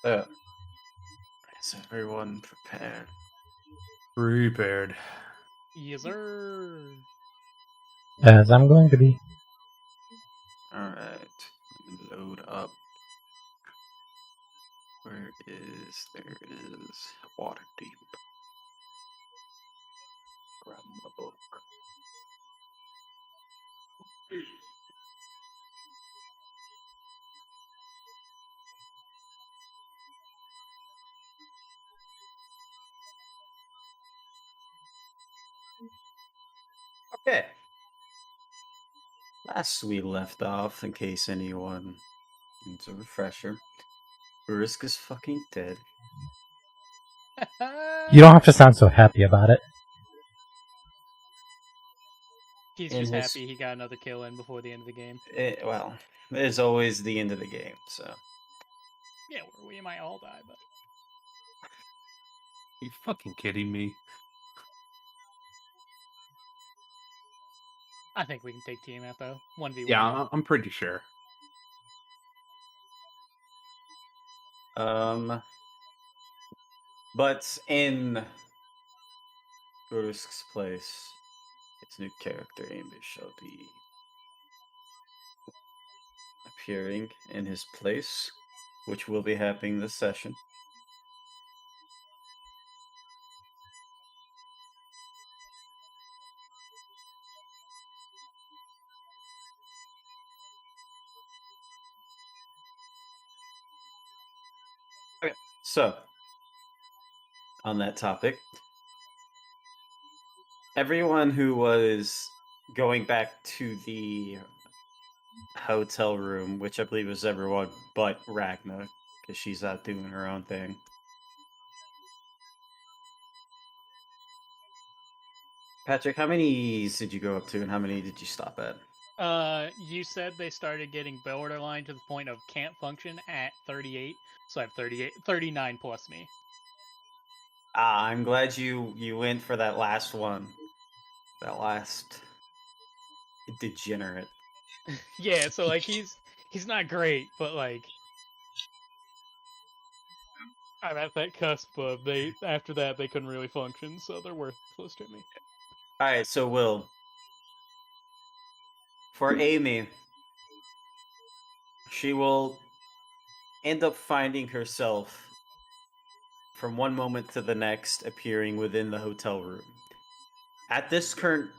Uh, is everyone prepared? Prepared. Yes, sir. As I'm going to be. Alright. Load up. There is water deep. Grab the book. Okay. Last we left off, in case anyone needs a refresher, Risk is fucking dead. You don't have to sound so happy about it. He's In just his- happy he got another kill in before the end of the game. Well, it is always the end of the game, so. Yeah, we might all die, but You fucking kidding me? I think we can take TMF though. 1v1. Yeah, I'm pretty sure. But in Risk's place, its new character, Amy, shall be appearing in his place, which will be happening this session. Okay, so on that topic, everyone who was going back to the hotel room, which I believe was everyone but Ragna, because she's out doing her own thing. Patrick, how many did you go up to and how many did you stop at? You said they started getting borderline to the point of can't function at 38, so I have 39 plus me. I'm glad you went for that last one. That last degenerate. Yeah, so like he's not great, but like I'm at that cusp of after that they couldn't really function, so they're worthless to me. Alright, so Will. For Amy, she will end up finding herself from one moment to the next appearing within the hotel room. At this current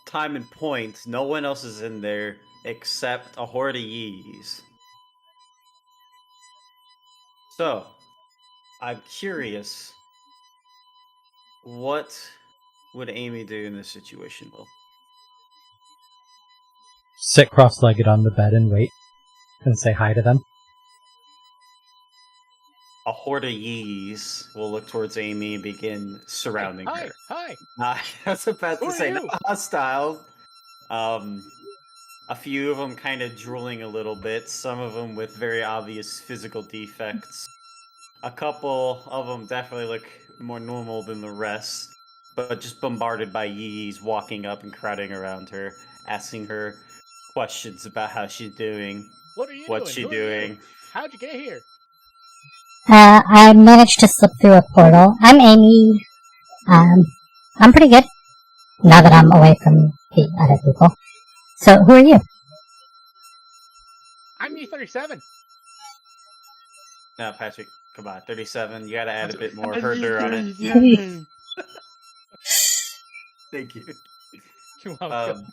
time and point, no one else is in there except a horde of Yees. So, I'm curious, what would Amy do in this situation, Will? Sit cross-legged on the bed and wait. And say hi to them. A horde of Yees will look towards Amy and begin surrounding her. Hi! I was about to Who are say, you? not hostile. A few of them kind of drooling a little bit. Some of them with very obvious physical defects. A couple of them definitely look more normal than the rest, but just bombarded by Yees walking up and crowding around her, asking her questions about how she's doing. What are you What's doing? she Who are you? doing? How'd you get here? I managed to slip through a portal. I'm Amy. I'm pretty good. Now that I'm away from the other people. So, who are you? I'm E37. No, Patrick, come on, 37. You gotta add a bit more I'm herder on it. E37. Thank you. You're welcome.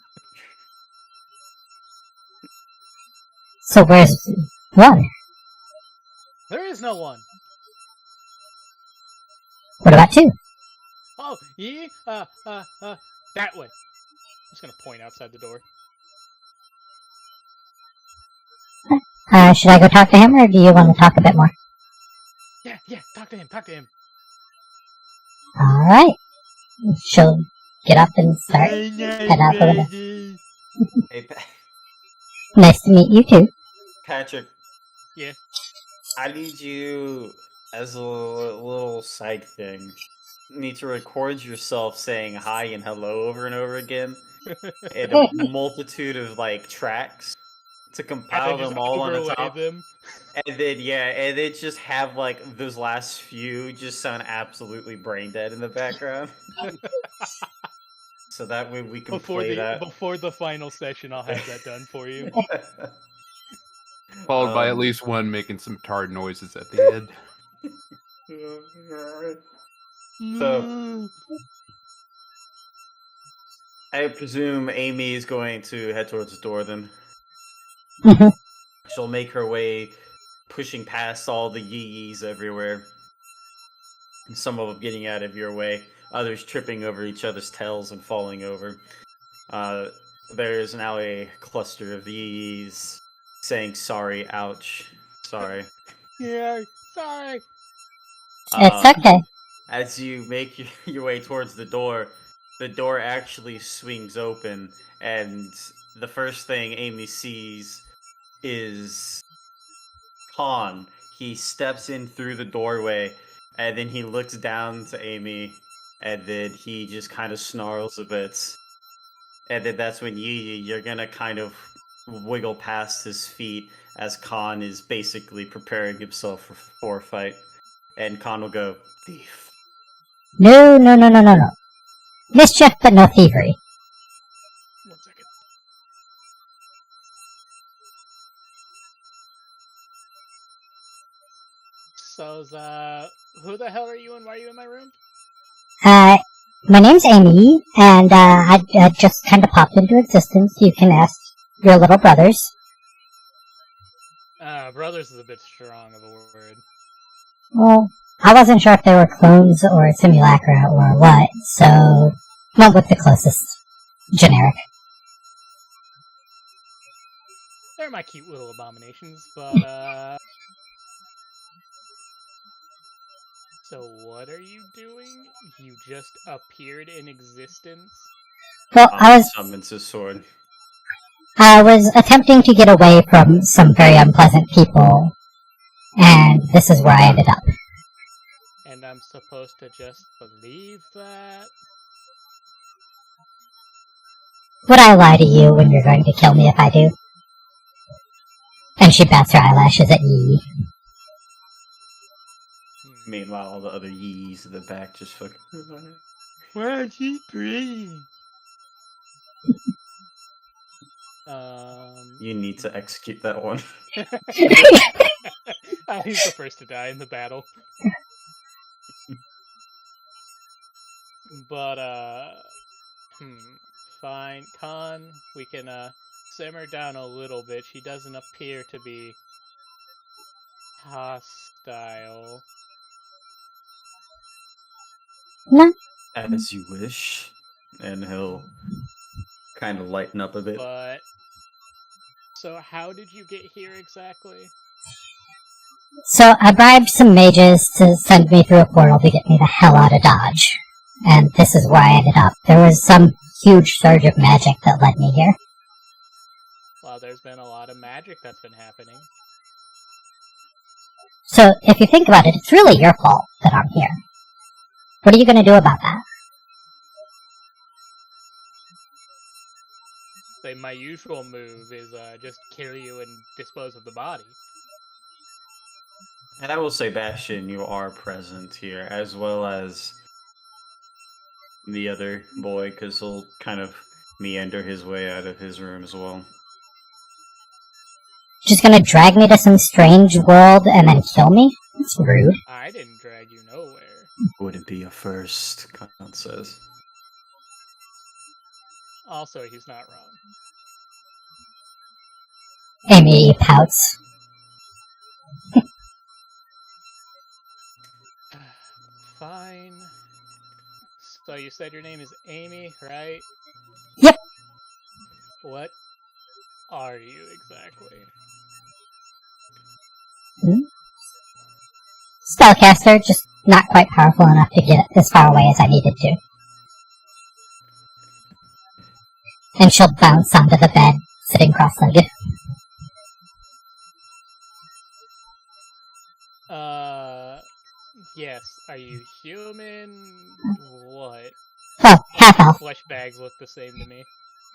So, where's one? There is no one. What about two? Oh, that way. I'm just gonna point outside the door. Should I go talk to him, or do you want to talk a bit more? Yeah, talk to him. Alright. She'll get up and start head out the window. Hey, Nice to meet you, too. Patrick. Yeah. I need you, as a little side thing, need to record yourself saying hi and hello over and over again in a multitude of, like, tracks. to And compile then them just all on the overlay top. them. And then just have like those last few just sound absolutely brain dead in the background. So that way we can play that. Before the final session, I'll have that done for you. Followed by at Um, least one making some tard noises at the end. So I presume Amy is going to head towards the door then. Mhm. She'll make her way, pushing past all the yee-yees everywhere. Some of them getting out of your way, others tripping over each other's tails and falling over. There's now a cluster of yee-yees saying sorry, ouch, sorry. Yeah, sorry. It's okay. As you make your way towards the door actually swings open, and the first thing Amy sees is Khan. He steps in through the doorway, and then he looks down to Amy, and then he just kind of snarls a bit. And then that's when you're gonna kind of wiggle past his feet as Khan is basically preparing himself for a fight. And Khan will go, thief. No. Mischief, but no thievery. 1 second. So, who the hell are you and why are you in my room? My name's Amy, and I just kind of popped into existence. You can ask your little brothers. Brothers is a bit strong of a word. Well, I wasn't sure if they were clones or simulacra or what, so went with the closest generic. They're my cute little abominations, but, So what are you doing? You just appeared in existence? Well, Summons his sword. I was attempting to get away from some very unpleasant people, and this is where I ended up. And I'm supposed to just believe that? Would I lie to you when you're going to kill me if I do? And she bats her eyelashes at Yee. Meanwhile, all the other yees in the back just fucking. Why is he breathing? You need to execute that one. He's the first to die in the battle. But, fine. Khan, we can, simmer down a little bit. She doesn't appear to be hostile. No. As you wish. And he'll kind of lighten up a bit. But, so how did you get here exactly? So I bribed some mages to send me through a portal to get me the hell out of Dodge. And this is where I ended up. There was some huge surge of magic that led me here. Well, there's been a lot of magic that's been happening. So if you think about it, it's really your fault that I'm here. What are you going to do about that? Say my usual move is just kill you and dispose of the body. And I will say, Bastion, you are present here, as well as the other boy, because he'll kind of meander his way out of his room as well. Just gonna drag me to some strange world and then kill me? That's rude. I didn't drag you nowhere. Wouldn't be a first, Khan says. Also, he's not wrong. Amy pouts. Fine. So you said your name is Amy, right? Yep. What are you exactly? Spellcaster, just not quite powerful enough to get as far away as I needed to. And she'll bounce onto the bed, sitting cross-legged. Yes. Are you human? What? Oh, half-elf. Flesh bags look the same to me.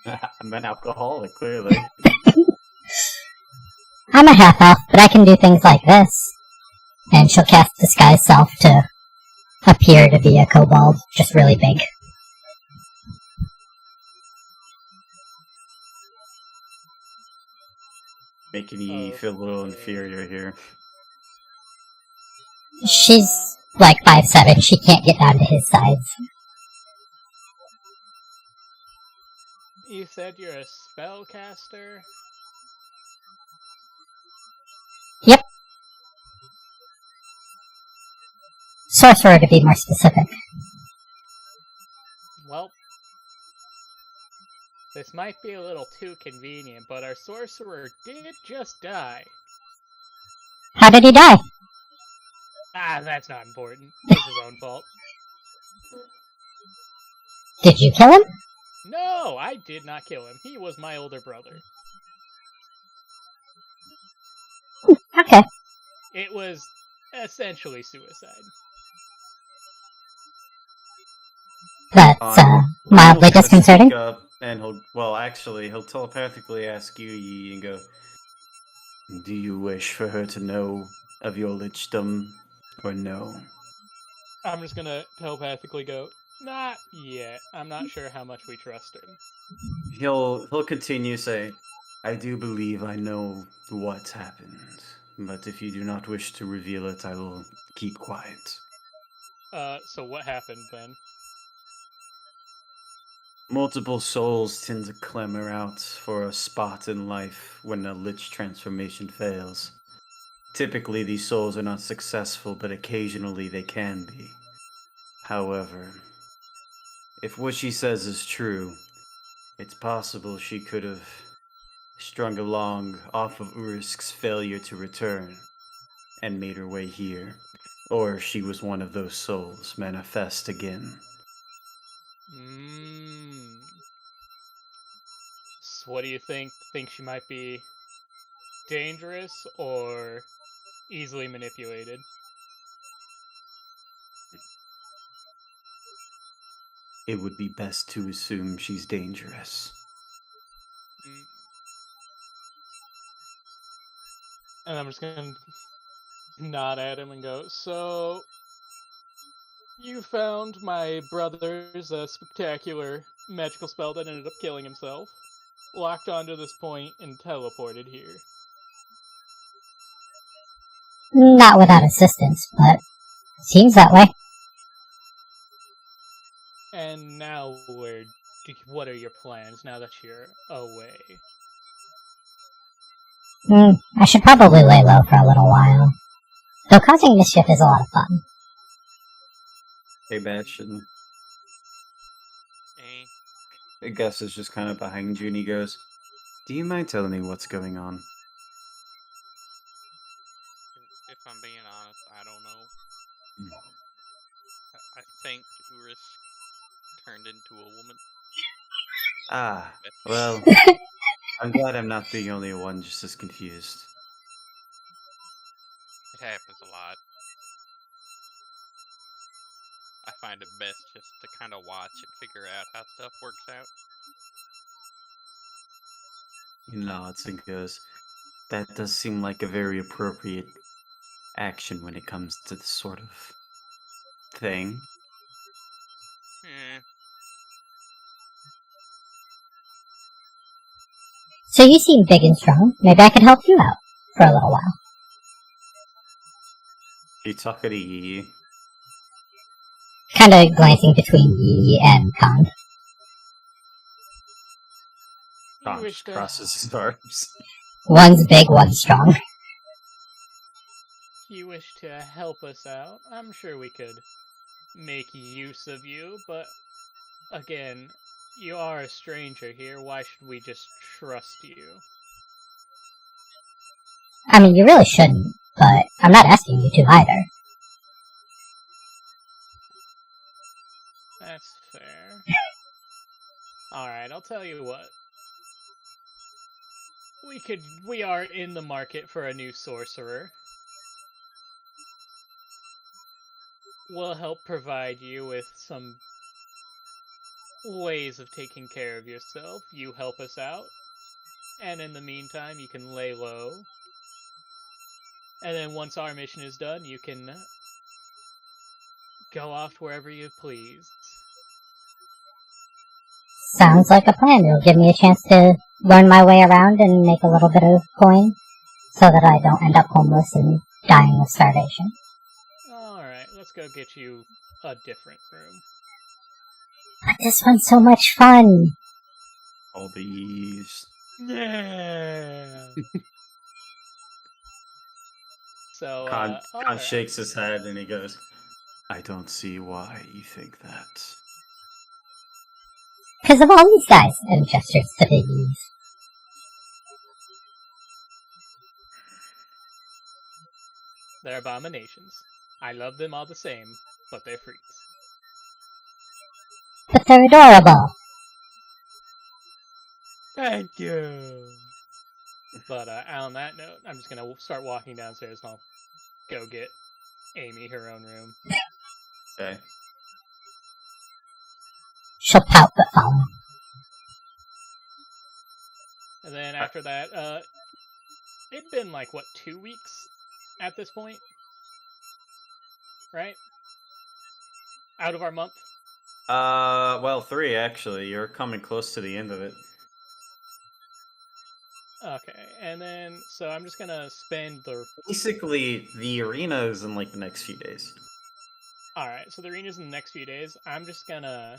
I'm an alcoholic, clearly. I'm a half-elf, but I can do things like this. And she'll cast Disguise Self to appear to be a kobold, just really big. Making you feel a little inferior here. She's like 5'7", she can't get down to his size. You said you're a spellcaster? Yep. Sorcerer, to be more specific. Well, this might be a little too convenient, but our sorcerer did just die. How did he die? Ah, that's not important. It's his own fault. Did you kill him? No, I did not kill him. He was my older brother. Okay. It was essentially suicide. That's, mildly He'll kinda disconcerting. speak up, and he'll telepathically ask you, Yi, and go, "Do you wish for her to know of your lichdom, or no?" I'm just gonna telepathically go, not yet. I'm not sure how much we trust him. He'll continue to say, "I do believe I know what happened, but if you do not wish to reveal it, I will keep quiet." So what happened then? Multiple souls tend to clamor out for a spot in life when a lich transformation fails. Typically, these souls are not successful, but occasionally they can be. However, if what she says is true, it's possible she could have strung along off of Urisk's failure to return and made her way here. Or she was one of those souls manifest again. So what do you think? Think she might be dangerous or easily manipulated? It would be best to assume she's dangerous. And I'm just gonna nod at him and go, so you found my brother's spectacular magical spell that ended up killing himself, locked onto this point, and teleported here. Not without assistance, but seems that way. And now what are your plans now that you're away? I should probably lay low for a little while. Though causing mischief is a lot of fun. Hey, Batch, and Eh, Gus is just kind of behind you, and he goes, "Do you mind telling me what's going on?" if I'm being honest, I don't know. I think Urisk turned into a woman. Ah, well, I'm glad I'm not the only one just as confused. It happens a lot. I find it best just to kind of watch and figure out how stuff works out. He nods and goes, "That does seem like a very appropriate action when it comes to this sort of thing." Eh, So you seem big and strong. Maybe I could help you out for a little while. You talk to Yi. Kinda glancing between Yi and Khan. Tom just crosses his arms. One's big, one's strong. If you wish to help us out, I'm sure we could make use of you, but again, you are a stranger here. Why should we just trust you? I mean, you really shouldn't, but I'm not asking you to either. That's fair. Alright, I'll tell you what. We are in the market for a new sorcerer. We'll help provide you with some ways of taking care of yourself. You help us out, and in the meantime, you can lay low And then once our mission is done, you can go off wherever you please. Sounds like a plan. It'll give me a chance to learn my way around and make a little bit of coin so that I don't end up homeless and dying of starvation. Alright, let's go get you a different room. But this one's so much fun. All these. Yeah. So, Khan alright. shakes his head and he goes, I don't see why you think that. Because of all these guys, and gestures to the They're abominations. I love them all the same, but they're freaks. But they're adorable. Thank you. But on that note, I'm just gonna start walking downstairs and I'll go get Amy her own room. Okay. She'll pout but follow. And then after that, it'd been like, what, 2 weeks at this point? Right? Out of our month? Well, 3 actually. You're coming close to the end of it. Okay, and then, so I'm just gonna spend the... Basically, the arena is in like the next few days. Alright, so the arena's in the next few days. I'm just gonna...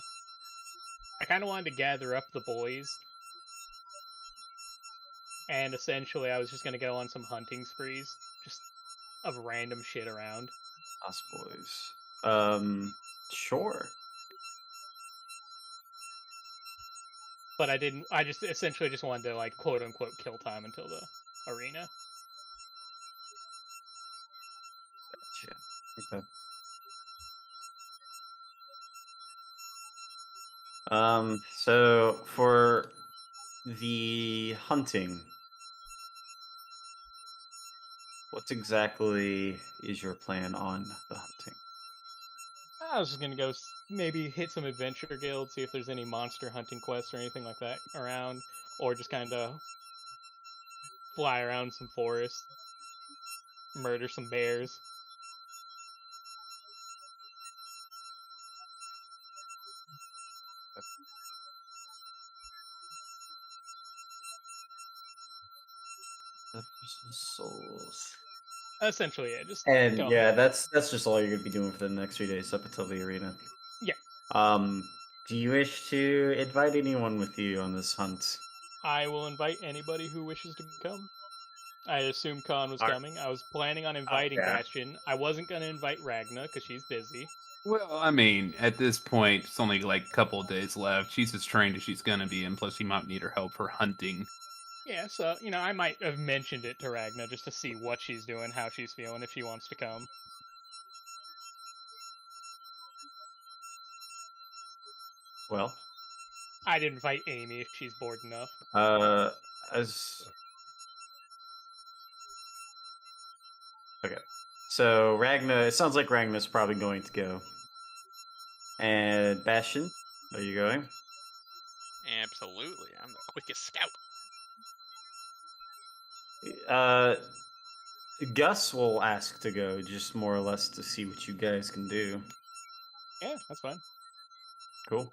I kind of wanted to gather up the boys. And essentially, I was just gonna go on some hunting sprees. Just of random shit around. Us boys. Sure. But I just essentially just wanted to, like, quote-unquote kill time until the arena. Gotcha. Okay. So for the hunting, what exactly is your plan on the hunting? I was just gonna go maybe hit some adventure guilds, see if there's any monster hunting quests or anything like that around, or just kind of fly around some forests, murder some bears. Souls. Essentially, yeah, just And go. yeah, that's just all you're gonna be doing for the next few days up until the arena. Yeah. Do you wish to invite anyone with you on this hunt? I will invite anybody who wishes to come. I assumed Khan was Alright. coming. I was planning on inviting yeah. Bastion. I wasn't gonna invite Ragna because she's busy. Well, I mean, at this point, it's only like a couple of days left. She's as trained as she's gonna be, and plus, you might need her help for hunting. Yeah, so, you know, I might have mentioned it to Ragna just to see what she's doing, how she's feeling, if she wants to come. Well, I'd invite Amy if she's bored enough. Okay. So Ragna, it sounds like Ragna's probably going to go. And Bastion, are you going? Absolutely, I'm the quickest scout. Gus will ask to go, just more or less to see what you guys can do. Yeah, that's fine. Cool.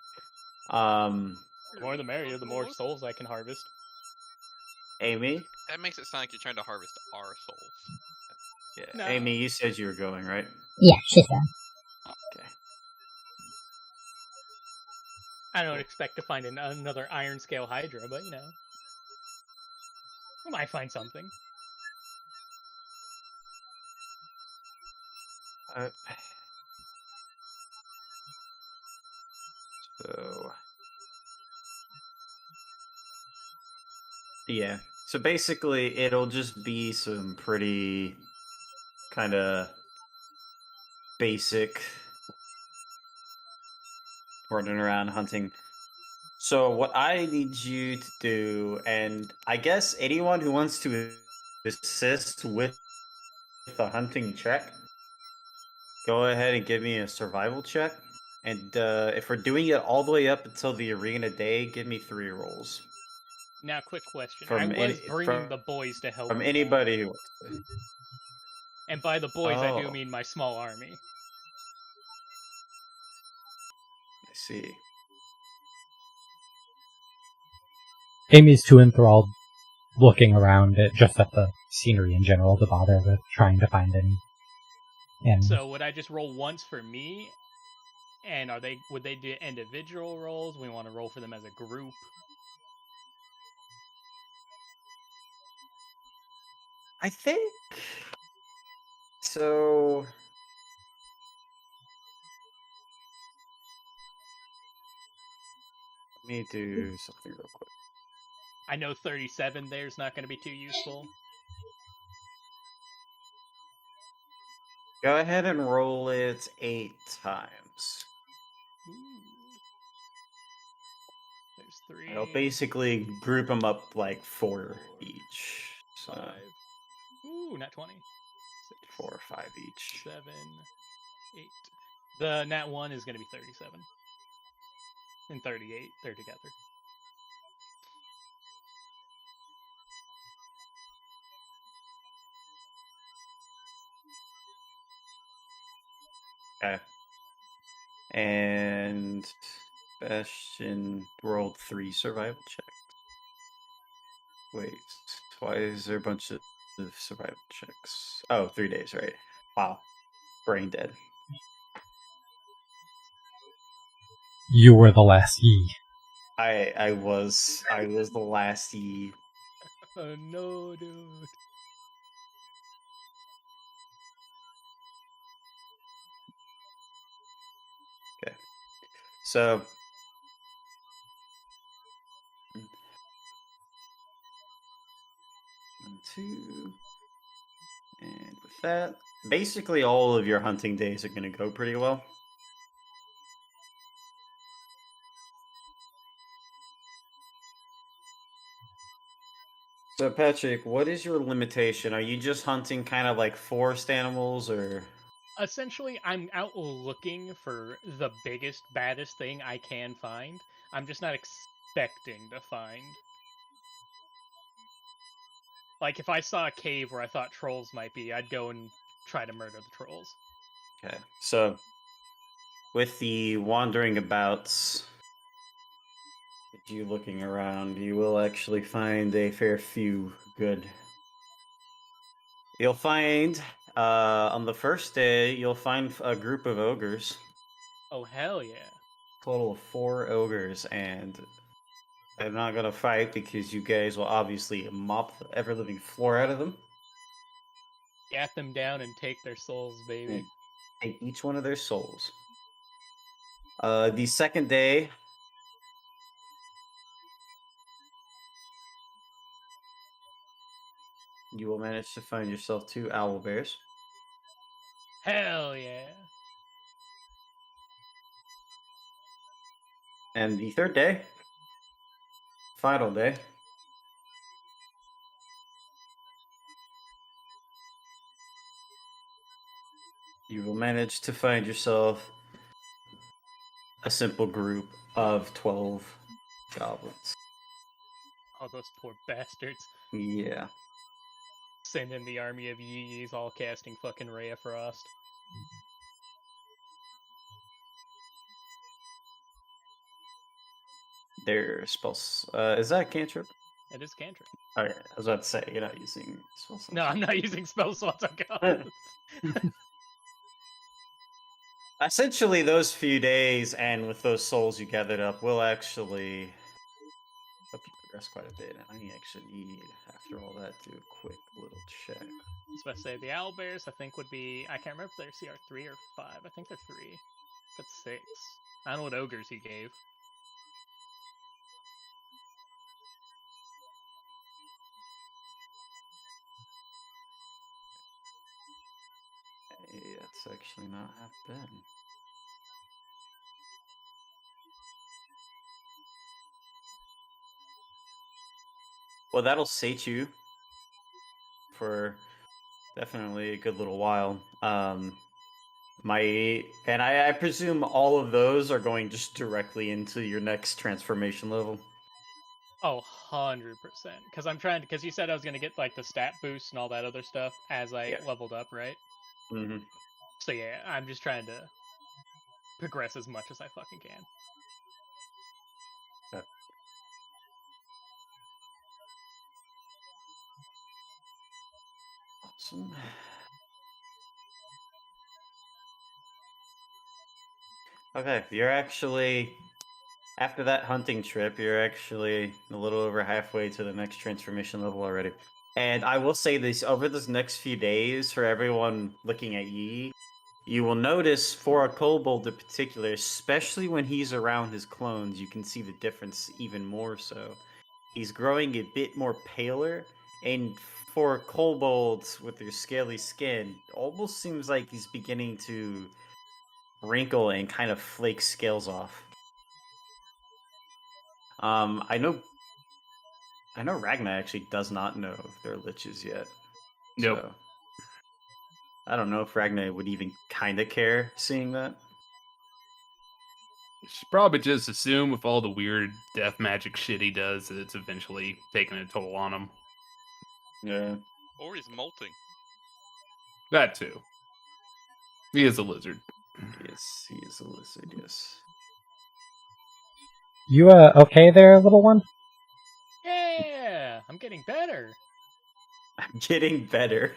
The more the merrier, the more souls I can harvest. Amy? That makes it sound like you're trying to harvest our souls. Yeah. No. Amy, you said you were going, right? Yeah, she's done. Okay. I don't expect to find another iron scale Hydra, but you know. I might find something. So yeah. So basically, it'll just be some pretty kind of basic running around hunting. So what I need you to do, and I guess anyone who wants to assist with the hunting check, go ahead and give me a survival check. And if we're doing it all the way up until the arena day, give me 3 rolls. Now, quick question. From I was any- bringing from- the boys to help From me. anybody who wants to. And by the boys, I do Oh. mean my small army. I see. Amy's too enthralled looking around at just at the scenery in general to bother with trying to find any. And So would I just roll once for me? And would they do individual rolls? We want to roll for them as a group. I think so. Let me do something real quick. I know 37 there's not going to be too useful. Go ahead and roll it 8 times. Ooh. There's 3. I'll basically group them up like 4 each. So 5. Ooh, not 20. 6, 4 or 5 each. 7, 8. The nat 1 is going to be 37. And 38, they're together. Okay. And Bastion rolled 3 survival checks. Wait, why is there a bunch of survival checks? Oh, 3 days, right? Wow. Brain dead. you were the last E. I was the last E. Oh no, dude. So 1, 2, and with that, basically all of your hunting days are going to go pretty well. So Patrick, what is your limitation? Are you just hunting kind of like forest animals, or? Essentially, I'm out looking for the biggest, baddest thing I can find. I'm just not expecting to find. Like, if I saw a cave where I thought trolls might be, I'd go and try to murder the trolls. Okay, so with the wandering abouts, with you looking around, you will actually find a fair few good. You'll find on the first day, you'll find a group of ogres. Oh, hell yeah. Total of 4 ogres, and they're not gonna fight because you guys will obviously mop the ever-living floor out of them. Gat them down and take their souls, baby. Take each one of their souls. The second day, you will manage to find yourself 2 owl bears. Hell yeah. And the third day, final day, you will manage to find yourself a simple group of 12 goblins. Oh, those poor bastards. Yeah. Send in the army of Yees all casting fucking Ray of Frost. Their spells. Is that a cantrip? It is cantrip. Alright, I was about to say, you're not using spell slots. No, I'm not using spell slots on goblins. Essentially, those few days and with those souls you gathered up will actually help you progress quite a bit. And I actually need, after all that, do a quick little check. I was about to say, the owlbears, I think, would be... I can't remember if they're CR 3 or 5. I think they're 3. That's 6. I don't know what ogres he gave. Hey, that's actually not half bad. Well, that'll sate you for definitely a good little while. I presume all of those are going just directly into your next transformation level. Oh, 100%. Because I'm trying to. Because you said I was gonna get like the stat boost and all that other stuff as I Yeah. leveled up, right? Mm-hmm. So yeah, I'm just trying to progress as much as I fucking can. Awesome. Okay, you're actually after that hunting trip, you're actually a little over halfway to the next transformation level already. And I will say this over this next few days, for everyone looking at Yi, you will notice for a kobold in particular, especially when he's around his clones, you can see the difference even more so. He's growing a bit more paler, and for kobolds with their scaly skin, almost seems like he's beginning to wrinkle and kind of flake scales off. I know Ragna actually does not know if they're liches yet. Nope. So I don't know if Ragna would even kind of care seeing that. Should probably just assume with all the weird death magic shit he does that it's eventually taking a toll on him. Yeah. Or he's molting. That too. He is a lizard. Yes, he is a lizard, yes. You, okay there, little one? Yeah, I'm getting better. I'm getting better.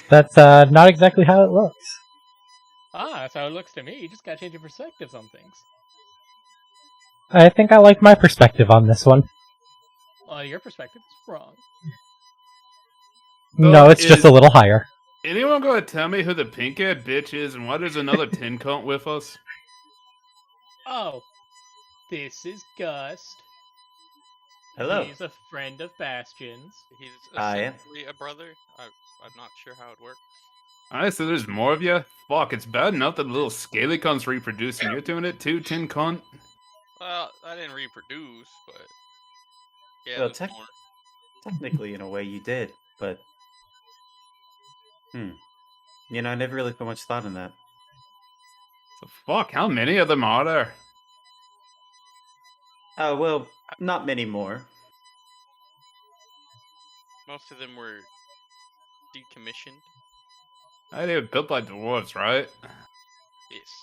That's, not exactly how it looks. That's how it looks to me. You just gotta change your perspectives on things. I think I like my perspective on this one. Well, your perspective is wrong. No, it's just a little higher. Anyone gonna tell me who the pink-haired bitch is and why there's another tin cunt with us? Oh, this is Gust. Hello. He's a friend of Bastion's. He's Yeah. essentially a brother. I'm not sure how it works. Alright, so there's more of you? Fuck, it's bad enough that the little scaly cunt's reproducing. You're doing it too, tin cunt? Well, I didn't reproduce, but yeah, Well, there's more. Technically, in a way, you did, but you know, I never really put much thought in that. So fuck, how many of them are there? Oh well, not many more. Most of them were decommissioned. They were built by dwarves, right? Yes.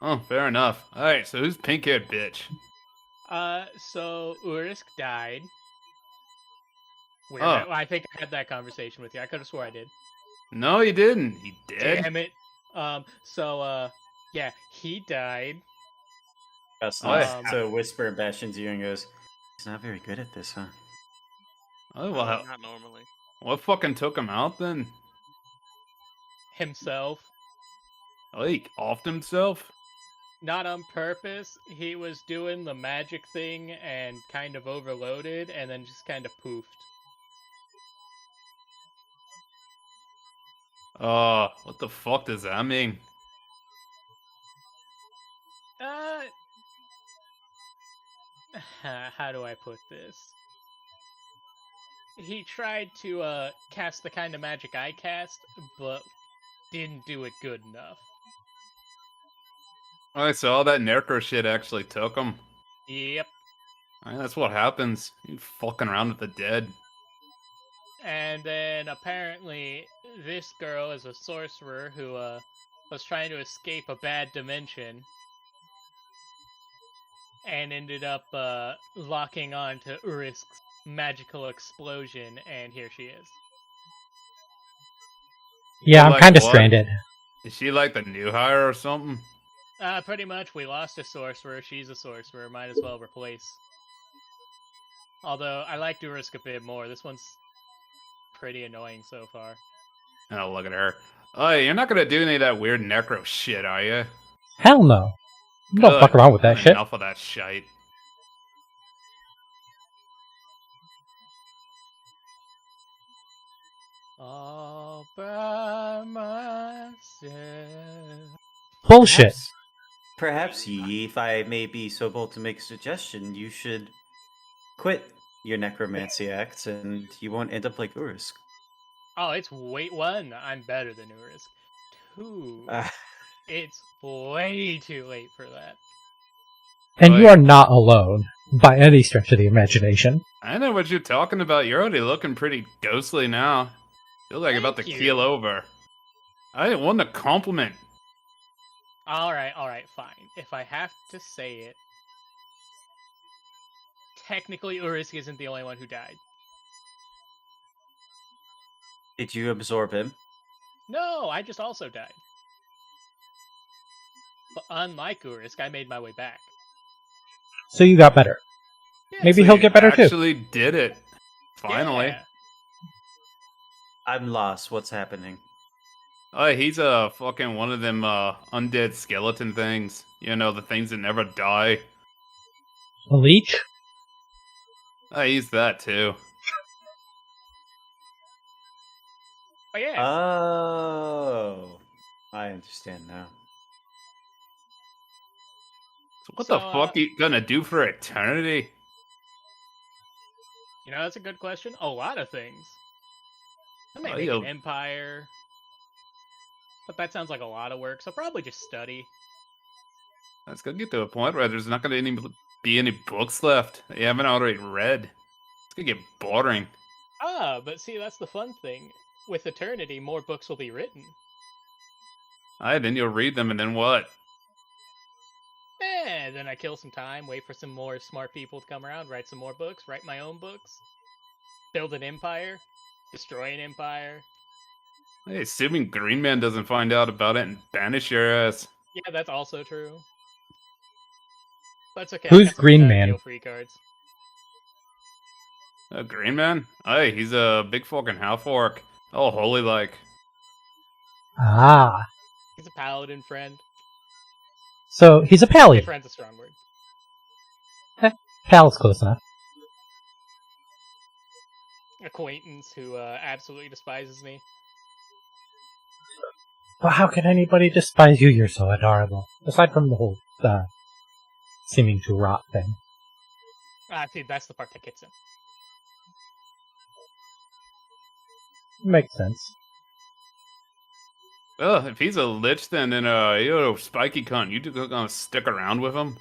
Oh, fair enough. Alright, so who's pink-haired bitch? So Urisk died. Weird. Oh. I think I had that conversation with you. I could have swore I did. No, he didn't. He did. Damn it. Yeah, he died. Gus to whisper in Bastion's ear and goes, "He's not very good at this, huh?" Oh, well, Not normally. what fucking took him out then? Himself. Like, offed himself? Not on purpose. He was doing the magic thing and kind of overloaded and then just kind of poofed. What the fuck does that mean? How do I put this? He tried to cast the kind of magic I cast, but didn't do it good enough. Alright, so all that necro shit actually took him. Yep. Alright, that's what happens. You fucking around with the dead. And then apparently this girl is a sorcerer who was trying to escape a bad dimension and ended up locking on to Urisk's magical explosion, and here she is. Yeah, I'm Like kind of what? stranded. Is she like the new hire or something? Pretty much, we lost a sorcerer, she's a sorcerer, might as well replace. Although, I like Urisk a bit more, this one's pretty annoying so far. Oh, look at her. Oh, you're not gonna do any of that weird necro shit, are you? Hell no. Don't fuck around with that shit. Enough of that shite. All by myself. Bullshit. Perhaps, Yi, if I may be so bold to make a suggestion, you should quit your necromancy acts, and you won't end up like Urisk. Oh, it's one, I'm better than Urisk. Two, it's way too late for that. And you are not alone. by any stretch of the imagination. I know what you're talking about. You're already looking pretty ghostly now. Feel like about to Thank you. keel over. I want a compliment. Alright, fine. If I have to say it, technically Urisk isn't the only one who died. Did you absorb him? No, I just also died. But unlike Urisk, I made my way back. So you got better. Yeah, Maybe So he'll you get better too. Actually did it. Finally. yeah. I'm lost. What's happening? Oh, he's a fucking one of them undead skeleton things. You know, the things that never die. A leech? He's that too. Oh yeah. Oh, I understand now. So what So, the fuck you gonna do for eternity? You know, that's a good question. A lot of things. I may Oh, make you'll- an empire. But that sounds like a lot of work, so probably just study. It's gonna get to a point where there's not gonna be any books left that you haven't already read. It's gonna get boring. Ah, but see, that's the fun thing. With eternity, more books will be written. Then you'll read them, and then what? Then I kill some time, wait for some more smart people to come around, write some more books, write my own books, build an empire, destroy an empire. Hey, assuming Green Man doesn't find out about it and banish your ass. Yeah, that's also true. That's okay. Who's I got some Green Man? deal free cards. Green Man? Hey, he's a big fucking half orc. Oh, holy like. Ah. He's a paladin friend. So he's a Hey, pally. friend's a strong word. Pal's close enough. Acquaintance who absolutely despises me. Well, how can anybody despise you? You're so adorable. Aside from the whole, seeming to rot thing. See, that's the part that gets him. Makes sense. Well, if he's a lich, then spiky cunt, you two gonna stick around with him?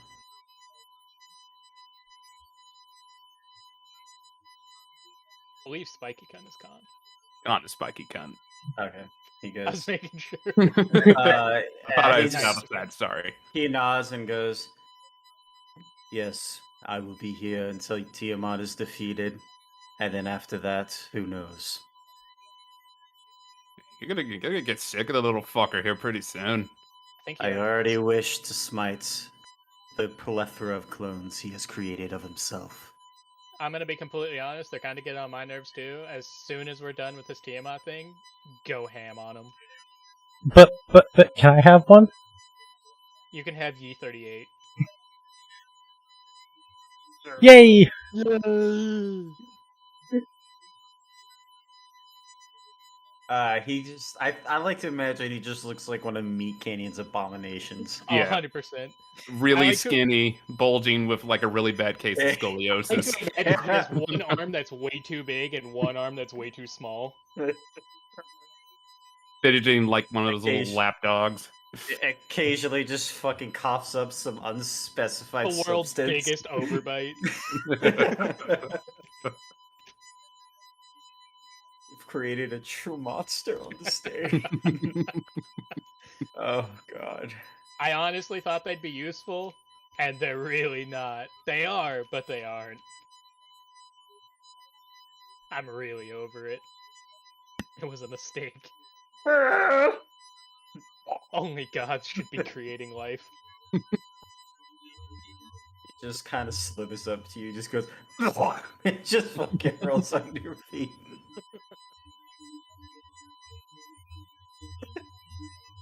I believe Spiky Gun is gone. Gone, spiky cunt. Okay, he I was goes. making sure. I thought I he's- established that, sorry. He nods and goes, "Yes, I will be here until Tiamat is defeated, and then after that, who knows?" You're gonna get sick of the little fucker here pretty soon. Thank you. I already wish to smite the plethora of clones he has created of himself. I'm gonna be completely honest. They're kind of getting on my nerves too. As soon as we're done with this Tiamat thing, go ham on them. But, can I have one? You can have Yi-38. Yay! He just, I like to imagine he just looks like one of Meat Canyon's abominations. Oh, Yeah. 100%. Really I like to- skinny, bulging with like a really bad case of I scoliosis. can imagine he has one arm that's way too big and one arm that's way too small. Fidgeting like one of those Occasion- little lap dogs. Occasionally just fucking coughs up some unspecified The world's substance. biggest overbite. You've created a true monster on the stage. Oh god. I honestly thought they'd be useful, and they're really not. They are, but they aren't. I'm really over it. It was a mistake. Only gods should be creating life. He just kind of slithers up to you, just goes, and just fucking rolls under your feet.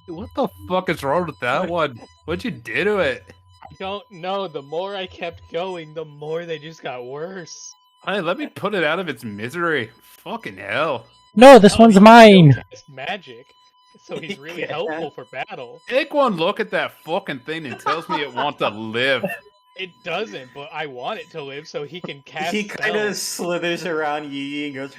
What the fuck is wrong with that one? What'd you do to it? I don't know. The more I kept going, the more they just got worse. Hey, let me put it out of its misery. Fucking hell. No, this Oh, one's he mine! still casts magic, so he's really Yeah. helpful for battle. Take one look at that fucking thing and tells me it wants to live. It doesn't, but I want it to live so he can cast He kind of spells. slithers around Yi and goes.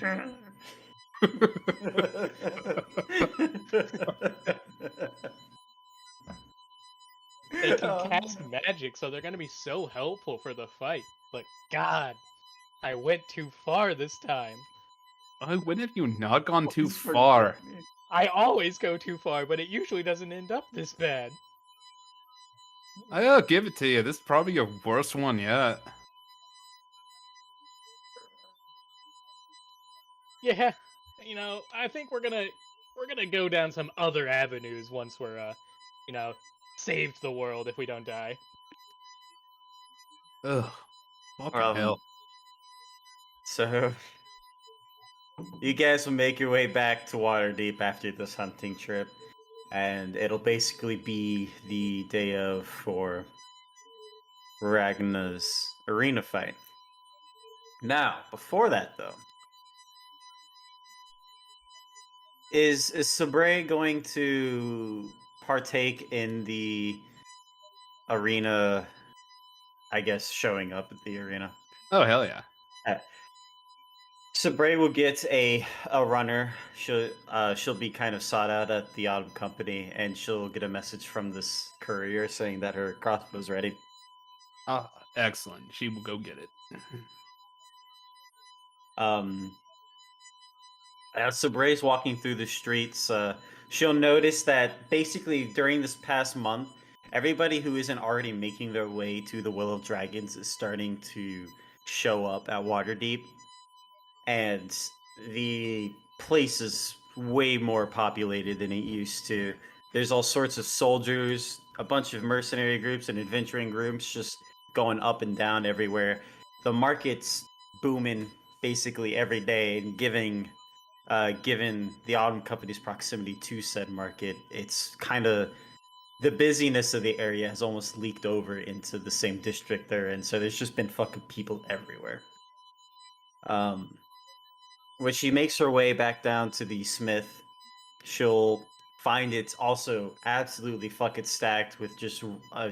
They can Oh, cast magic, so they're gonna be so helpful for the fight. But God, I went too far this time. When have you not gone too Please forgive far? me. I always go too far, but it usually doesn't end up this bad. I'll give it to you. This is probably your worst one yet. Yeah, I think we're gonna go down some other avenues once we're saved the world if we don't die. Ugh. Fucking Um, hell. So you guys will make your way back to Waterdeep after this hunting trip, and it'll basically be the day of for Ragna's arena fight. Now, before that though, is Sabre going to partake in the arena? I guess showing up at the arena. Oh, hell yeah. Sabre will get a runner. She'll be kind of sought out at the Autumn Company, and she'll get a message from this courier saying that her crossbow's ready. Ah, excellent. She will go get it. As Sabre's walking through the streets, she'll notice that basically during this past month, everybody who isn't already making their way to the Will of Dragons is starting to show up at Waterdeep, and the place is way more populated than it used to. There's all sorts of soldiers, a bunch of mercenary groups and adventuring groups just going up and down everywhere. The market's booming basically every day, and given the Autumn Company's proximity to said market, it's kind of the busyness of the area has almost leaked over into the same district they're in. So there's just been fucking people everywhere. When she makes her way back down to the Smith, she'll find it's also absolutely fucking stacked with just a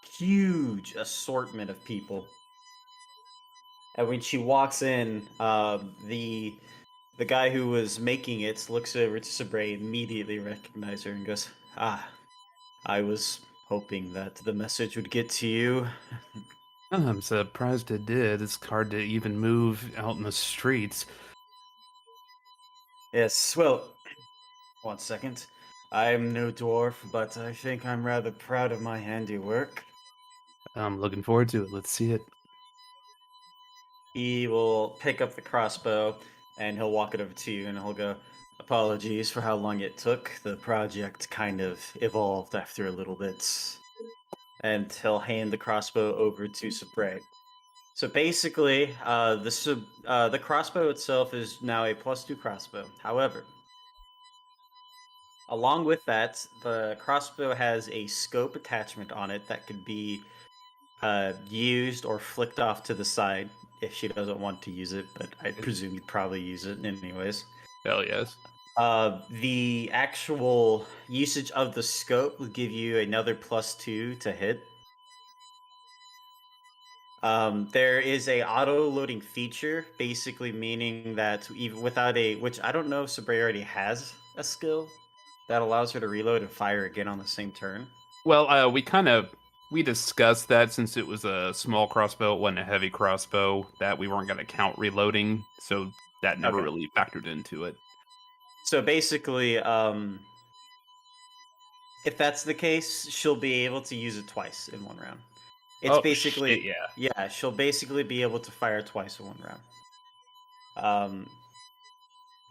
huge assortment of people. And when she walks in, the guy who was making it looks over to Sabre, immediately recognizes her, and goes, "Ah, I was hoping that the message would get to you." I'm surprised it did. It's hard to even move out in the streets. Yes, well, one second. I'm no dwarf, but I think I'm rather proud of my handiwork. I'm looking forward to it. Let's see it. He will pick up the crossbow and he'll walk it over to you and he'll go, "Apologies for how long it took. The project kind of evolved after a little bit." And he'll hand the crossbow over to Sabre. So basically, the crossbow itself is now a +2 crossbow. However, along with that, the crossbow has a scope attachment on it that could be used or flicked off to the side if she doesn't want to use it, but I presume you'd probably use it anyways. Hell yes. The actual usage of the scope will give you another +2 to hit. There is a auto-loading feature, basically meaning that even without which I don't know if Sabre already has a skill that allows her to reload and fire again on the same turn. Well, we discussed that since it was a small crossbow, it wasn't a heavy crossbow, that we weren't going to count reloading, so that never Okay. really factored into it. So basically, if that's the case, she'll be able to use it twice in one round. It's Oh, basically shit, yeah. yeah, she'll basically be able to fire twice in one round.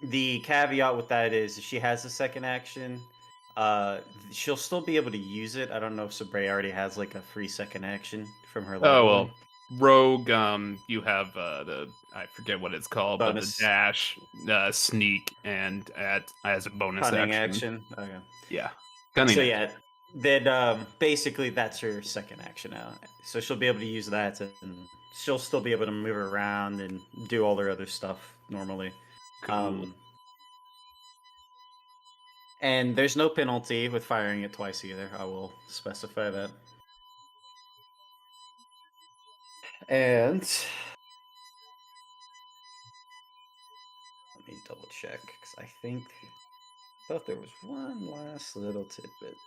The caveat with that is if she has a second action, she'll still be able to use it. I don't know if Sabre already has like a free second action from her level. Oh, well, rogue, you have I forget what it's called, Bonus. but the dash, sneak, and as a bonus Cunning action. Okay. Yeah. Cunning So action. yeah, then basically that's her second action now. So she'll be able to use that, and she'll still be able to move around and do all her other stuff normally. Cool. And there's no penalty with firing it twice either. I will specify that. And let me double check because I thought there was one last little tidbit.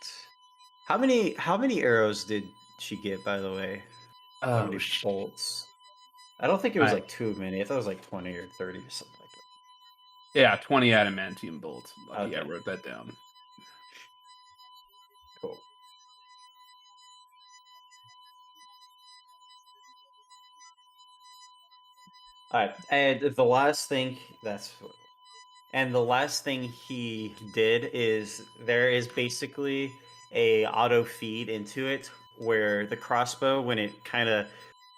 How many arrows did she get, by the way? How many bolts? I don't think it was I- like too many. I thought it was like 20 or 30 or something like that. Yeah, 20 adamantium bolts. Yeah, I Okay. wrote that down. Cool. All right, and the last thing and the last thing he did is there is basically a auto feed into it where the crossbow, when it kind of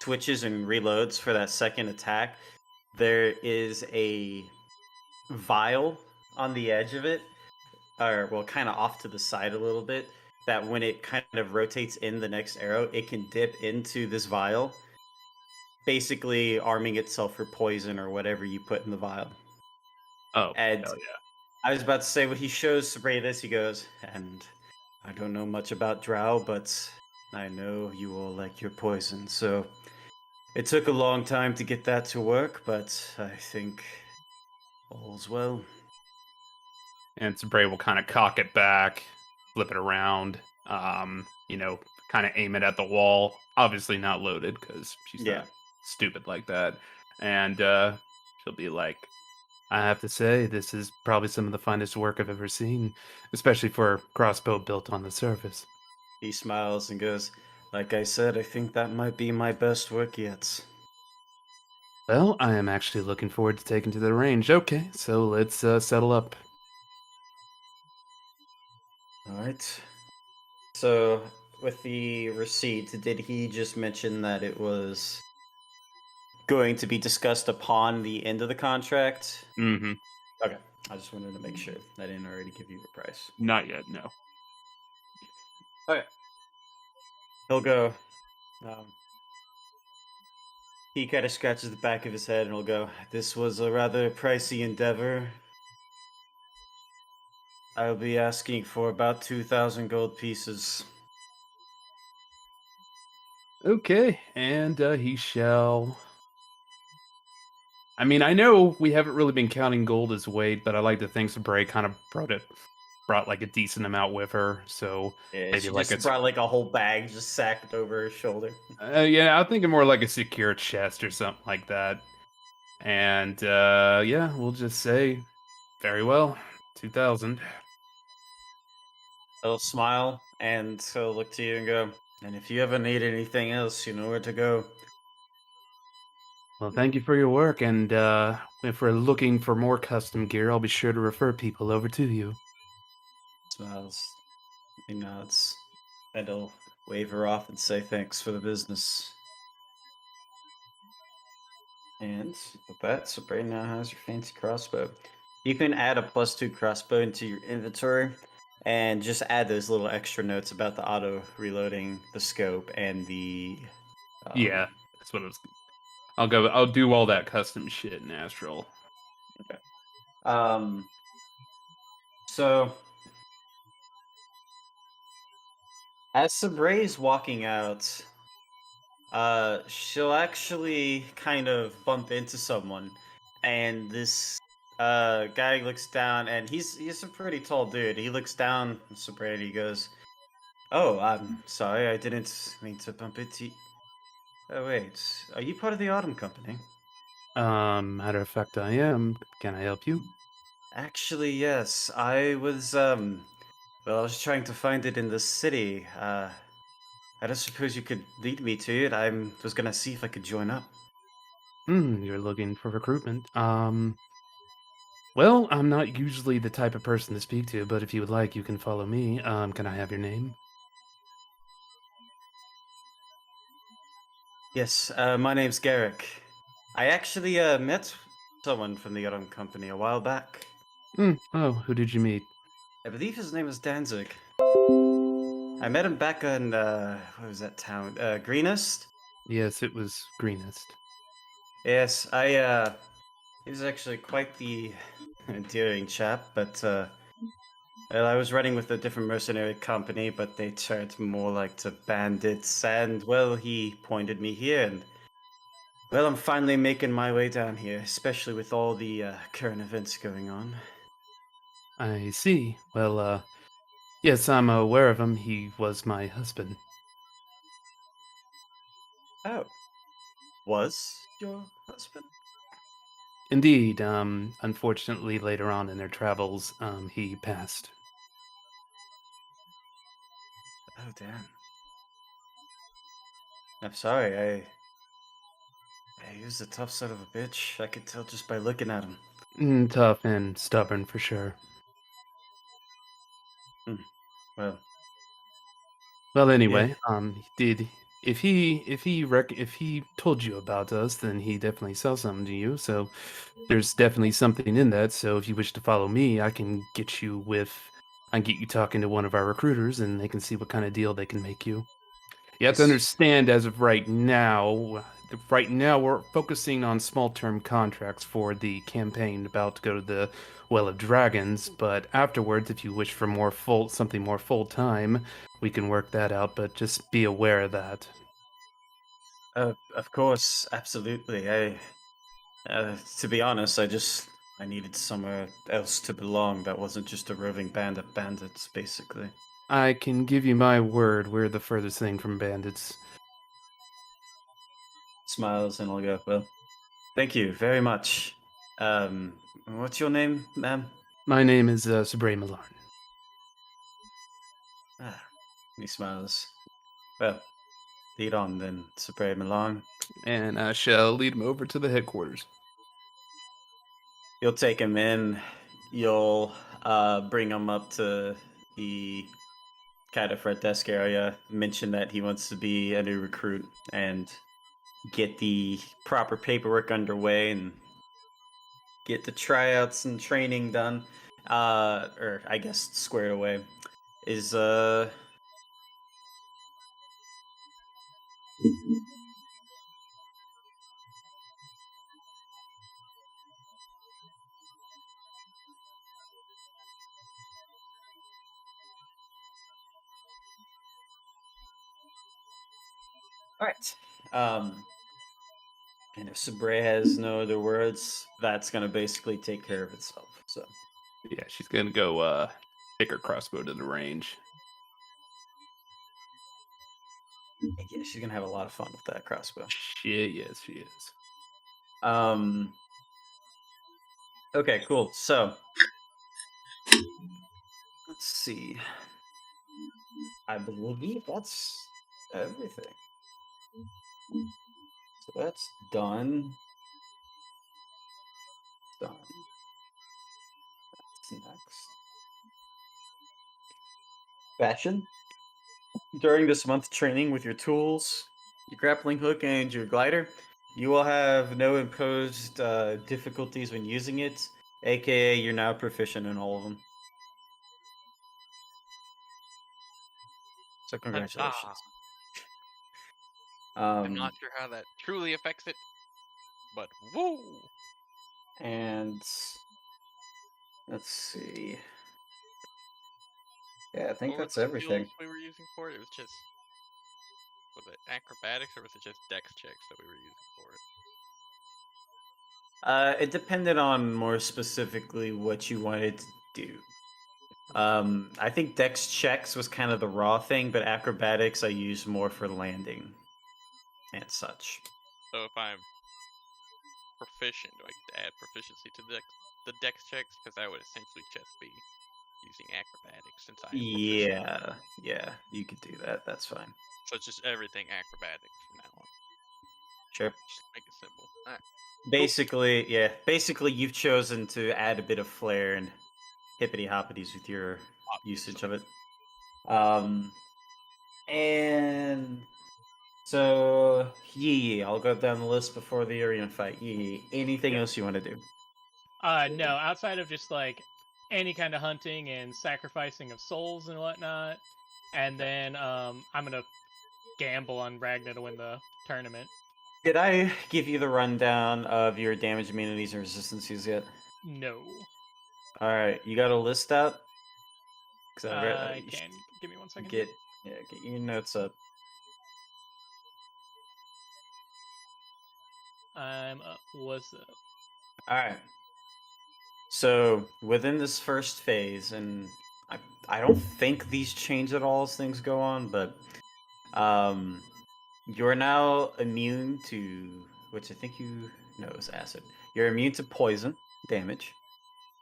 switches and reloads for that second attack, there is a vial on the edge of it, or well, kind of off to the side a little bit, that when it kind of rotates in the next arrow, it can dip into this vial, basically arming itself for poison or whatever you put in the vial. Oh, And hell yeah. I was about to say, when he shows Sabre this, he goes, and I don't know much about drow, but I know you all like your poison, so it took a long time to get that to work, but I think all's well. And Sabre will kind of cock it back, flip it around, kind of aim it at the wall. Obviously not loaded because she's Yeah. not stupid like that. And she'll be like, I have to say, this is probably some of the finest work I've ever seen, especially for a crossbow built on the surface. He smiles and goes, like I said, I think that might be my best work yet. Well, I am actually looking forward to taking to the range. Okay, so let's settle up. All right. So, with the receipt, did he just mention that it was going to be discussed upon the end of the contract? Mm-hmm. Okay. I just wanted to make sure I didn't already give you a price. Not yet, no. Okay. He'll go. He kind of scratches the back of his head and he'll go, this was a rather pricey endeavor. I'll be asking for about 2,000 gold pieces. Okay, and he shall. I mean, I know we haven't really been counting gold as weight, but I like to think Sabre kind of brought like a decent amount with her. So Yeah, maybe she like just brought like a whole bag just sacked over her shoulder. yeah, I'm thinking more like a secure chest or something like that. And yeah, we'll just say, very well, 2,000. He'll smile and he'll look to you and go, and if you ever need anything else, you know where to go. Well, thank you for your work, and if we're looking for more custom gear, I'll be sure to refer people over to you. Smiles. He nods. And he'll wave her off and say thanks for the business. And with that, Sabre now has your fancy crossbow. You can add a +2 crossbow into your inventory and just add those little extra notes about the auto reloading, the scope, and the Yeah, that's what I was. I'll do all that custom shit in Astral. Okay. So as Sabre's walking out, she'll actually kind of bump into someone, and this guy looks down, and he's a pretty tall dude. He looks down at Sabre and he goes, "Oh, I'm sorry, I didn't mean to bump into you. Oh wait, are you part of the Autumn Company?" Matter of fact, I am. Can I help you? Actually, yes. I was well, I was trying to find it in the city. I don't suppose you could lead me to it. I was gonna see if I could join up. You're looking for recruitment. Well, I'm not usually the type of person to speak to, but if you would like, you can follow me. Can I have your name? Yes, my name's Garrick. I actually met someone from the Autumn Company a while back. Oh, who did you meet? I believe his name was Danzig. I met him back in what was that town? Greenest? Yes, it was Greenest. Yes, he was actually quite the endearing chap, but well, I was running with a different mercenary company, but they turned more like to bandits, and well, he pointed me here, and well, I'm finally making my way down here, especially with all the current events going on. I see. Well, yes, I'm aware of him. He was my husband. Oh. was your husband? Indeed, unfortunately, later on in their travels, he passed. Oh, damn. I'm sorry, he was a tough son of a bitch. I could tell just by looking at him. Tough and stubborn for sure. Well, Well, yeah. anyway, did if he told you about us, then he definitely saw something to you. So there's definitely something in that. So if you wish to follow me, I can get you talking to one of our recruiters, and they can see what kind of deal they can make you. You have to Yes. understand, as of right now we're focusing on small-term contracts for the campaign about to go to the Well of Dragons. But afterwards, if you wish for something more full-time, we can work that out. But just be aware of that. Of course, absolutely. To be honest, I needed somewhere else to belong that wasn't just a roving band of bandits, basically. I can give you my word, we're the furthest thing from bandits. Smiles and I'll go, well, thank you very much. What's your name, ma'am? My name is Sabre Milan. Ah, he smiles. Well, lead on then, Spray Milan. And I shall lead him over to the headquarters. You'll take him in. You'll bring him up to the kind of front desk area. Mention that he wants to be a new recruit and get the proper paperwork underway and get the tryouts and training done. Or I guess squared away. Is all right. And if Sabre has no other words, that's gonna basically take care of itself. So Yeah, she's gonna go take her crossbow to the range. yeah, she's gonna have a lot of fun with that crossbow. Shit, yes, she is. Okay, cool. So let's see. I believe that's everything. So that's done. Done. That's next. Fashion. During this month training with your tools, your grappling hook, and your glider, you will have no imposed difficulties when using it, aka you're now proficient in all of them. So congratulations. I'm not sure how that truly affects it, but woo! And let's see. Yeah, I think What were that's the everything. skills we were using for it? It was just, was it acrobatics or was it just dex checks that we were using for it? It depended on more specifically what you wanted to do. I think Dex checks was kind of the raw thing, but acrobatics I use more for landing and such. So if I'm proficient, do I get to add proficiency to the dex checks? Because that would essentially just be using acrobatics since I am proficient. Yeah, you could do that. That's fine. So it's just everything acrobatics from now on. Sure. Just make it simple. Alright. Basically, you've chosen to add a bit of flair and hippity hoppities with your usage of it. And so I'll go down the list before the arena fight. Anything else you want to do? No, outside of just like any kind of hunting and sacrificing of souls and whatnot, and then I'm gonna gamble on Ragnar to win the tournament. Did I give you the rundown of your damage, immunities, and resistances yet? No. All right, you got a list out? I can. Give me 1 second. Get your notes up. I'm up. What's up? All right. So within this first phase, and I don't think these change at all as things go on, but you're now immune to which I think you know is acid. You're immune to poison damage.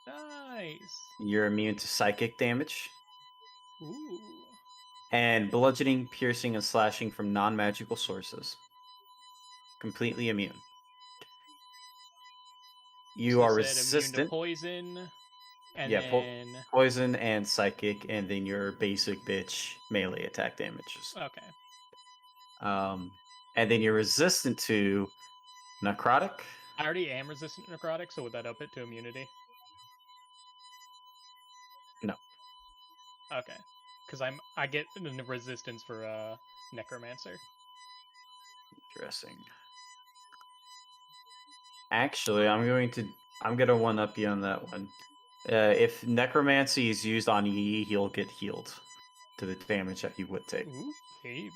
Nice. You're immune to psychic damage. Ooh. And bludgeoning, piercing, and slashing from non-magical sources. Completely immune. You So are said immune to resistant. poison, and Yeah, then poison and psychic, and then your basic bitch melee attack damages. okay. And then you're resistant to necrotic. I already am resistant to necrotic, so would that up it to immunity? No. Okay, because I get the resistance for necromancer. Interesting. Actually, I'm gonna one up you on that one. If necromancy is used on Yi, he'll get healed to the damage that he would take. Ooh, baby.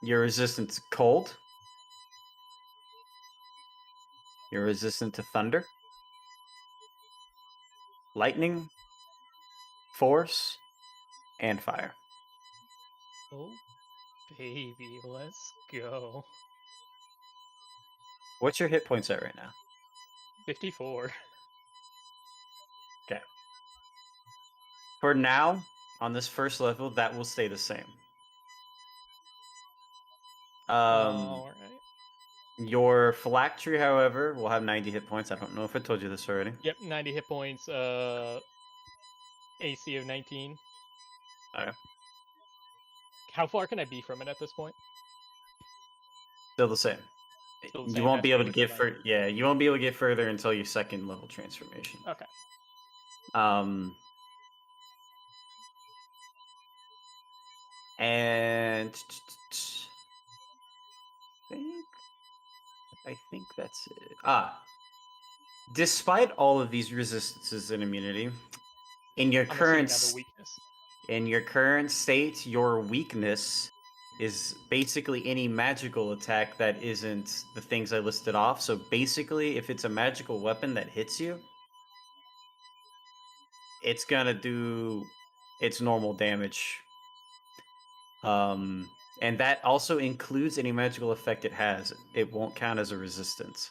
You're resistant to cold. You're resistant to thunder, lightning, force, and fire. Oh, baby, let's go. What's your hit points at right now? 54. Okay. For now, on this first level, that will stay the same. All right. Your phylactery, however, will have 90 hit points. I don't know if I told you this already. Yep, 90 hit points. AC of 19. Okay. How far can I be from it at this point? Still the same. Still the You same, won't has be to able be to get within further. Yeah, you won't be able to get further until your second level transformation. Okay. And I think that's it. Despite all of these resistances and immunity, in your I'm assuming current I have a weakness. in your current state, your weakness is basically any magical attack that isn't the things I listed off. So basically, if it's a magical weapon that hits you, it's gonna do its normal damage. And that also includes any magical effect it has. It won't count as a resistance.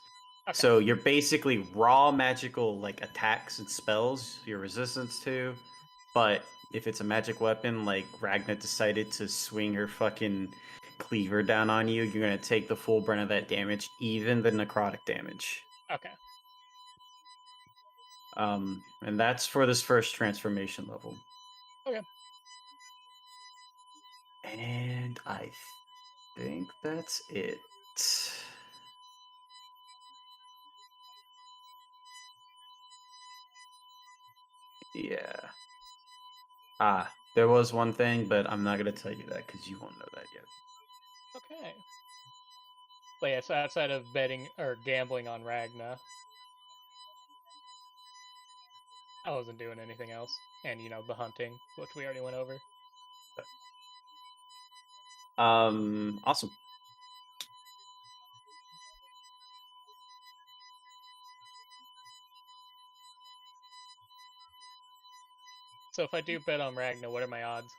Okay. So you're basically raw magical like attacks and spells you're resistance to, but if it's a magic weapon like Ragna decided to swing her fucking cleaver down on you, you're gonna take the full brunt of that damage, even the necrotic damage. Okay. And that's for this first transformation level. Okay. And I think that's it. Yeah. There was one thing, but I'm not gonna tell you that because you won't know that yet. Okay. But yeah, so outside of betting or gambling on Ragna, I wasn't doing anything else. And, the hunting, which we already went over. Awesome. So if I do bet on Ragna, what are my odds?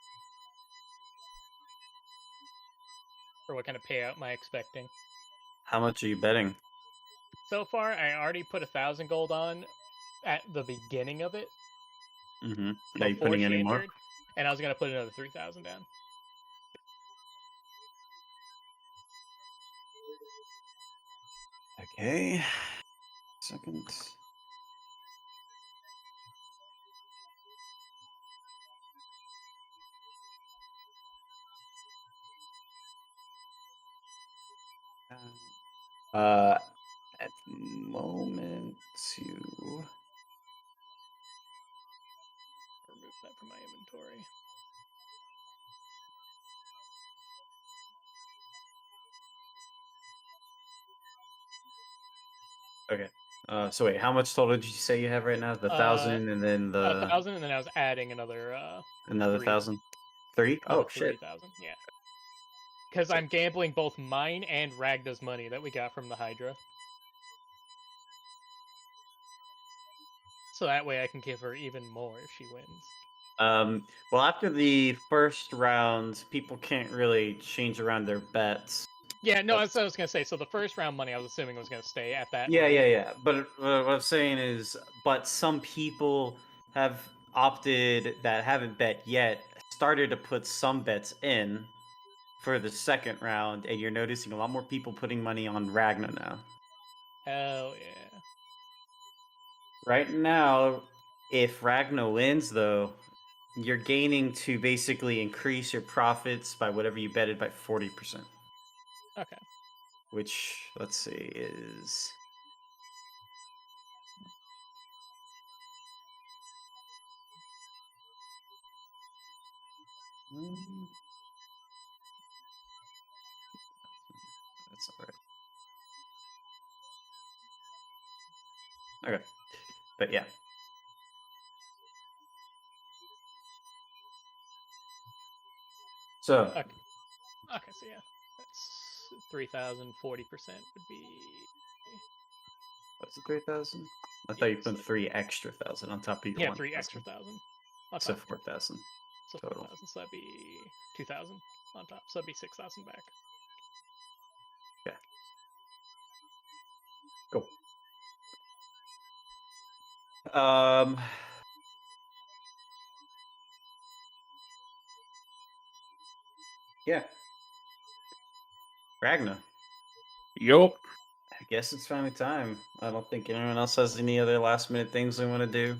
Or what kind of payout am I expecting? How much are you betting? So far, I already put 1,000 gold on at the beginning of it. Mm-hmm. Are you before putting she any more? entered, and I was gonna put another 3,000 down. Okay. Second. At the moment, you Remove that from my inventory. okay. So wait, how much total did you say you have right now? The 1,000, and then the 1,000, and then I was adding another another 3. 1,000. 3? Oh shit! 3,000. Yeah. Because I'm gambling both mine and Ragna's money that we got from the Hydra. So that way I can give her even more if she wins. Well, after the first round, people can't really change around their bets. Yeah, no, that's what I was gonna say. So the first round money, I was assuming was gonna stay at that. Yeah. But what I'm saying is, but some people have opted that haven't bet yet, started to put some bets in for the second round, and you're noticing a lot more people putting money on Ragnar now. Hell yeah. Right now, if Ragnar wins, though, you're gaining to basically increase your profits by whatever you betted by 40%. Okay. Which, let's see, is... That's all right. Okay. But yeah. So, Okay, so yeah. That's 3,000, 40% would be... what's the 3,000? I thought Yeah, you put so- 3 extra thousand on top of your Yeah, 1,000. 3 extra thousand. On So top. 4,000. So total. 4,000, so that'd be 2,000 on top. So that'd be 6,000 back. Yeah. Cool. Yeah. Ragnar. Yup. I guess it's finally time. I don't think anyone else has any other last minute things they want to do.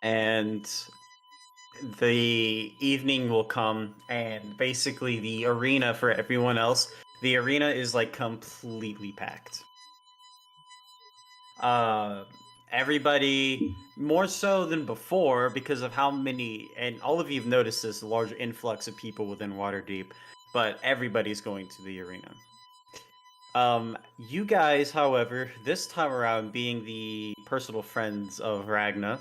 And the evening will come, and basically the arena for everyone else, the arena is like completely packed. Everybody, more so than before, because of how many, and all of you have noticed this large influx of people within Waterdeep, but everybody's going to the arena. You guys, however, this time around, being the personal friends of Ragna,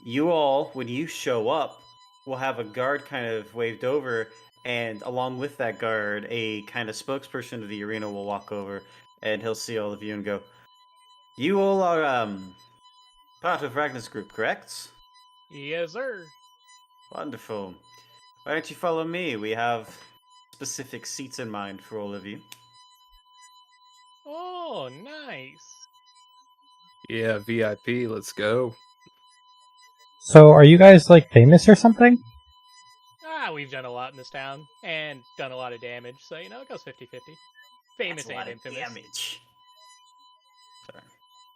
you all, when you show up, will have a guard kind of waved over, and along with that guard, a kind of spokesperson of the arena will walk over, and he'll see all of you and go, "You all are part of Ragna's group, correct? Yes, sir. Wonderful. Why don't you follow me? We have specific seats in mind for all of you." Oh, nice. Yeah, VIP. Let's go. So, are you guys, like, famous or something? We've done a lot in this town and done a lot of damage, so you know it goes 50-50. Famous That's a lot and of infamous. damage. Sorry.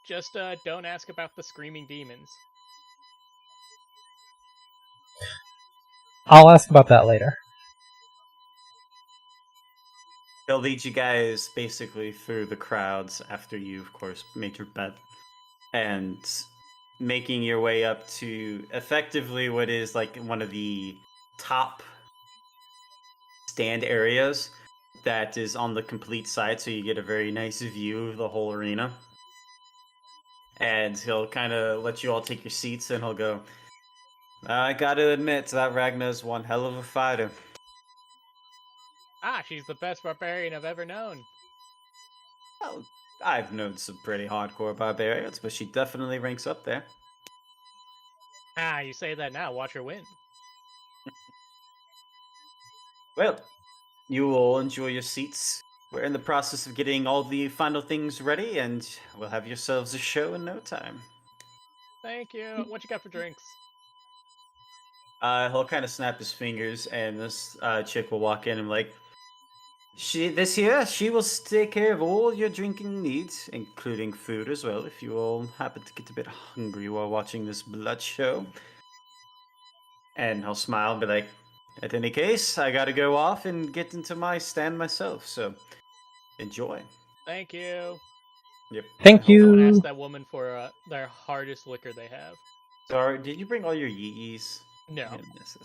Just don't ask about the screaming demons. I'll ask about that later. He'll lead you guys basically through the crowds after you, of course, made your bet, and making your way up to effectively what is like one of the top stand areas that is on the complete side, so you get a very nice view of the whole arena. And he'll kind of let you all take your seats, and he'll go, "I gotta admit, that Ragna's one hell of a fighter." She's the best barbarian I've ever known. Well, I've known some pretty hardcore barbarians, but she definitely ranks up there. You say that now, watch her win. Well, you all enjoy your seats. We're in the process of getting all the final things ready, and we'll have yourselves a show in no time. Thank you. What you got for drinks? He'll kind of snap his fingers, and this chick will walk in and be like, she will take care of all your drinking needs, including food as well, if you all happen to get a bit hungry while watching this blood show." And he'll smile and be like, "At any case, I gotta go off and get into my stand myself, so enjoy." Thank you. Yep. Thank Go and you. ask that woman for their hardest liquor they have. Sorry, did you bring all your yee-yees? No.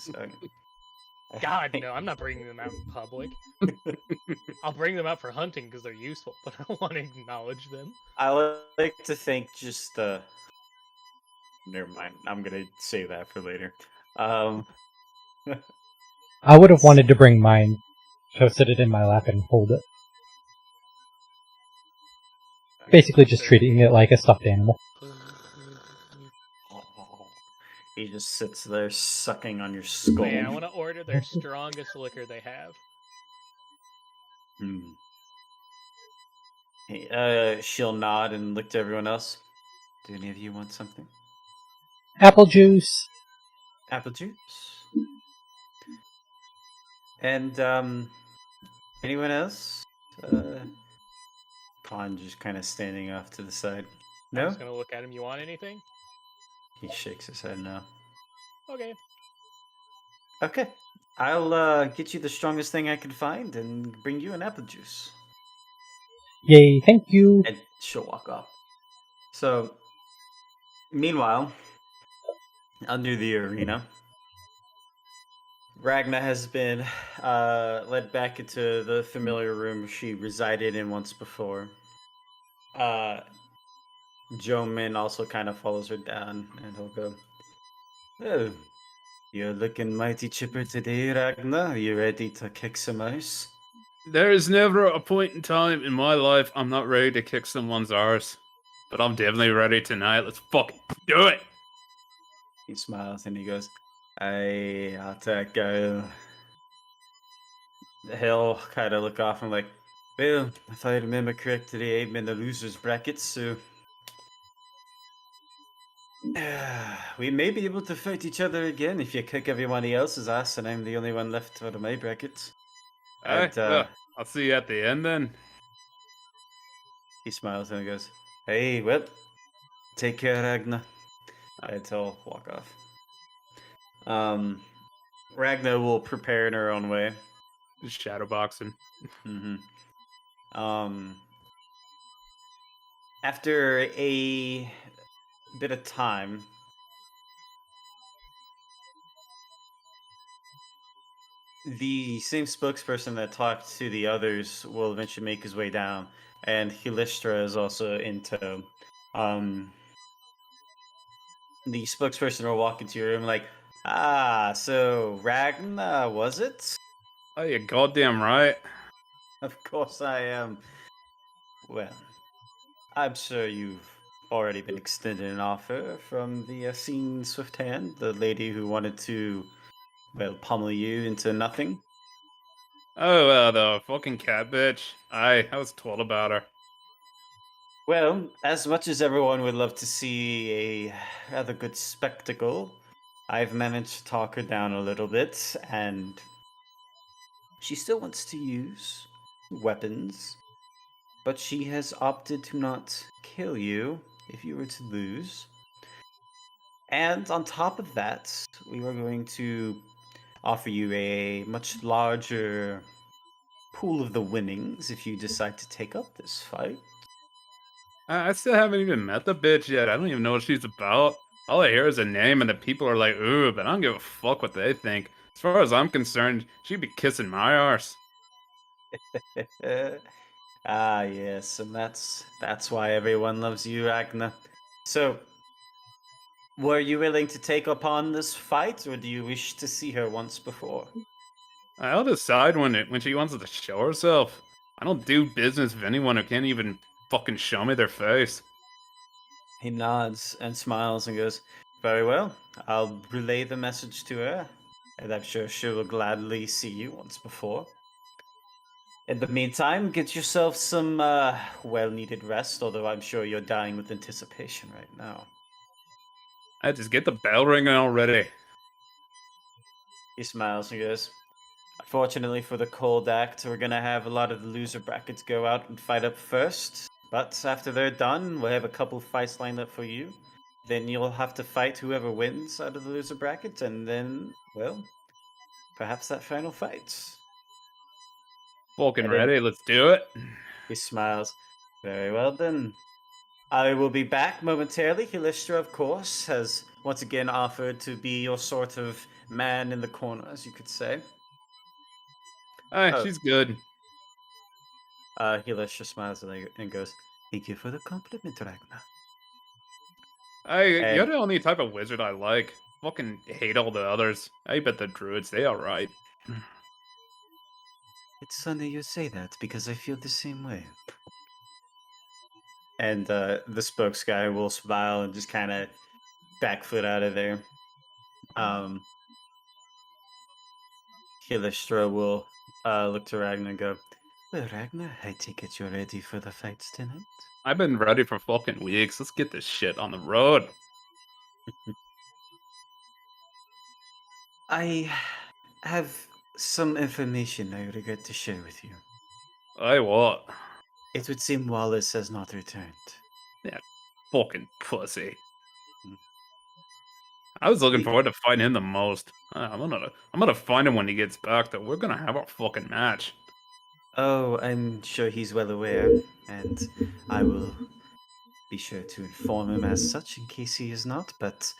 Okay. God, no, I'm not bringing them out in public. I'll bring them out for hunting because they're useful, but I don't want to acknowledge them. I like to think just, never mind. I'm gonna save that for later. I would have wanted to bring mine, so sit it in my lap and hold it. Basically just treating it like a stuffed animal. He just sits there sucking on your skull. Yeah, I want to order their strongest liquor they have. Hmm. She'll nod and look to everyone else. Do any of you want something? Apple juice. Apple juice? And, anyone else? Khan just kind of standing off to the side. I'm No? just gonna look at him. You want anything? He shakes his head no. Okay. Okay. I'll get you the strongest thing I can find and bring you an apple juice. Yay, thank you. And she'll walk off. So, meanwhile, under the arena, Ragna has been led back into the familiar room she resided in once before. Jomin also kind of follows her down, and he'll go, "Oh, you're looking mighty chipper today, Ragna. Are you ready to kick some ice?" There is never a point in time in my life I'm not ready to kick someone's arse. But I'm definitely ready tonight. Let's fucking do it! He smiles and he goes, "Aye, I'll take go." He'll kind of look off and like, "Well, if I remember correctly, I'm in the losers bracket, so we may be able to fight each other again if you kick everybody else's ass and I'm the only one left out of my bracket." Alright, And well, I'll see you at the end then. he smiles and he goes, "Hey, well, take care, Ragna." And he'll walk off. Ragna will prepare in her own way. Just shadowboxing. After a bit of time, the same spokesperson that talked to the others will eventually make his way down, and Hilistra is also in tow. The spokesperson will walk into your room like, so Ragna, was it? Oh, you goddamn right. Of course I am. Well, I'm sure you've already been extended an offer from the Seen Swift Hand, the lady who wanted to, well, pummel you into nothing. Oh, the fucking cat bitch. I was told about her. Well, as much as everyone would love to see a rather good spectacle, I've managed to talk her down a little bit, and she still wants to use weapons, but she has opted to not kill you if you were to lose. And on top of that, we were going to offer you a much larger pool of the winnings if you decide to take up this fight. I still haven't even met the bitch yet. I don't even know what she's about. All I hear is a name and the people are like, ooh, but I don't give a fuck what they think. As far as I'm concerned, she'd be kissing my arse. Yes, and that's why everyone loves you, Agna. So, were you willing to take upon this fight, or do you wish to see her once before? I'll decide when she wants to show herself. I don't do business with anyone who can't even fucking show me their face. He nods and smiles and goes, "Very well. I'll relay the message to her, and I'm sure she will gladly see you once before. In the meantime, get yourself some well-needed rest, although I'm sure you're dying with anticipation right now." I just get the bell ringing already. He smiles and goes, "Unfortunately for the cold act, we're going to have a lot of the loser brackets go out and fight up first. But after they're done, we'll have a couple fights lined up for you. Then you'll have to fight whoever wins out of the loser bracket, and then, well, perhaps that final fight." Fucking And then ready, let's do it. he smiles. "Very well then. I will be back momentarily. Hilistra, of course, has once again offered to be your sort of man in the corner, as you could say." Aye, Oh. she's good. Hilistra smiles and goes, "Thank you for the compliment, Ragnar." You're And the only type of wizard I like. Fucking hate all the others. I bet the druids, they alright. it's funny you say that, because I feel the same way. And the spokes guy will smile and just kind of backfoot out of there. Hillistra will look to Ragnar and go, "Well, Ragnar, I take it you're ready for the fights tonight?" I've been ready for fucking weeks. Let's get this shit on the road. I have some information I regret to share with you. I what? It would seem Wallace has not returned. Fucking pussy. Mm. I was looking He- forward to fighting him the most. I'm gonna find him when he gets back. Though we're gonna have a fucking match. Oh, I'm sure he's well aware, and I will be sure to inform him as such in case he is not. But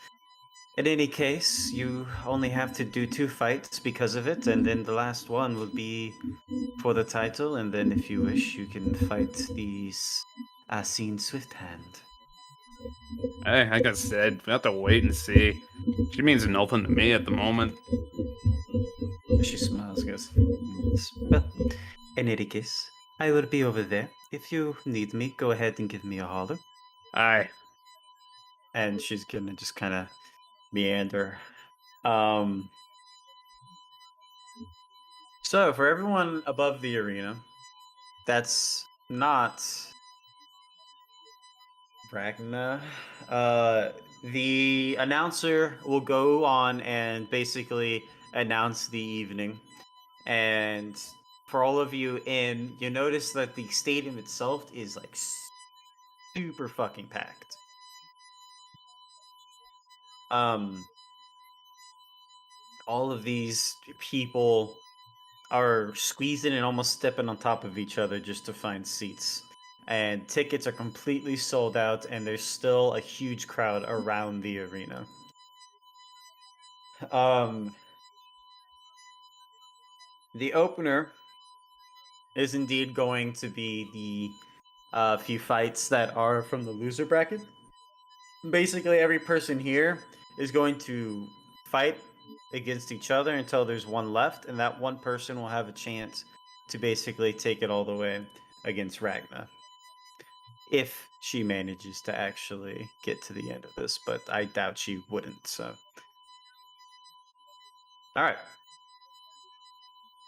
in any case, you only have to do 2 fights because of it, and then the last one will be for the title, and then if you wish, you can fight these Asin Swifthand. Hey, like I said, we have to wait and see. She means nothing to me at the moment. She smiles and goes, "Yes. Well, in any case, I will be over there. If you need me, go ahead and give me a holler." Aye. And she's gonna just kind of meander. Um, so for everyone above the arena, that's not Ragna. The announcer will go on and basically announce the evening. And for all of you in, you notice that the stadium itself is like super fucking packed. All of these people are squeezing and almost stepping on top of each other just to find seats. And tickets are completely sold out, and there's still a huge crowd around the arena. The opener is indeed going to be the few fights that are from the loser bracket. Basically, every person here is going to fight against each other until there's one left, and that one person will have a chance to basically take it all the way against Ragna. If she manages to actually get to the end of this, but I doubt she wouldn't, so. Alright.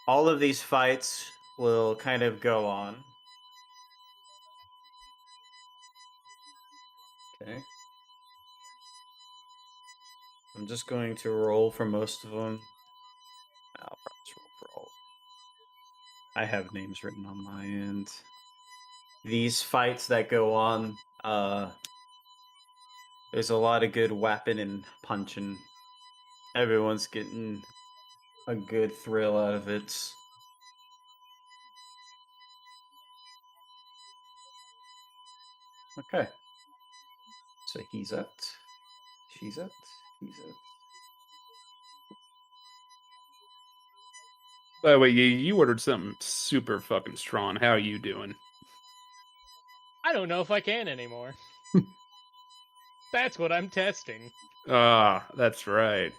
All of these fights will kind of go on. Okay. I'm just going to roll for most of them. I'll probably just roll for all. I have names written on my end. These fights that go on, there's a lot of good whapping and punching. Everyone's getting a good thrill out of it. Okay. So he's out. She's out. He's out. By the way, you ordered something super fucking strong. How are you doing? I don't know if I can anymore. That's what I'm testing. Ah, that's right.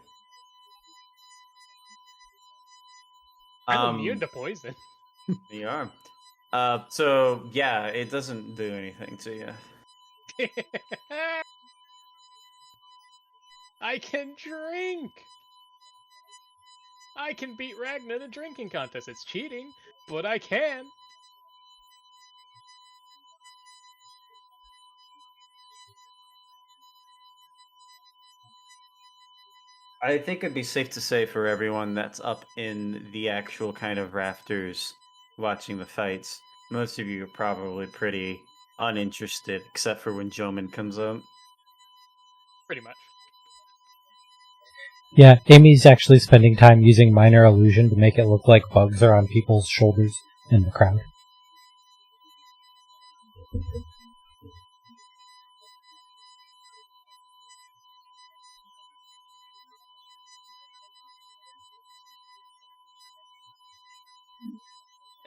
I'm immune to poison. You are. So yeah, it doesn't do anything to you. I can drink! I can beat Ragnar in a drinking contest. It's cheating, but I can. I think it'd be safe to say for everyone that's up in the actual kind of rafters watching the fights, most of you are probably pretty uninterested, except for when Joman comes up. Pretty much. Yeah, Amy's actually spending time using minor illusion to make it look like bugs are on people's shoulders in the crowd.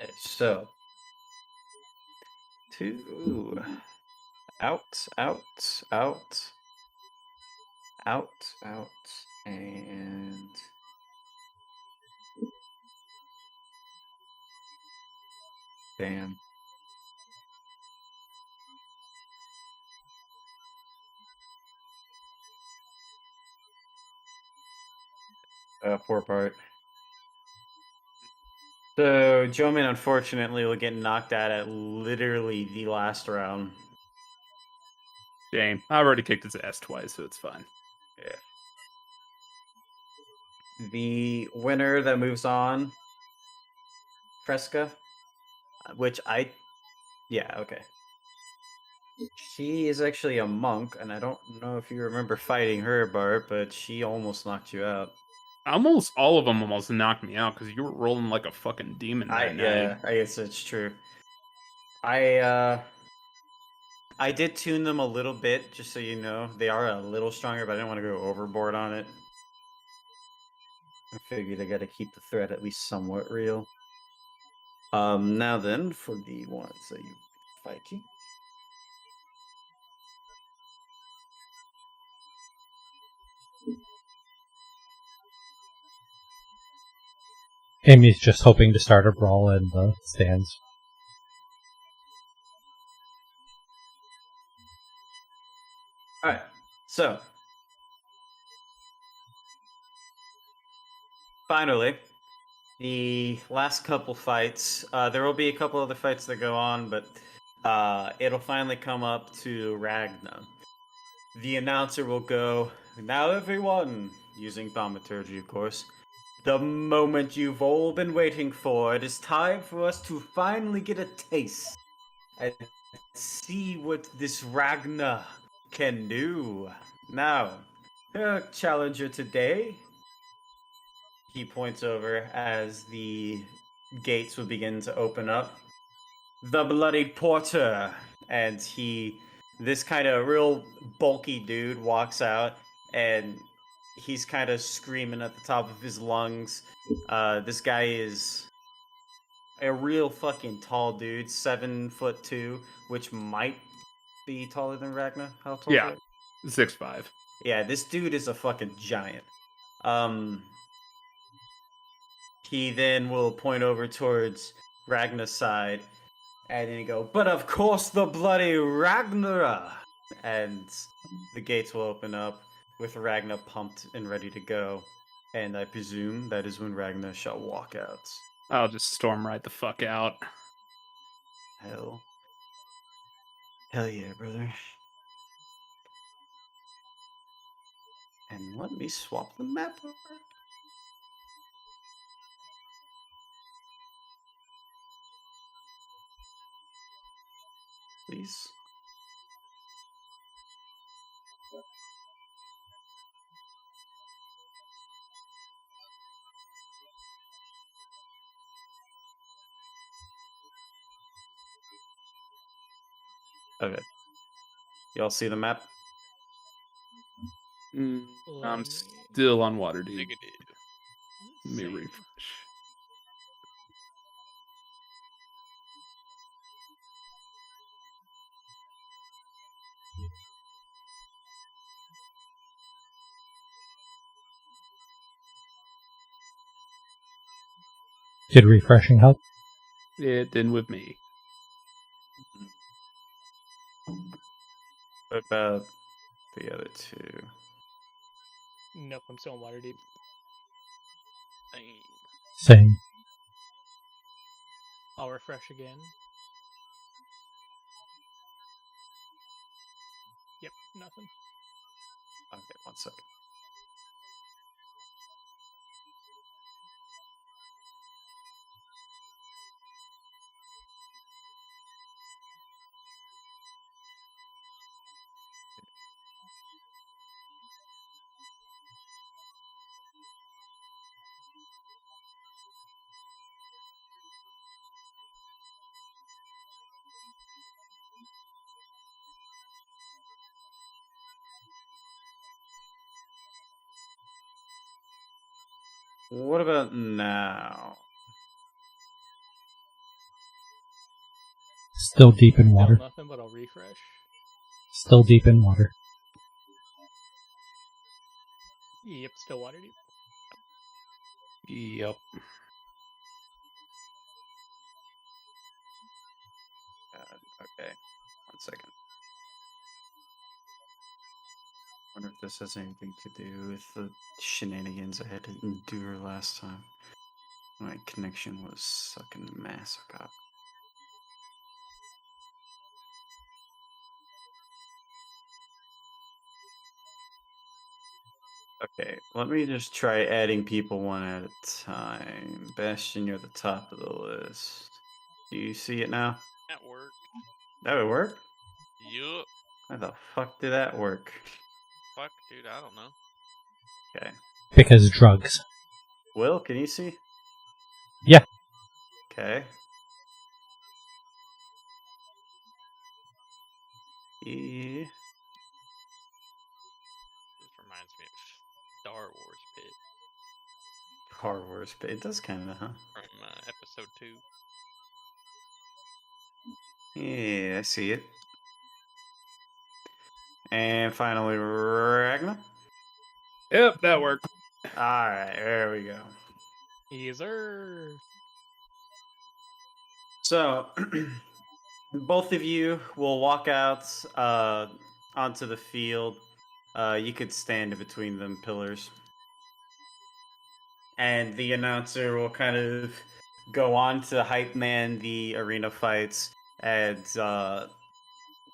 Okay, so 2 out, out, out, out, out, and bam. Poor part. So Jomin unfortunately will get knocked out at literally the last round. Shame. I already kicked his ass twice, so it's fine. Yeah. The winner that moves on, Fresca, yeah, okay. She is actually a monk, and I don't know if you remember fighting her, Bart, but she almost knocked you out. Almost all of them almost knocked me out because you were rolling like a fucking demon that night. I guess it's true. I did tune them a little bit, just so you know. They are a little stronger, but I didn't want to go overboard on it. I figured I gotta keep the threat at least somewhat real. Now then, for the ones that you fighting. Amy's just hoping to start a brawl in the stands. Alright, so. Finally, the last couple fights. There will be a couple other fights that go on, but it'll finally come up to Ragna. The announcer will go, "Now everyone," using thaumaturgy, of course. "The moment you've all been waiting for. It is time for us to finally get a taste and see what this Ragna can do. Now, her challenger today," he points over as the gates will begin to open up, "the Bloodied Porter." And this kind of real bulky dude walks out, and he's kind of screaming at the top of his lungs. This guy is a real fucking tall dude, 7'2", which might be taller than Ragnar. How tall? Yeah, is 6'5". Yeah, this dude is a fucking giant. He then will point over towards Ragnar's side, and then go, "But of course the bloody Ragnar!" And the gates will open up with Ragnar pumped and ready to go. And I presume that is when Ragnar shall walk out. I'll just storm right the fuck out. Hell yeah, brother. And let me swap the map over. Please. Okay. Y'all see the map? I'm Let me- still on water, dude. Negative. Let me Same. refresh. Did refreshing help? It didn't with me. What about the other two? Nope, I'm still in water deep. Same. Same. I'll refresh again. Yep, nothing. Okay, 1 second. What about now? Still deep in Still water. nothing, but I'll refresh. Still deep in water. Yep, still water deep. Yep. Okay, 1 second. Wonder if this has anything to do with the shenanigans I had to endure last time. My connection was sucking mass cock. Okay, let me just try adding people one at a time. Bastion, you're at the top of the list. Do you see it now? That worked. That would work? Yup. How the fuck did that work? Fuck, dude, I don't know. Okay. Because drugs. Will, can you see? Yeah. Okay. E. This reminds me of Star Wars Pit Star Wars, but it does kind of, huh? from episode 2. Yeah, I see it. And finally, Ragnar. Yep, that worked. Alright, there we go. Easer. So, both of you will walk out onto the field. You could stand between them pillars. And the announcer will kind of go on to hype man the arena fights. And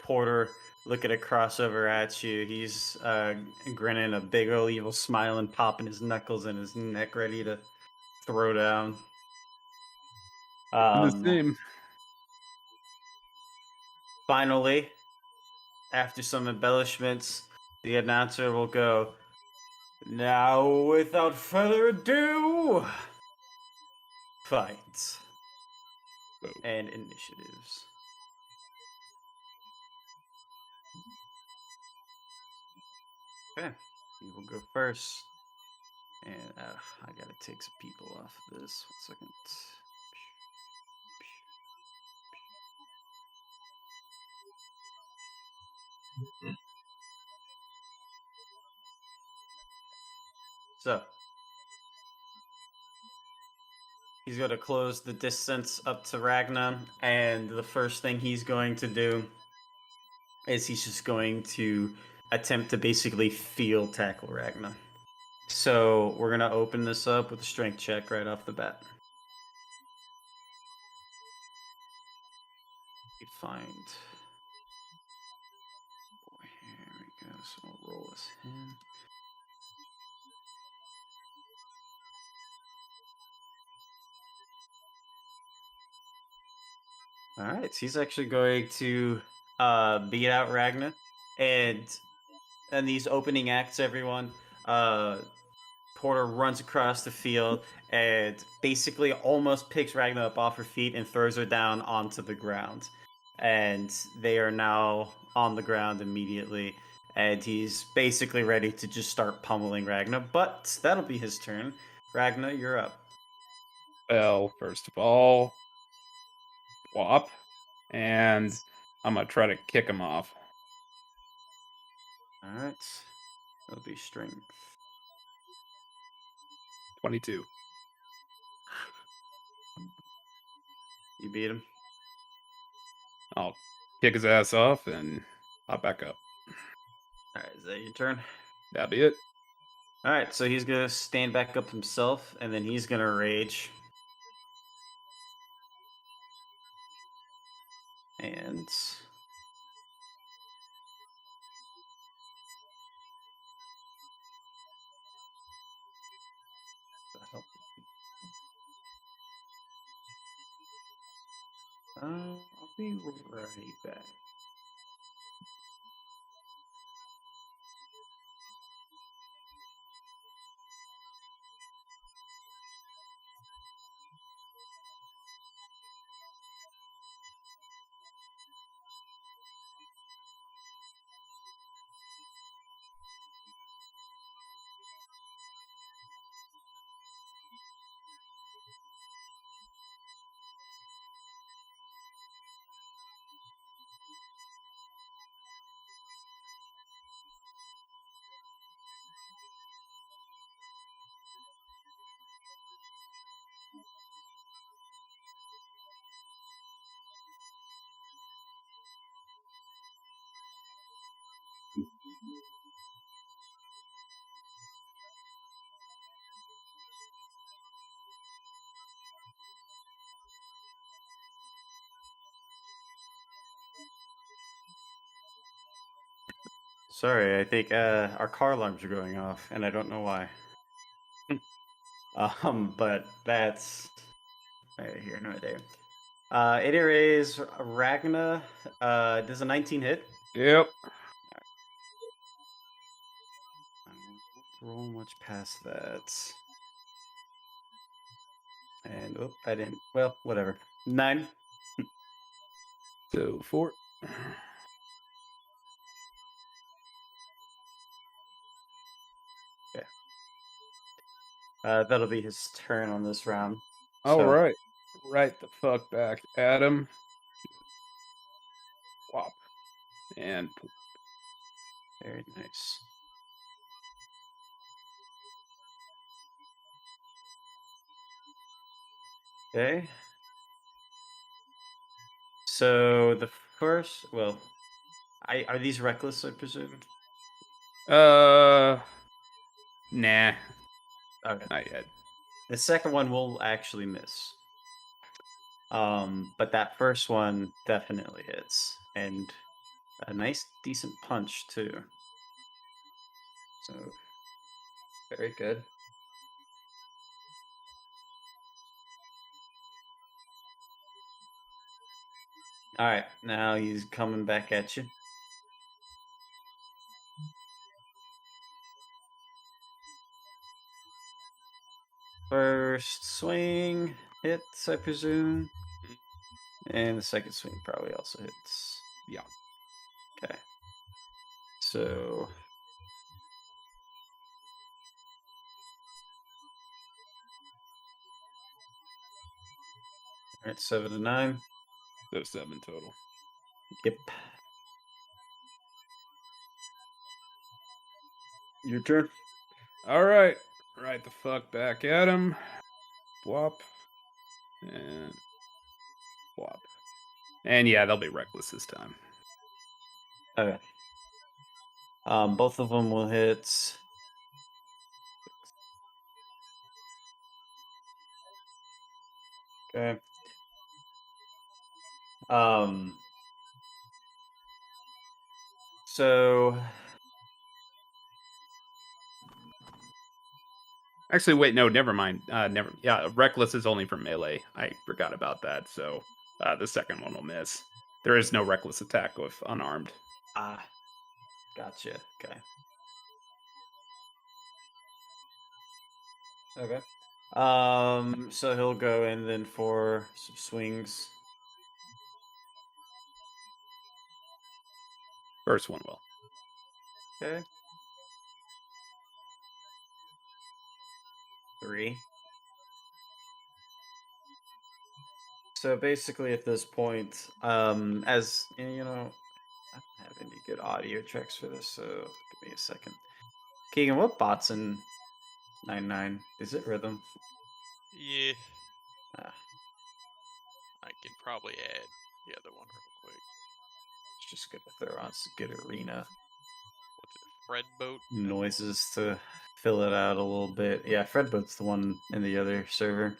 Porter looking across over at you. He's grinning a big old evil smile and popping his knuckles in his neck, ready to throw down. The same. Finally, after some embellishments, the announcer will go, "Now, without further ado, fight and initiatives." Okay, you will go first. And I gotta take some people off of this. 1 second. So, he's going to close the distance up to Ragnar, and the first thing he's going to do is he's just going to attempt to basically field tackle Ragnar. So, we're going to open this up with a strength check right off the bat. We find. Boy, here we go. So, we'll roll this in. All right, so he's actually going to beat out Ragnar, and these opening acts, everyone, Porter runs across the field and basically almost picks Ragnar up off her feet and throws her down onto the ground, and they are now on the ground immediately, and he's basically ready to just start pummeling Ragnar. But that'll be his turn. Ragnar, you're up. Well, first of all, swap, and I'm gonna try to kick him off. All right, that'll be strength. 22. You beat him. I'll kick his ass off and hop back up. All right, is that your turn? That'll be it. All right, so he's gonna stand back up himself, and then he's gonna rage. And I'll be right back. Sorry, I think our car alarms are going off, and I don't know why. But that's right here, no there. It is Ragna. Does a 19 hit? Yep. I won't roll much past that. And oh, I didn't. Well, whatever. 9. So 4. That'll be his turn on this round. All So- right. Right the fuck back, Adam. Whop. And Very nice. Okay. So the first, well, are these reckless? I presume. nah, Okay. not yet. The second one will actually miss. But that first one definitely hits, and a nice, decent punch too. So very good. All right, now he's coming back at you. First swing hits, I presume. And the second swing probably also hits. Yeah. Okay. So. All right, 7 to 9. So 7 total. Yep. Your turn. All right. Right the fuck back at him. Whop. And whop. And yeah, they'll be reckless this time. Okay. Both of them will hit. Okay. So Actually, wait, no, never mind. Never. Yeah, reckless is only for melee. I forgot about that. So the second one will miss. There is no reckless attack with unarmed. gotcha. Okay. Okay. So he'll go in then for some swings. First one will. Okay. 3. So basically, at this point, as you know, I don't have any good audio tracks for this, so give me a second. Keegan, what bot's in 9-9? Is it rhythm? Yeah. Ah. I can probably add the other one real quick. It's just gonna throw on some good arena What's it? Fred boat? noises to fill it out a little bit. Yeah, Fredboat's the one in the other server.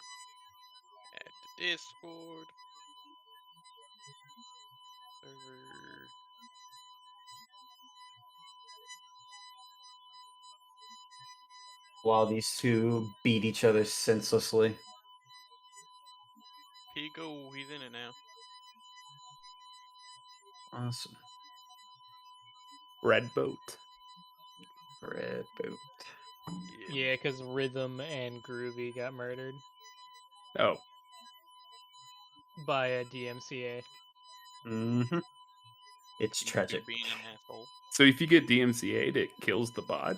Add to Discord. Server. While these two beat each other senselessly. Pigo, he's in it now. Awesome. Red boat. Fredboat. Yeah, because Rhythm and Groovy got murdered Oh, by a DMCA. Mm-hmm. It's You tragic. being an asshole. so if you get DMCA'd, it kills the bot.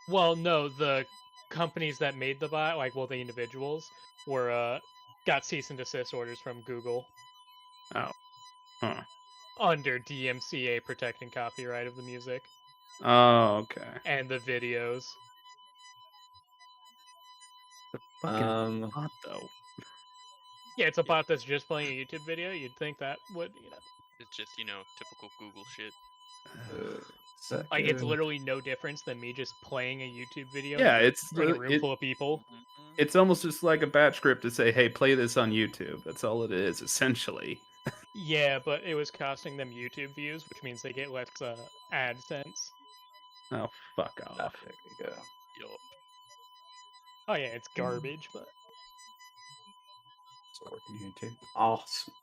Well, no, the companies that made the bot, the individuals, were got cease and desist orders from Google Oh, huh. under DMCA protecting copyright of the music Oh, okay. and the videos. Fucking bot though. Yeah, it's a bot that's just playing a YouTube video. You'd think that would, It's just, typical Google shit. it's literally no difference than me just playing a YouTube video. Yeah, it's in a room full of people. it's almost just like a batch script to say, "Hey, play this on YouTube." That's all it is, essentially. Yeah, but it was costing them YouTube views, which means they get less AdSense. Oh, fuck Oh, off. there we go. Yup. Oh yeah, it's garbage, but It's working here too. Awesome.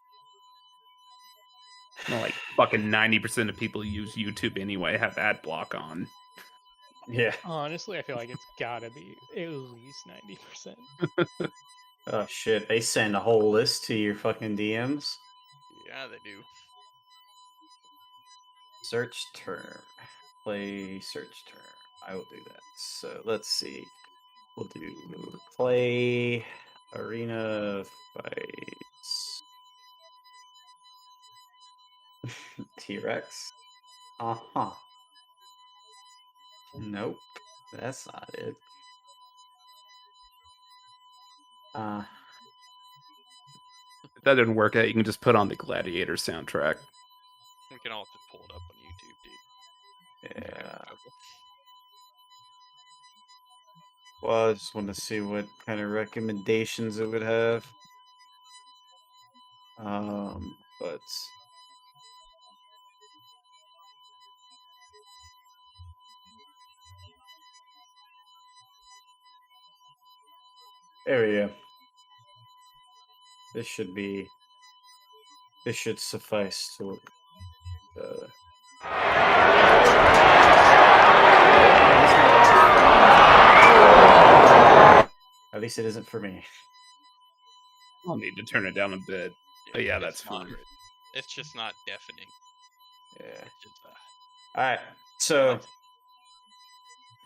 Well, like fucking 90% of people who use YouTube anyway have ad block on. Yeah. honestly, I feel like it's gotta be at least 90%. Oh shit, they send a whole list to your fucking DMs. Yeah, they do. Search term. Play search term. I will do that. So let's see. We'll do play arena fights. T-Rex. Uh-huh. Nope. That's not it. If that didn't work out, you can just put on the Gladiator soundtrack. We can all just pull it up on YouTube, dude. Yeah. Trouble. Well, I just want to see what kind of recommendations it would have. But there we go. This should suffice to at least it isn't for me. I'll need to turn it down a bit. But yeah, it's that's fine. moderate. It's just not deafening. Yeah. It's just, Alright, so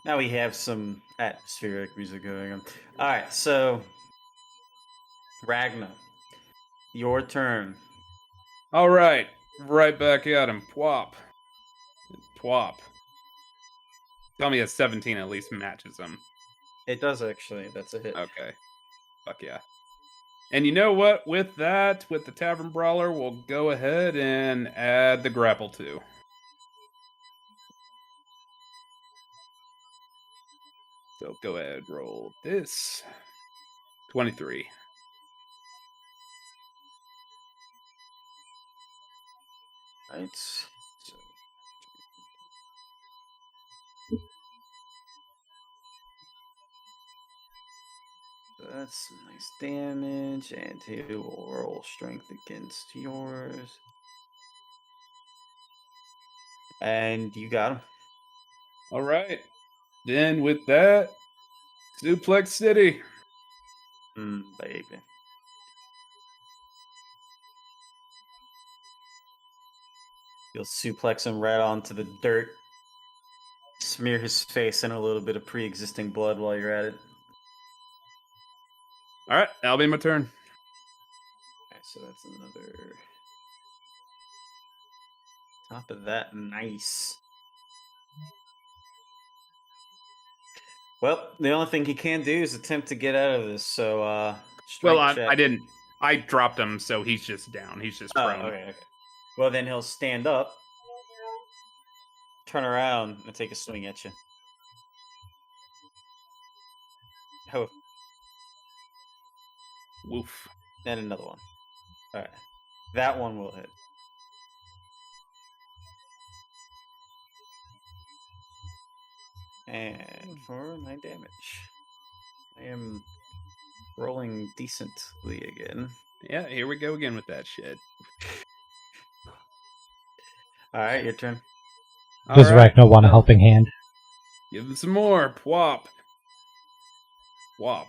now we have some atmospheric music going on. Alright, so Ragna, your turn. All right, right back at him. Pwop. Pwop. Tell me a 17 at least matches him. It does actually. That's a hit. Okay. Fuck yeah. And you know what? With that, with the Tavern Brawler, we'll go ahead and add the grapple too. So go ahead, roll this. 23. Right. So, that's some nice damage, and he will roll strength against yours. And you got him. All right. Then with that, Suplex City. Baby. You'll suplex him right onto the dirt. Smear his face in a little bit of pre-existing blood while you're at it. All right, that'll be my turn. Okay, so that's another. Top of that, nice. Well, the only thing he can do is attempt to get out of this. So, Well, strength check. I didn't. I dropped him, so he's just down. He's just Oh, prone. okay. Well, then he'll stand up, turn around, and take a swing at you. Oh, Woof. and another one. All right, that one will hit. And for my damage, I am rolling decently again. Yeah, here we go again with that shit. All right, your turn. Does All right, Ragnar want a helping hand? give him some more. Pwop. Pwop.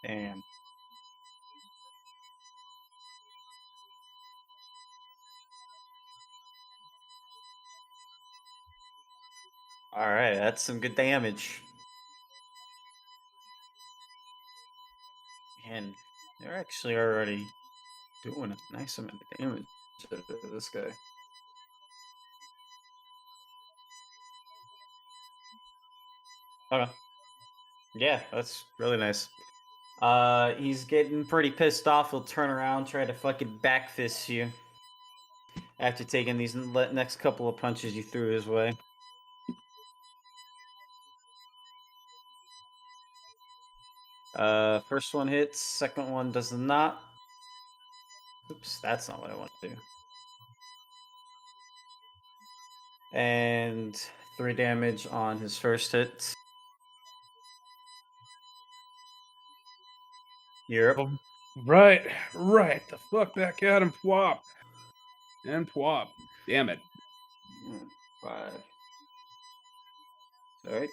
Damn. All right, that's some good damage. And they're actually already doing a nice amount of damage to this guy. Okay. Yeah, that's really nice. He's getting pretty pissed off. He'll turn around, try to fucking backfist you after taking these next couple of punches you threw his way. First one hits, second one does not. Oops, that's not what I want to do. And 3 damage on his first hit. You're up. Right. The fuck back at him, Pwop. And Pwop. Damn it. 5. Alright.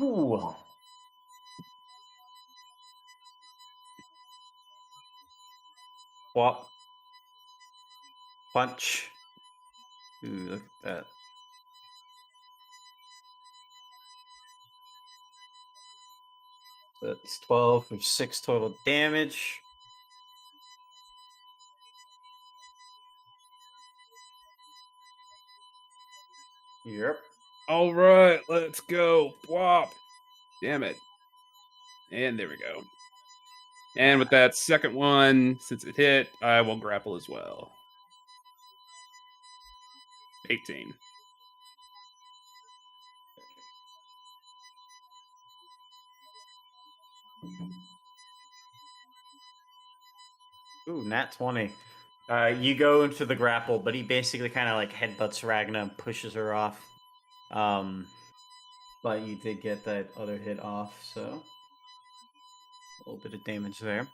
Ooh. Whop. Punch. Ooh, look at that. So that's 12 for 6 total damage. Yep. All right, let's go. Pwop. Damn it. And there we go. And with that second one, since it hit, I will grapple as well. 18. Ooh, nat 20. You go into the grapple, but he basically kind of like headbutts Ragna and pushes her off. But you did get that other hit off, so a little bit of damage there.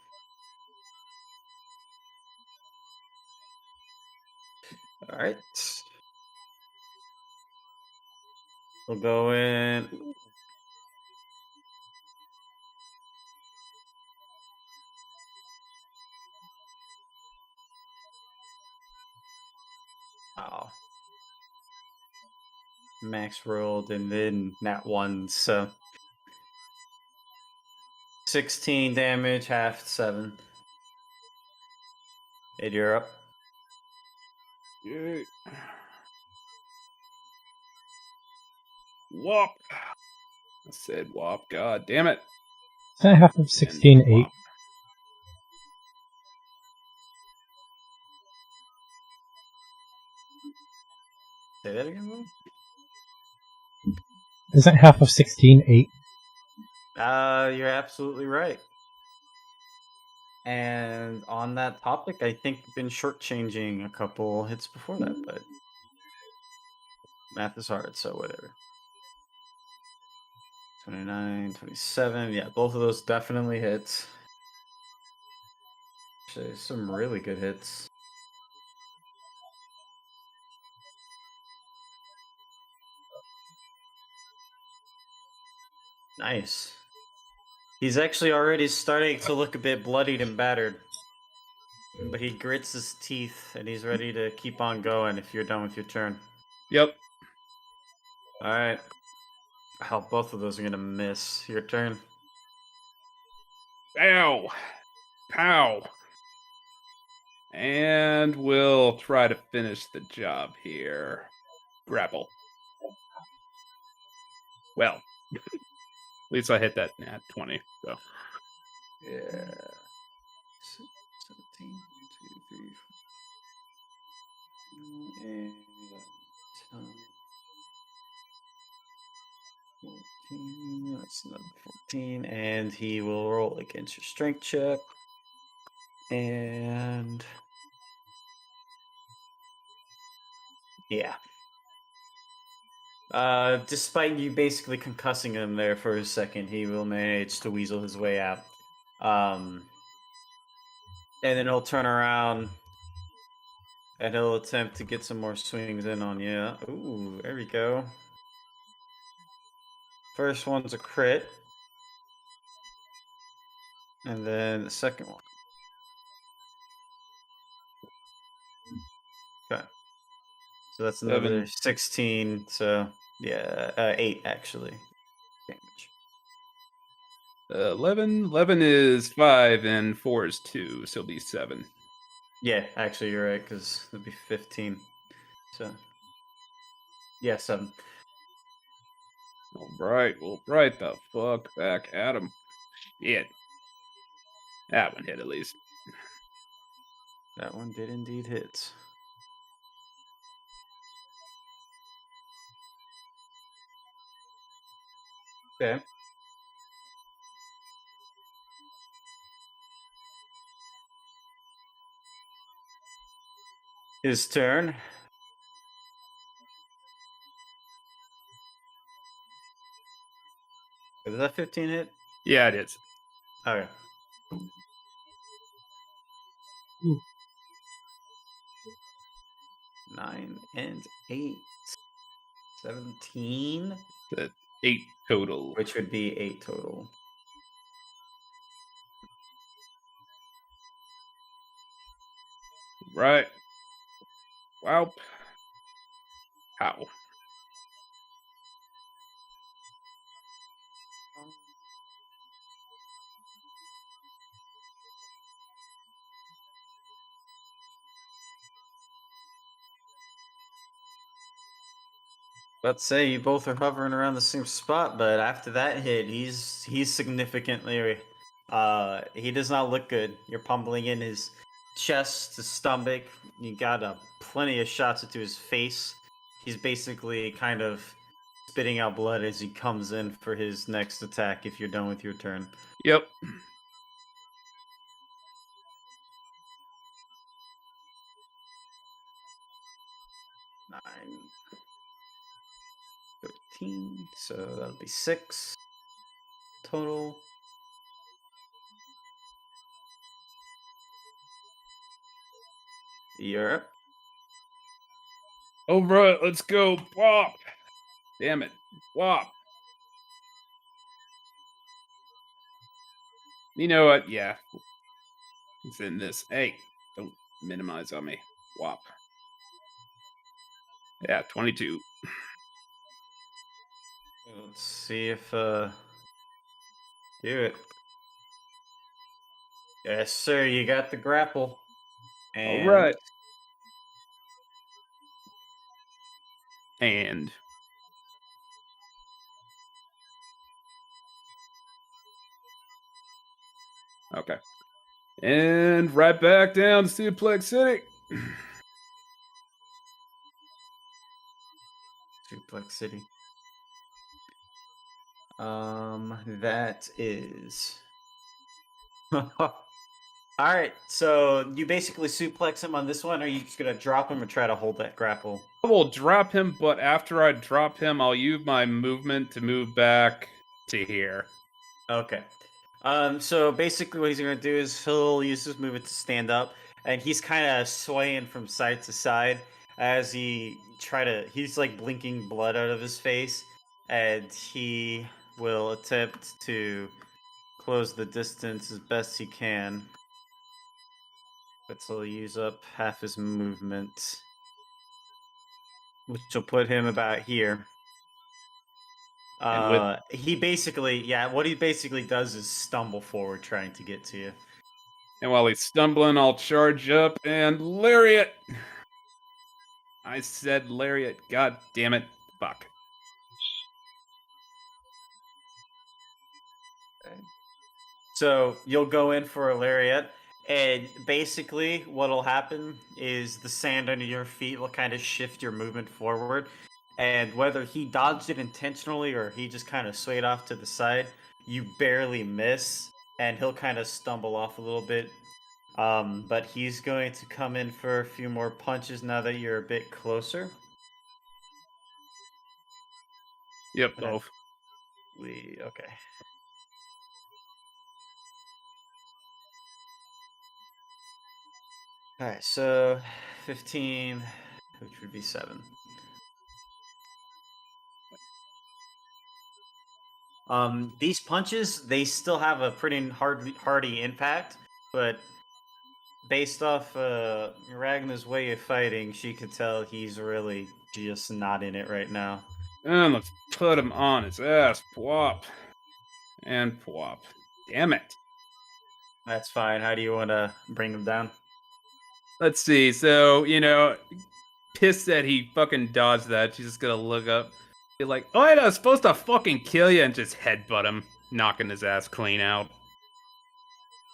All right. We'll go in. Wow. Max rolled and then nat 1, so 16 damage, half 7. And you're up. Yay. Whop. I said whop. God damn it. Isn't it half of 16 And 8? whop. Say that again, Will? Isn't half of 16 8? You're absolutely right. And on that topic, I think you've been shortchanging a couple hits before that, but math is hard, so whatever. 29, 27. Yeah, both of those definitely hits. Actually, some really good hits. Nice. He's actually already starting to look a bit bloodied and battered. But he grits his teeth and he's ready to keep on going if you're done with your turn. Yep. Alright. Oh, both of those are gonna miss. Your turn. Ow. Pow. And we'll try to finish the job here. Grapple. Well, at least I hit that nat 20. So Yeah. 17, 1, 2, 3, 4, and 10, 14. That's another 14. And he will roll against your strength check. And yeah. Despite you basically concussing him there for a second, he will manage to weasel his way out. And then he'll turn around and he'll attempt to get some more swings in on you. Ooh, there we go. First one's a crit. And then the second one. Okay. So that's another 16. So, yeah, 8 actually. Damage. 11. 11 is 5 and 4 is 2. So it'll be 7. Yeah, actually, you're right, because it'd be 15. So, yeah, 7. All right. Well, right the fuck back at him. Shit. That one hit at least. That one did indeed hit. Okay. His turn. Is that 15 hit? Yeah, it is. Okay. Ooh. 9 and 8. 17, 8 total. which would be 8 total. Right. Wow. How? Let's say you both are hovering around the same spot, but after that hit, he's significantly he does not look good. You're pummeling in his chest, his stomach. You got plenty of shots into his face. He's basically kind of spitting out blood as he comes in for his next attack if you're done with your turn. Yep. 9, 13, so that'll be 6 total. You're up. All right, let's go. Wop. Damn it. Wop. You know what? Yeah. It's in this. Hey, don't minimize on me. Wop. Yeah, 22. Let's see if do it. Yes, sir. You got the grapple. And All right. And okay. And right back down to Suplex City. Suplex City. That is. All right. So you basically suplex him on this one. Or are you just gonna drop him or try to hold that grapple? I will drop him, but after I drop him, I'll use my movement to move back to here. Okay. So basically what he's gonna do is he'll use his movement to stand up, and he's kind of swaying from side to side as he's like blinking blood out of his face, and he will attempt to close the distance as best he can. But he'll use up half his movement, which will put him about here. And He basically, what he basically does is stumble forward trying to get to you. And while he's stumbling, I'll charge up and lariat. I said lariat. God damn it. Fuck. So you'll go in for a lariat, and basically what'll happen is the sand under your feet will kind of shift your movement forward. And whether he dodged it intentionally or he just kind of swayed off to the side, you barely miss, and he'll kind of stumble off a little bit. But he's going to come in for a few more punches now that you're a bit closer. Yep, Okay. both. Okay. Alright, so 15, which would be 7. These punches, they still have a pretty hardy impact, but based off Ragna's way of fighting, she could tell he's really just not in it right now. And let's put him on his ass. Pwop. And pwop. Damn it. That's fine. How do you want to bring him down? Let's see. So, pissed that he fucking dodged that. She's just gonna look up. Be like, oh, I was supposed to fucking kill you, and just headbutt him, knocking his ass clean out.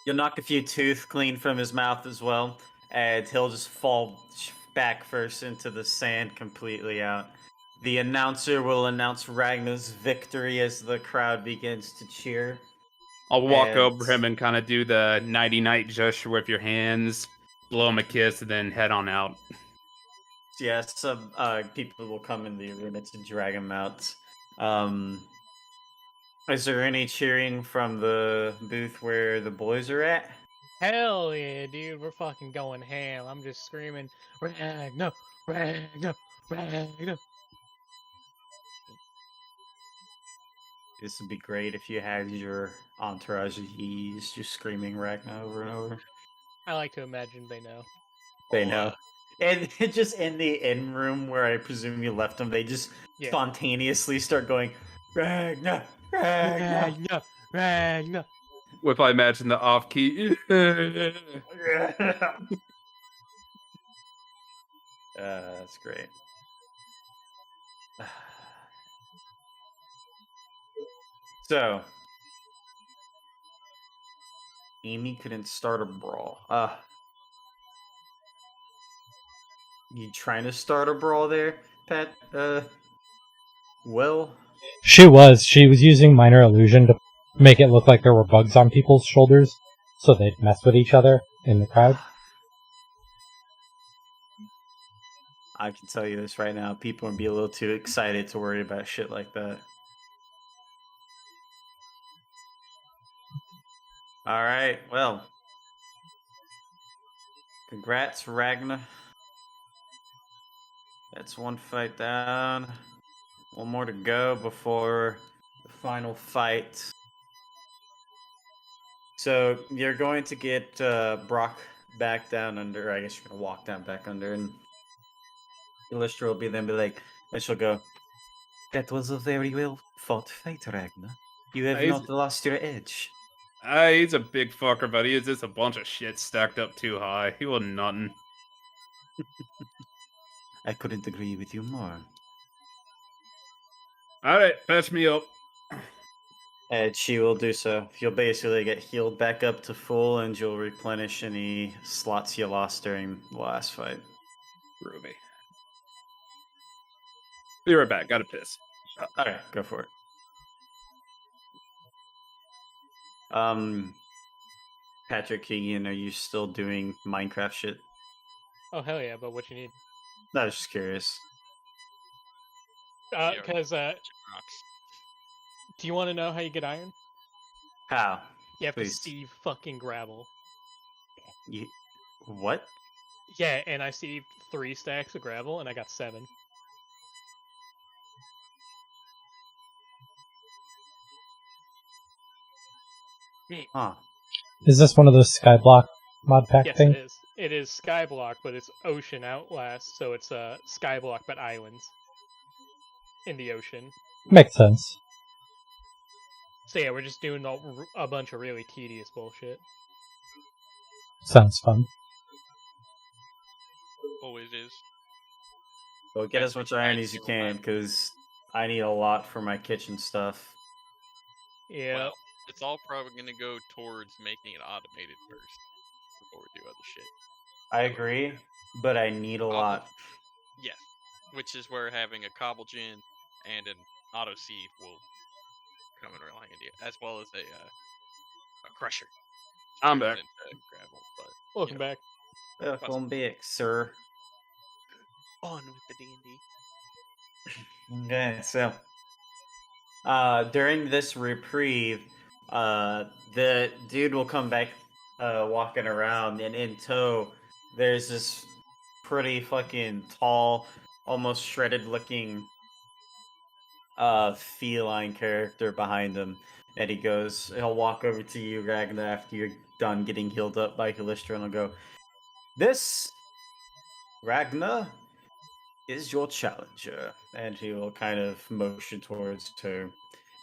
You'll knock a few teeth clean from his mouth as well, and he'll just fall back first into the sand completely out. The announcer will announce Ragna's victory as the crowd begins to cheer. I'll walk over him and kind of do the nighty-night gesture with your hands, blow him a kiss, and then head on out. Yeah, some people will come in the arena to drag him out. Is there any cheering from the booth where the boys are at? Hell yeah, dude, we're fucking going ham. I'm just screaming, Ragna, Ragna, Ragna. This would be great if you had your entourage of Ys just screaming Ragna over and over. I like to imagine they know. They Well, know. And just in the in room where I presume you left them, they just Yeah. spontaneously start going, Ragna, Ragna. Ragna, Ragna. If I imagine the off key. That's great. So, Amy couldn't start a brawl. You trying to start a brawl there, Pat? Will? She was using minor illusion to make it look like there were bugs on people's shoulders, so they'd mess with each other in the crowd. I can tell you this right now. People would be a little too excited to worry about shit like that. Alright, well. Congrats, Ragna. That's one fight down. One more to go before the final fight. So you're going to get Brock back down under. I guess you're going to walk down back under, and Illustra will be like, and she'll go, that was a very well fought fight, Ragna. You have not lost your edge. He's a big fucker, but he is just a bunch of shit stacked up too high. He wasn't nothing. I couldn't agree with you more. Alright, patch me up. And she will do so. You'll basically get healed back up to full, and you'll replenish any slots you lost during the last fight. Ruby. Be right back. Gotta piss. Alright, go for it. Patrick Keegan, are you still doing Minecraft shit? Oh, hell yeah, but what you need? I was just curious. Because, Rocks. do you want to know how you get iron? How? You have Please. to sieve fucking gravel. What? Yeah, and I sieved 3 stacks of gravel, and I got 7. Huh. Is this one of those Skyblock mod pack Yes, things? it is. It is Skyblock, but it's Ocean Outlast, so it's Skyblock but islands in the ocean. Makes sense. So yeah, we're just doing a bunch of really tedious bullshit. Sounds fun. Always is. Well, get as much iron as you can, because I need a lot for my kitchen stuff. Yeah. Well, it's all probably going to go towards making it automated first before we do other shit. I agree, but I need a lot. Yes, which is where having a cobble gen and an auto sieve will come in real handy, as well as a crusher. I'm Turns back. into gravel, but Welcome back. Welcome back, sir. on with the D&D. Okay, so during this reprieve, the dude will come back walking around, and in tow, there's this pretty fucking tall, almost shredded looking feline character behind him. And he'll walk over to you, Ragnar, after you're done getting healed up by Callistra, and he'll go, this, Ragnar, is your challenger. And he will kind of motion towards her,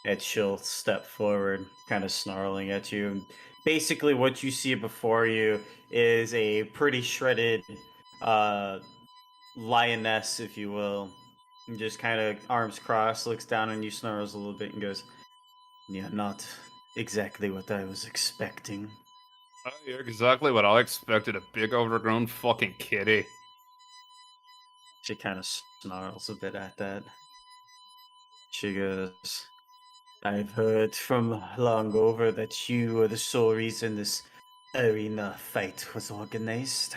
and she'll step forward, kind of snarling at you. Basically, what you see before you is a pretty shredded lioness, if you will. And just kind of arms crossed, looks down on you, snarls a little bit, and goes, yeah, not exactly what I was expecting. You're exactly what I expected, a big overgrown fucking kitty. She kind of snarls a bit at that. She goes, I've heard from long over that you are the sole reason this arena fight was organized.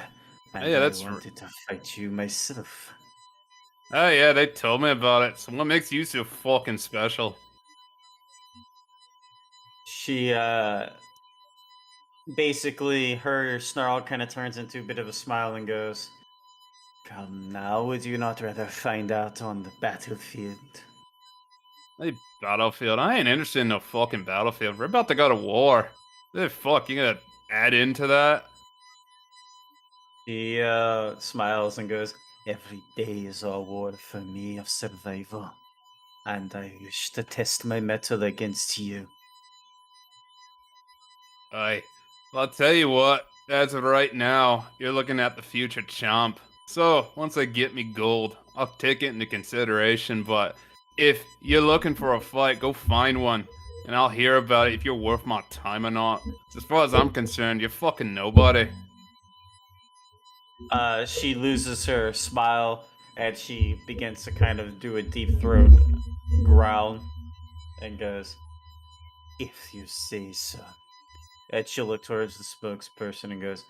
And Yeah, that's I wanted to fight you myself. Oh yeah, they told me about it. So what makes you so fucking special? She basically her snarl kind of turns into a bit of a smile and goes, "Come now, would you not rather find out on the battlefield?" Hey, battlefield. I ain't interested in no fucking battlefield. We're about to go to war. The fuck, you gonna add into that? She smiles and goes, "Every day is a war for me of survival, and I wish to test my mettle against you." I'll tell you what, as of right now, you're looking at the future champ. So, once I get me gold, I'll take it into consideration, but if you're looking for a fight, go find one, and I'll hear about it if you're worth my time or not. As far as I'm concerned, you're fucking nobody. She loses her smile and she begins to kind of do a deep throat growl and goes, "If you say so." And she'll look towards the spokesperson and goes,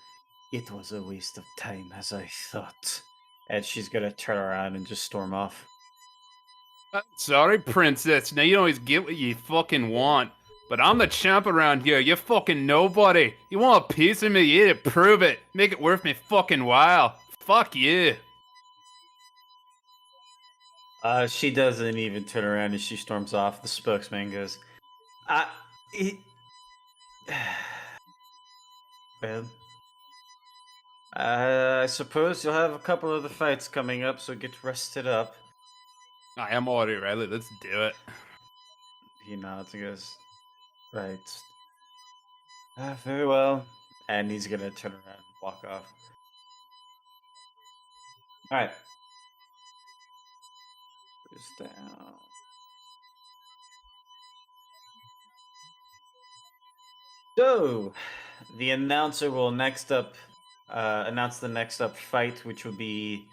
"It was a waste of time, as I thought." And she's gonna turn around and just storm off. Sorry, princess. Now you don't always get what you fucking want. But I'm the champ around here. You're fucking nobody. You want a piece of me? You need to prove it. Make it worth me fucking while. Fuck you. She doesn't even turn around as she storms off. The spokesman goes, "I, it, well, I suppose you'll have a couple of the fights coming up, so get rested up." I am already ready. Let's do it. He nods and goes, "Right. Very well." And he's gonna turn around and walk off. Alright. Just down. So, the announcer will next up announce the next up fight, which will be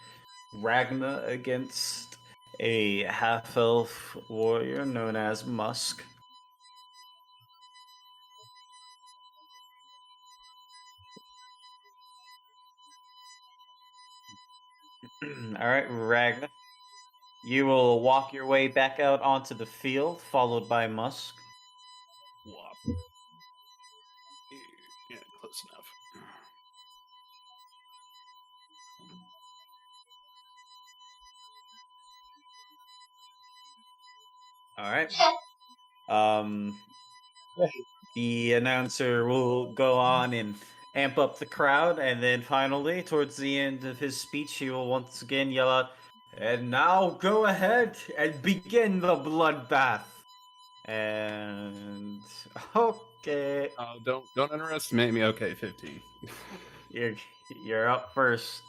Ragna against a half-elf warrior known as Musk. All right, Ragna. You will walk your way back out onto the field, followed by Musk. Wop. Yeah, close enough. All right. The announcer will go on and amp up the crowd, and then finally, towards the end of his speech, he will once again yell out, "And now go ahead and begin the bloodbath." And okay, Don't underestimate me. Okay, 15. you're up first.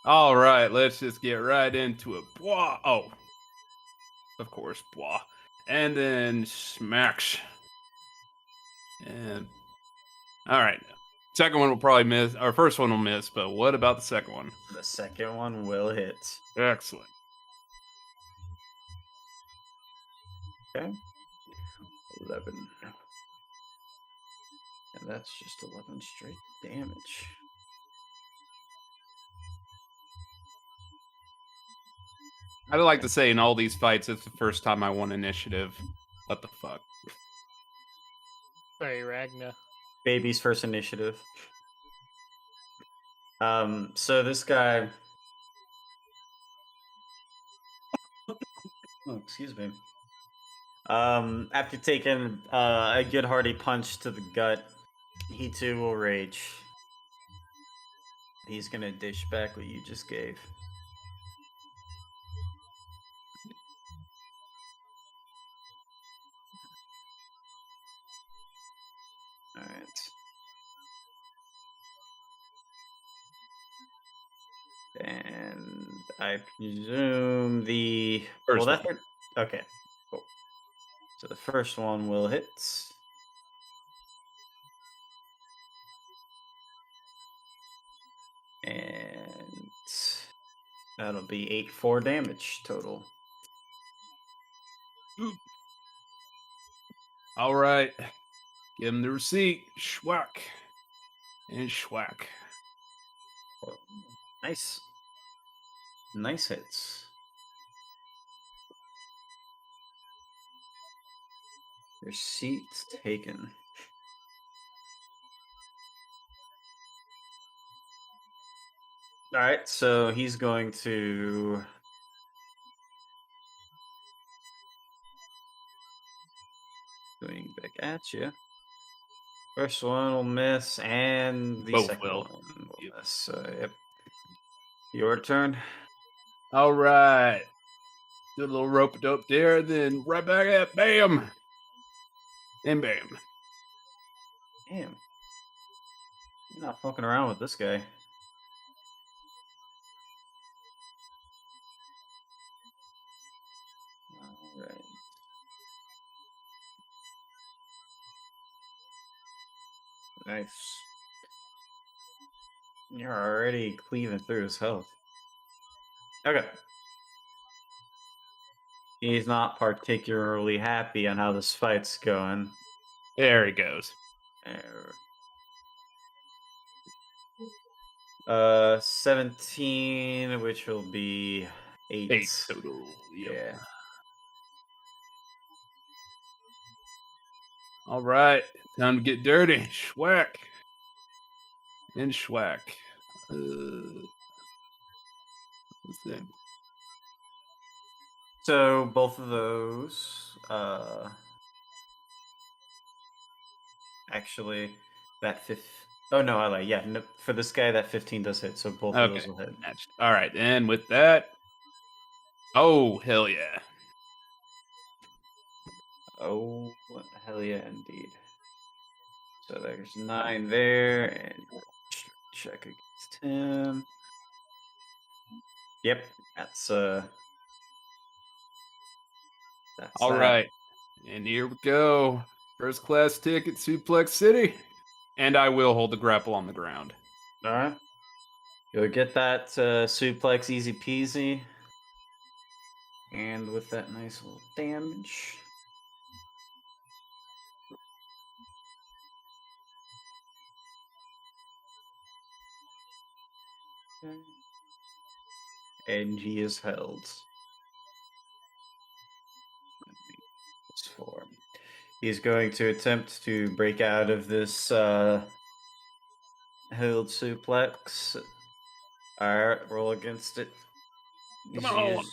All right, let's just get right into it. Blah. Oh, of course, blah. And then smacks. And all right, second one will probably miss. Our first one will miss, but what about the second one? The second one will hit. Excellent. Okay. 11. And that's just 11 straight damage. I'd like to say in all these fights, it's the first time I won initiative. What the fuck? Sorry, Ragna. Baby's first initiative. So this guy. Oh, excuse me. After taking a good hearty punch to the gut, he too will rage. He's gonna dish back what you just gave. Alright. And I presume the First well, one. okay. Cool. So the first one will hit. And that'll be 8-4 damage total. All right, give him the receipt. Schwack and schwack. Nice. Nice hits. Receipts taken. All right, so he's going to swing back at you. First one will miss, and the Both second will. one will Yep. miss. So, yep. Your turn. All right. Do a little rope dope there, then right back at bam. And bam. Damn. You're not fucking around with this guy. All right. Nice. You're already cleaving through his health. Okay. He's not particularly happy on how this fight's going. There he goes. 17, which will be 8. 8 total. Yep. Yeah. All right. Time to get dirty. Schwack. And schwack. What's that? So both of those, actually, that oh no, I lied. Yeah, no, for this guy, that 15 does hit, so both of those Okay. will hit. Matched. All right. And with that. Oh, hell yeah. Oh, hell yeah, indeed. So there's 9 there, and check against him. Yep, that's All that. right. And here we go. First class ticket, Suplex City. And I will hold the grapple on the ground. All right. You'll get that suplex easy peasy. And with that nice little damage. Okay. And he is held. Plus 4. He's going to attempt to break out of this held suplex. Alright, roll against it. Come on.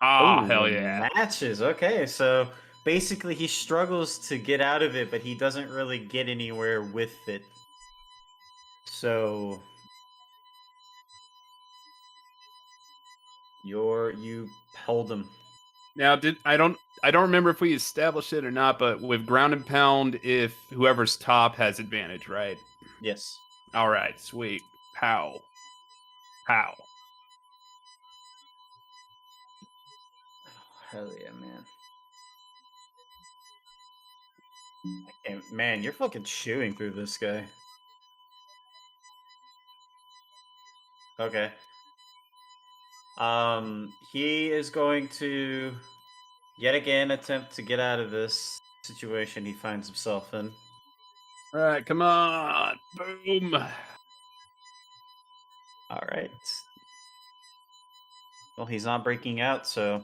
Ah, hell yeah. Matches. Okay, so basically he struggles to get out of it, but he doesn't really get anywhere with it. So you held him. Now, I don't remember if we established it or not, but with ground and pound, if whoever's top has advantage, right? Yes. All right, sweet. Pow. Pow. Oh, hell yeah, man. Man, you're fucking chewing through this guy. Okay. He is going to yet again attempt to get out of this situation he finds himself in. All right, come on. Boom. All right. Well, he's not breaking out, so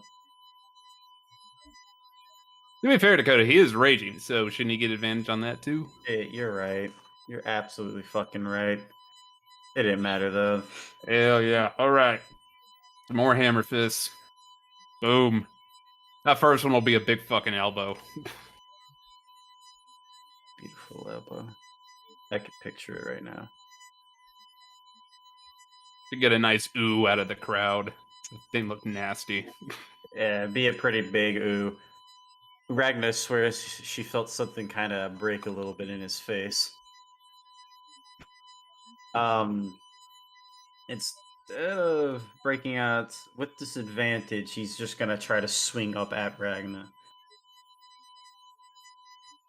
To be fair, Dakota, he is raging, so shouldn't he get advantage on that too? you're right. You're absolutely fucking right. It didn't matter though. Hell yeah. All right. Some more hammer fists. Boom. That first one will be a big fucking elbow. Beautiful elbow. I can picture it right now. To get a nice ooh out of the crowd. The thing looked nasty. Yeah, be a pretty big ooh. Ragnar swears she felt something kind of break a little bit in his face. Instead of breaking out with disadvantage, he's just gonna try to swing up at Ragnar.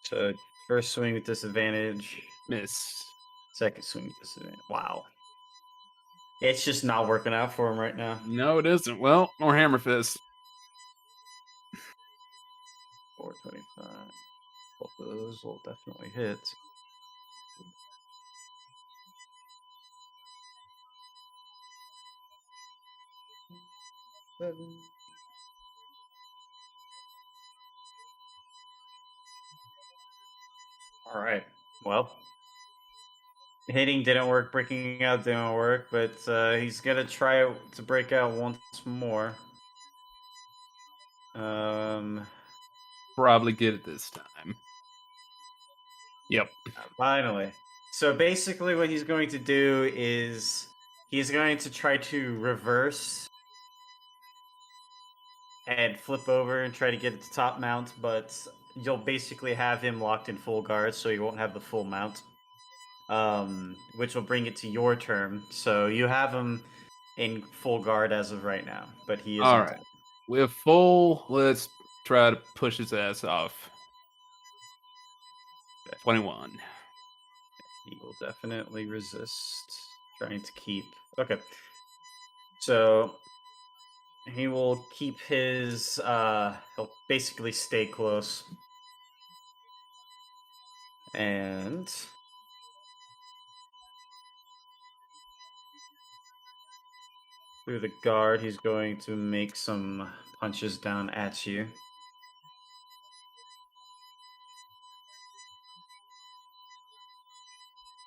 So first swing with disadvantage, Miss. second swing with disadvantage. Wow. It's just not working out for him right now. No, it isn't. Well, more hammer fists. 425. Both of those will definitely hit. Seven. All right. Well, hitting didn't work, breaking out didn't work, but he's gonna try to break out once more. Probably get it this time. Yep. Finally. So basically, what he's going to do is he's going to try to reverse and flip over and try to get it to top mount, but you'll basically have him locked in full guard, so he won't have the full mount. Which will bring it to your turn. So you have him in full guard as of right now, but he is All right. With full, let's try to push his ass off. 21. He will definitely resist trying to keep. Okay. So he will keep his he'll basically stay close. And through the guard, he's going to make some punches down at you.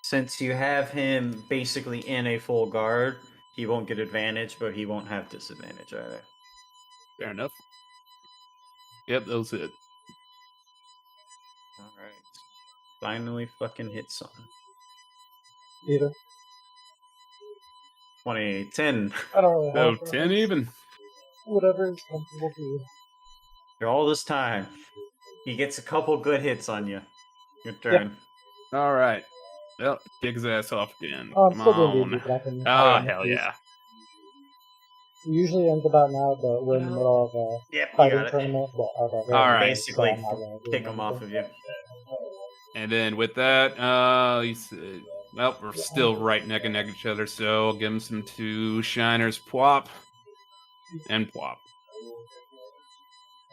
Since you have him basically in a full guard, he won't get advantage, but he won't have disadvantage either. Fair enough. Yep, that was it. All right. Finally fucking hit something. Either. 20, 10. I don't really So have 10 even. whatever is comfortable for you. After all this time, he gets a couple good hits on you. Your turn. All right. Well, kick his ass off again. I'm Come still doing on. D&D, but I can. Oh, hell yeah. It usually ends about now, but we're in the middle of a Yep, you fighting got it. tournament. But All right. Basically, I'm not gonna do kick him off anything. of you. And then with that, he said, well, we're still right neck and neck each other, so I'll give him some 2 shiners, pwop, and pwop.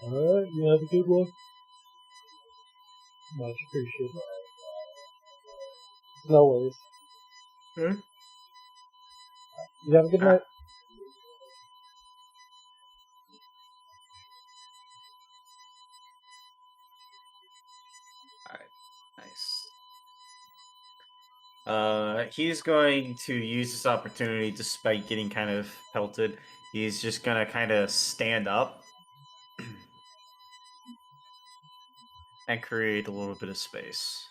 Alright, you have a good one. Much appreciated. No worries. Hmm? You have a good night. Nice. He's going to use this opportunity despite getting kind of pelted. He's just gonna kind of stand up and create a little bit of space.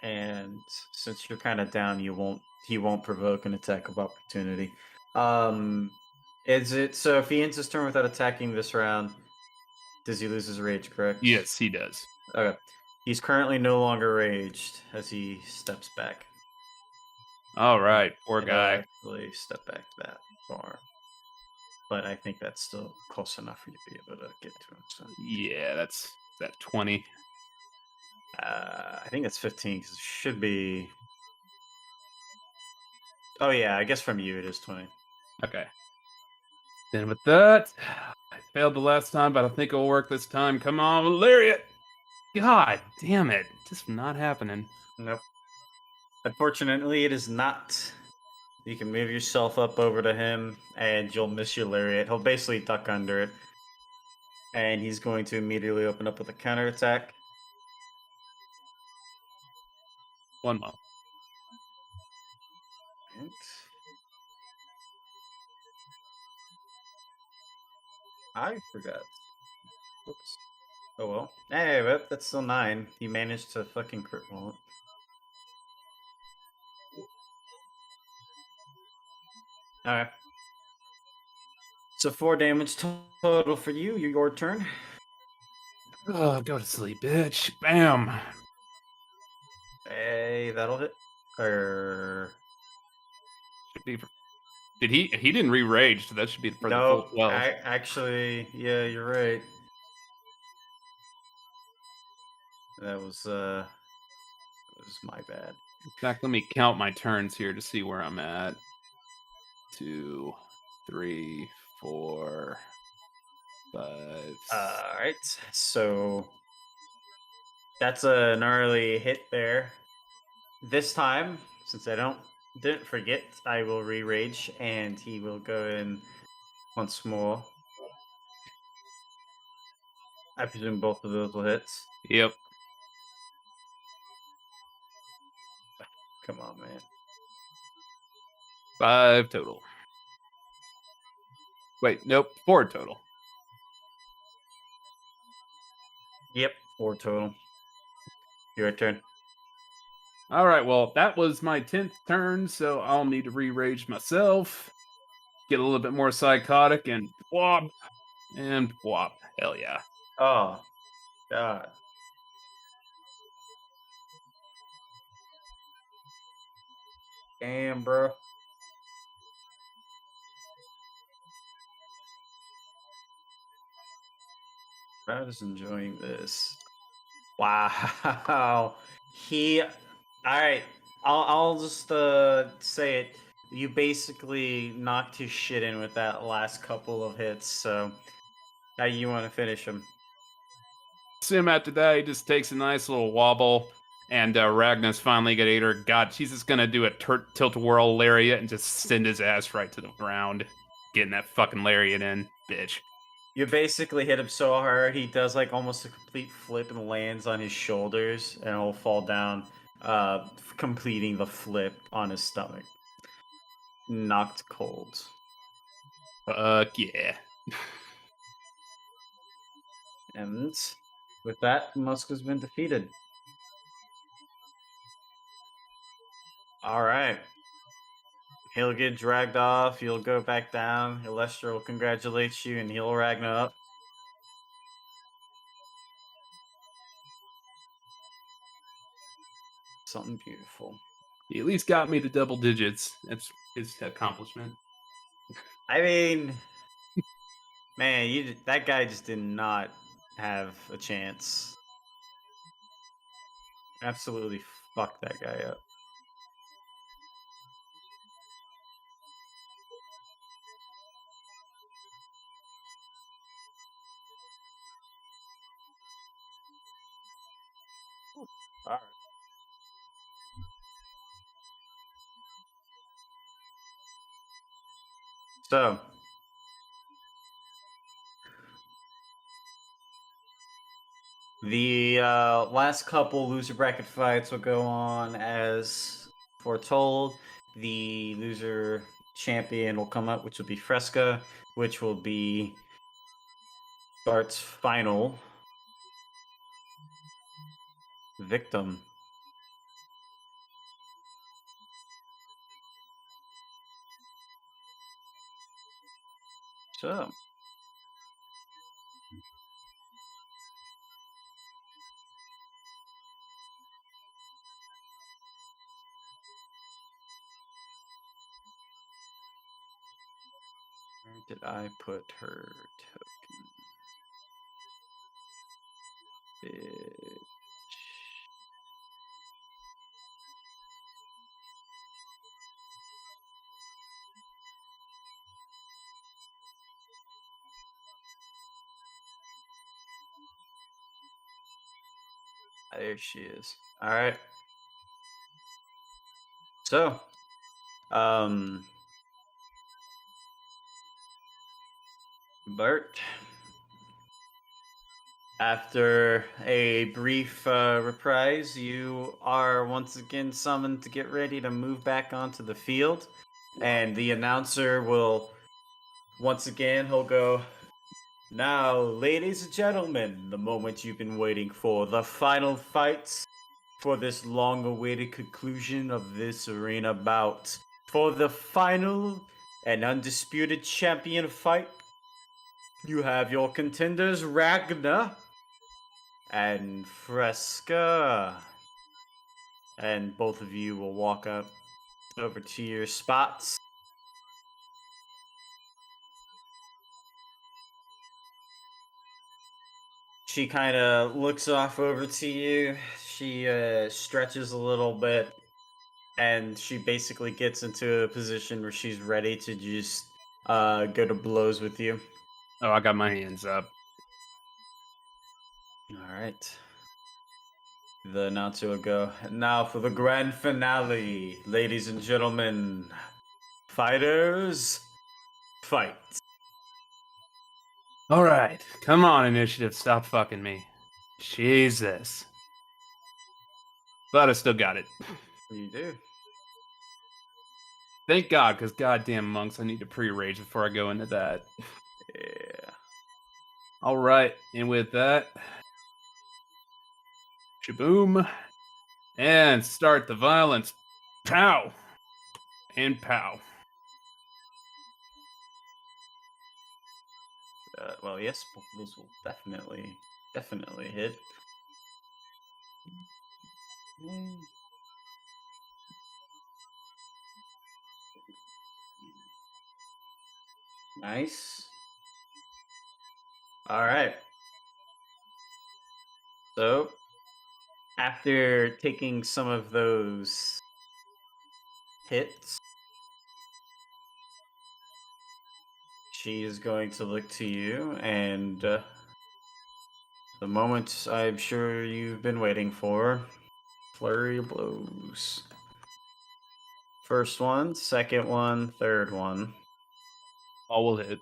And since you're kind of down, he won't provoke an attack of opportunity. Is it so if he ends his turn without attacking this round, does he lose his rage, correct? Yes, he does. Okay. He's currently no longer raged as he steps back. All right, poor It'll guy. actually step back that far. But I think that's still close enough for you to be able to get to him. So. Yeah, that's that 20. I think that's 15 because it should be. Oh yeah, I guess from you it is 20. Okay. Then with that, I failed the last time, but I think it'll work this time. Come on, Lariat! God damn it. Just not happening. Nope. Unfortunately, it is not. You can move yourself up over to him, and you'll miss your lariat. He'll basically duck under it. And he's going to immediately open up with a counterattack. 1 more. And I forgot. Whoops. Oh well. Hey, but that's still 9. He managed to fucking crit roll it. Alright. So 4 damage total for you. Your turn. Oh, go to sleep, bitch. Bam. Hey, that'll hit. Should be. Did he? He didn't re-rage, so that should be for the No, full 12. actually, yeah, you're right. That was my bad. In fact, let me count my turns here to see where I'm at. 2, 3, 4, 5. All right, so that's a gnarly hit there. This time, since I didn't forget, I will re-rage, and he will go in once more. I presume both of those will hit. Yep. Come on, man. 5 total. Wait, nope, 4 total. Yep, 4 total. Your turn. All right, well, that was my 10th turn, so I'll need to re-rage myself. Get a little bit more psychotic and whop. And whop. Hell yeah. Oh, God. Damn, bro. I was enjoying this. Wow. He. All right. I'll just say it. You basically knocked his shit in with that last couple of hits. So now you want to finish him. Sim after that, he just takes a nice little wobble, and Ragnar's finally gonna eat her. God, she's just gonna do a tilt-a-whirl lariat and just send his ass right to the ground. Getting that fucking lariat in, bitch. You basically hit him so hard he does like almost a complete flip and lands on his shoulders, and he'll fall down, completing the flip on his stomach. Knocked cold. Fuck yeah. And with that, Musk has been defeated. Alright. He'll get dragged off, you'll go back down, Ilestra will congratulate you, and he'll Ragnar up. Something beautiful. He at least got me to double digits. That's his accomplishment. I mean, man, that guy just did not have a chance. Absolutely fucked that guy up. All right. So, the last couple loser bracket fights will go on as foretold. The loser champion will come up, which will be Fresca, which will be Bart's final victim. So, where did I put her token? Bitch. There she is. All right. So, Bert, after a brief reprise, you are once again summoned to get ready to move back onto the field, and the announcer will once again he'll go, "Now, ladies and gentlemen, the moment you've been waiting for, the final fights for this long-awaited conclusion of this arena bout. For the final and undisputed champion fight, you have your contenders Ragnar and Fresca. And both of you will walk up over to your spots. She kind of looks off over to you. She stretches a little bit, and she basically gets into a position where she's ready to just go to blows with you. Oh, I got my hands up. All right. The announcer will go, "Now for the grand finale, ladies and gentlemen. Fighters, fight." All right, come on, initiative. Stop fucking me. Jesus. But I still got it. You do. Thank God, because goddamn monks, I need to pre-rage before I go into that. Yeah. All right, and with that, shaboom, and start the violence. Pow! And pow. Well, yes, those will definitely hit. Nice. All right. So, after taking some of those hits, she is going to look to you, and the moment I'm sure you've been waiting for, flurry of blows. First one, second one, third one. All will hit.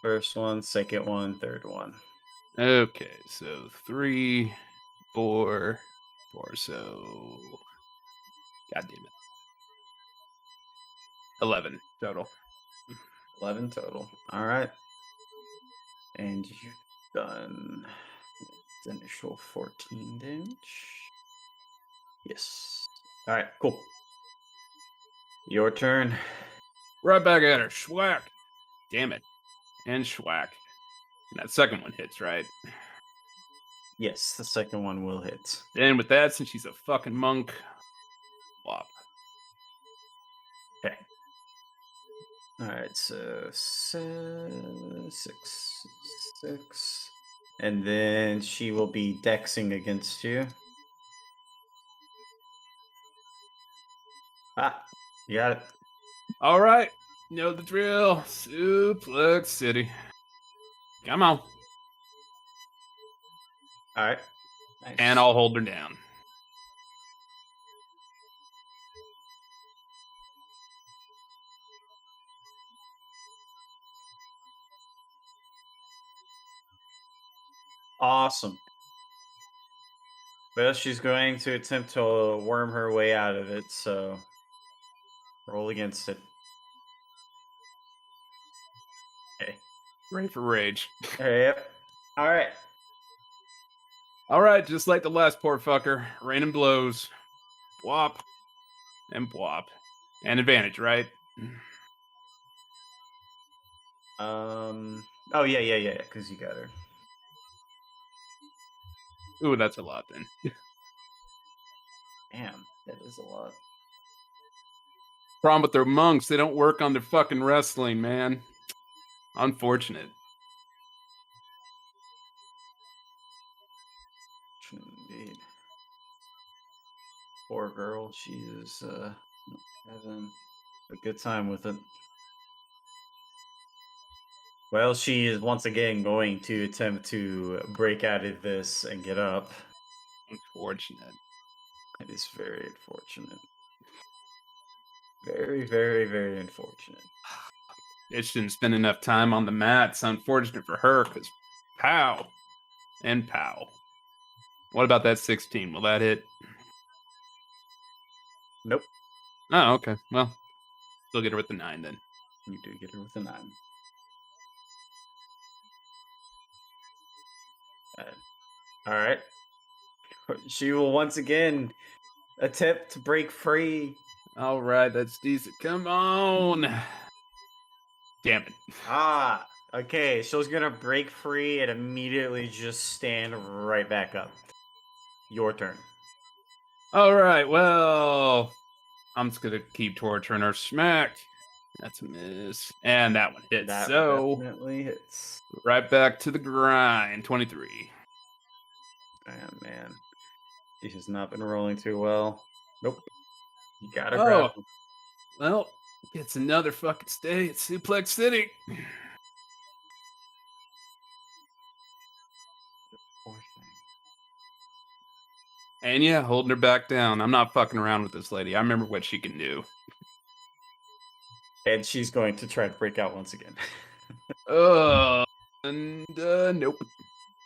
First one, second one, third one. Okay, so 3, 4, so... God damn it. 11 total. 11 total. All right. And you've done the initial 14 damage. Yes. All right, cool. Your turn. Right back at her. Schwack. Damn it. And schwack. And that second one hits, right? Yes, the second one will hit. And with that, since she's a fucking monk, whop. Okay. All right, so 6, 6. And then she will be dexing against you. Ah, you got it. All right. Know the drill. Suplex City. Come on. All right. Nice. And I'll hold her down. Awesome. Well, she's going to attempt to worm her way out of it, so roll against it. Okay. Ready for rage. Yep. All right. All right, just like the last poor fucker. Raining blows. Whop. And whop. And advantage, right? Oh, yeah, because you got her. Ooh, that's a lot then. Damn, that is a lot. Problem with their monks, they don't work on their fucking wrestling, man. Unfortunate. Indeed. Poor girl, she is having a good time with it. Well, she is once again going to attempt to break out of this and get up. Unfortunate. It is very unfortunate. Very, very, very unfortunate. It shouldn't spend enough time on the mat. It's unfortunate for her, because pow and pow. What about that 16? Will that hit? Nope. Oh, okay. Well, still get her with the 9 then. You do get her with a 9. All right. She will once again attempt to break free. All right, that's decent. Come on. Damn it. Ah, okay. She's gonna break free and immediately just stand right back up. Your turn. All right, well, I'm just going to keep torturing her. Smack. That's a miss. And that one hits. That So, definitely hits. right back to the grind. 23. Damn, man. She has not been rolling too well. Nope. You gotta Oh. grapple. Well, gets another fucking stay at Suplex City. Poor thing. And yeah, holding her back down. I'm not fucking around with this lady. I remember what she can do. And she's going to try to break out once again. Nope.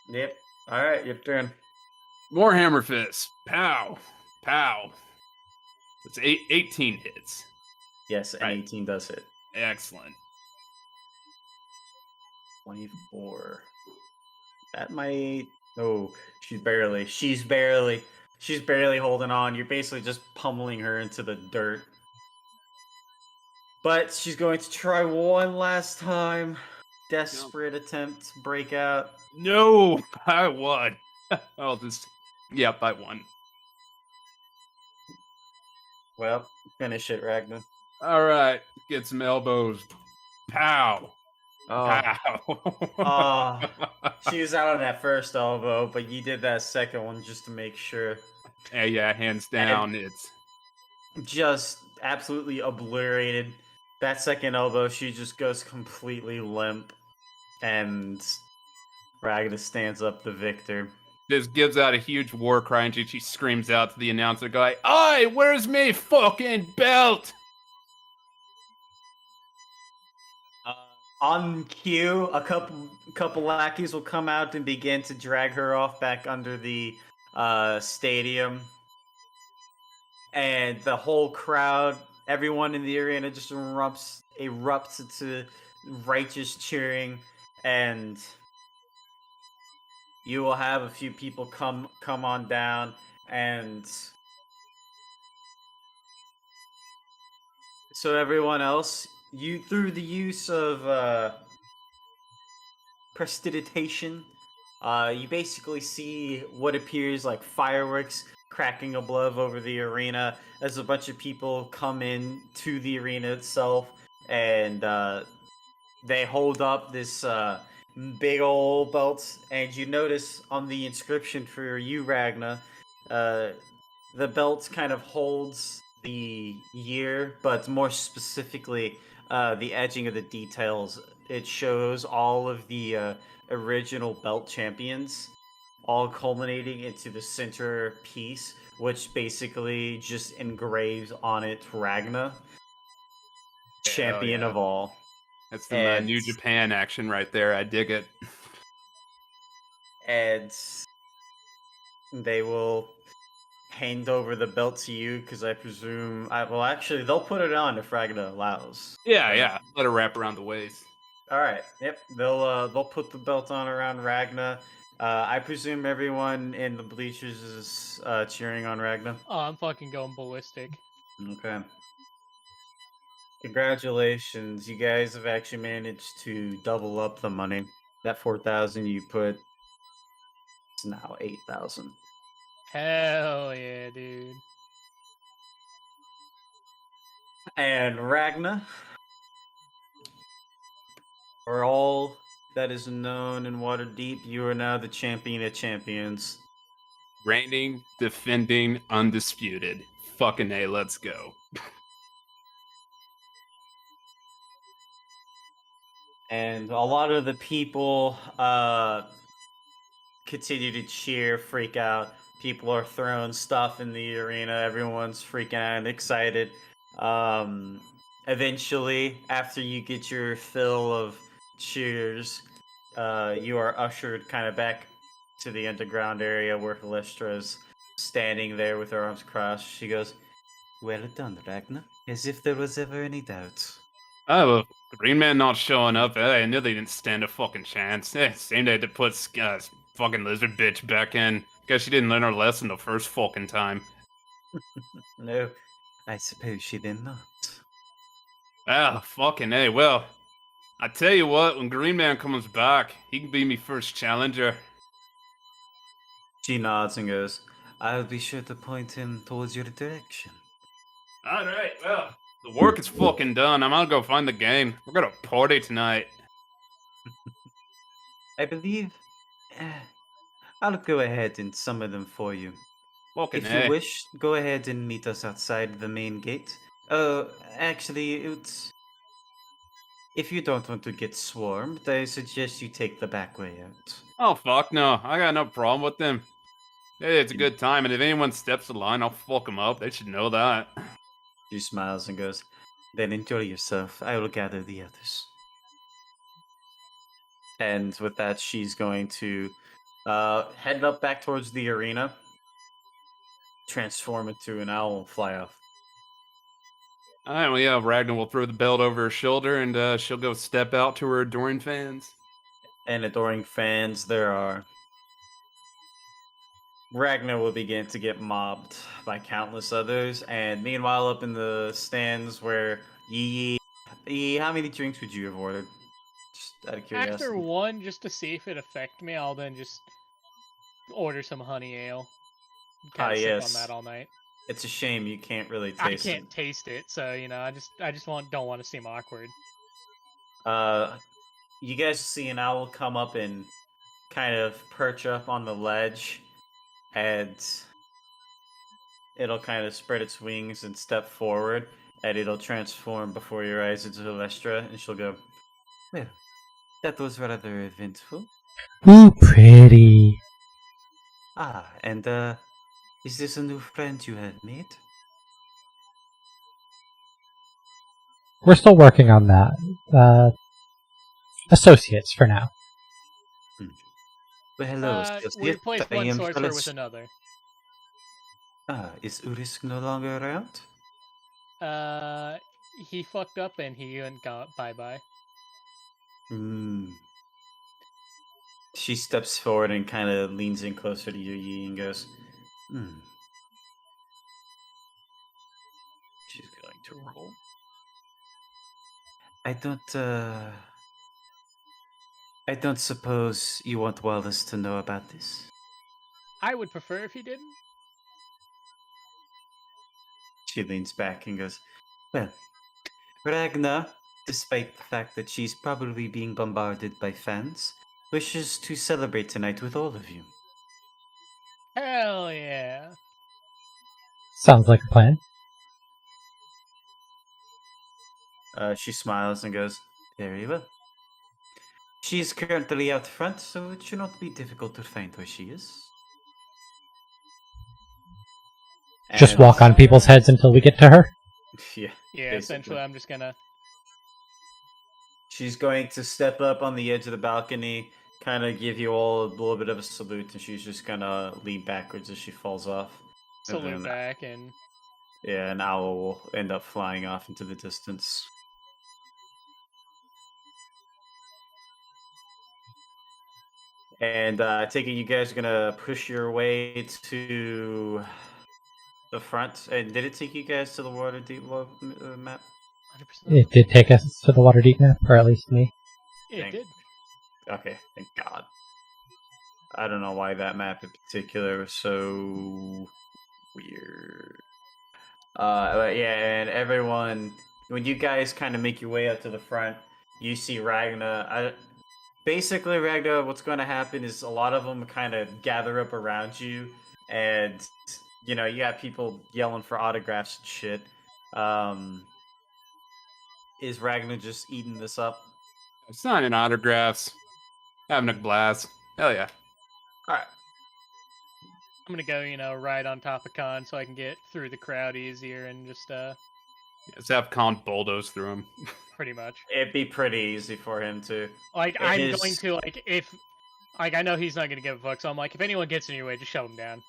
Yep. All right, your turn. More hammer fists. Pow. Pow. It's 18 hits. Yes, and Right. 18 does hit. Excellent. 24. That might. Oh, she's barely holding on. You're basically just pummeling her into the dirt. But she's going to try one last time. Desperate attempt to break out. No, I won. I'll just. Yep, I won. Well, finish it, Ragnar. All right, get some elbows. Pow. Oh, Pow. she was out on that first elbow, but you did that second one just to make sure. Yeah, hands down. It's Just absolutely obliterated. That second elbow, she just goes completely limp, and Ragnar stands up the victor. just gives out a huge war cry, and she screams out to the announcer guy, "Oi, where's me fucking belt?" On cue, a couple lackeys will come out and begin to drag her off back under the stadium, and the whole crowd, everyone in the arena, just erupts into righteous cheering, and you will have a few people come on down, and so everyone else, you through the use of prestidigitation, you basically see what appears like fireworks cracking above over the arena as a bunch of people come in to the arena itself, and they hold up this big old belt, and you notice on the inscription for you, Ragna, the belt kind of holds the year, but more specifically, the edging of the details. It shows all of the original belt champions, all culminating into the center piece, which basically just engraves on it Ragna, champion yeah. of all. That's some And- New Japan action right there. I dig it. And they will hand over the belt to you, because I presume well, actually, they'll put it on if Ragna allows. Yeah. Let her wrap around the waist. All right. Yep. They'll put the belt on around Ragna. I presume everyone in the bleachers is cheering on Ragna. Oh, I'm fucking going ballistic. Okay. Congratulations, you guys have actually managed to double up the money. That 4,000 you put is now 8,000. Hell yeah, dude. And Ragna, for all that is known in Waterdeep, you are now the champion of champions. Reigning, defending, undisputed. Fucking A, let's go. And a lot of the people continue to cheer, freak out. People are throwing stuff in the arena. Everyone's freaking out and excited. Eventually, after you get your fill of cheers, you are ushered kind of back to the underground area where Halistra is standing there with her arms crossed. She goes, "Well done, Ragnar. As if there was ever any doubt." Oh, well, Green Man not showing up. I knew they didn't stand a fucking chance. Same day to put fucking lizard bitch back in. Guess she didn't learn her lesson the first fucking time. No, I suppose she did not. Ah, fucking A. Well, I tell you what, when Green Man comes back, he can be me first challenger. She nods and goes, "I'll be sure to point him towards your direction." Alright, well, the work is fucking done. I'm gonna go find the game. We're gonna party tonight. I believe I'll go ahead and summon them for you. Fucking If A. you wish, go ahead and meet us outside the main gate. Actually, if you don't want to get swarmed, I suggest you take the back way out. Oh, fuck no. I got no problem with them. Hey, it's a good time, and if anyone steps the line, I'll fuck them up. They should know that. She smiles and goes, "Then enjoy yourself. I will gather the others." And with that, she's going to head up back towards the arena, transform into an owl, and fly off. All right, well, yeah, Ragnar will throw the belt over her shoulder, and she'll go step out to her adoring fans. And adoring fans there are. Ragnar will begin to get mobbed by countless others, and meanwhile, up in the stands where Yee, how many drinks would you have ordered? Just out of curiosity. After one, just to see if it affect me, I'll then just order some honey ale. Kind of sip yes. on that all night. It's a shame you can't really I taste can't taste it, so I just don't want to seem awkward. it. You guys see an owl come up and kind of perch up on the ledge, and it'll kind of spread its wings and step forward, and it'll transform before your eyes into Alestra, and she'll go, "Well, that was rather eventful. Ooh, pretty. Ah, and is this a new friend you have made?" We're still working on that. Associates for now. Well, hello, We associate. replaced I one am sorcerer with Felis- another. Is Urisk no longer around? He fucked up and he got bye-bye. She steps forward and kind of leans in closer to Yi and goes, She's going to roll. I don't suppose you want Wallace to know about this. I would prefer if he didn't. She leans back and goes, "Well, Ragna, despite the fact that she's probably being bombarded by fans, wishes to celebrate tonight with all of you." Hell yeah. Sounds like a plan. She smiles and goes, "Very well. She is currently out front, so it should not be difficult to find where she is." Just And- walk on people's heads until we get to her. Yeah. Yeah, Basically. essentially I'm just gonna... She's going to step up on the edge of the balcony, kind of give you all a little bit of a salute, and she's just gonna lean backwards as she falls off. And salute then, back and... Yeah, an owl will end up flying off into the distance. And I take it you guys are gonna push your way to the front. And did it take you guys to the water deep map? 100%. It did take us to the Waterdeep map, or at least me. It Thank- did. Okay, thank God. I don't know why that map in particular was so weird. But yeah, and everyone, when you guys kind of make your way up to the front, you see Ragna. Basically, Ragna, what's going to happen is a lot of them kind of gather up around you, and you got people yelling for autographs and shit. Is Ragna just eating this up? Signing autographs, having a blast. Hell yeah. All right. I'm gonna go, right on top of Khan so I can get through the crowd easier and just, Let's have Khan bulldoze through him. pretty much. It'd be pretty easy for him to. Like, It I'm is- going to, if... Like, I know he's not gonna give a fuck, so I'm like, if anyone gets in your way, just shove him down.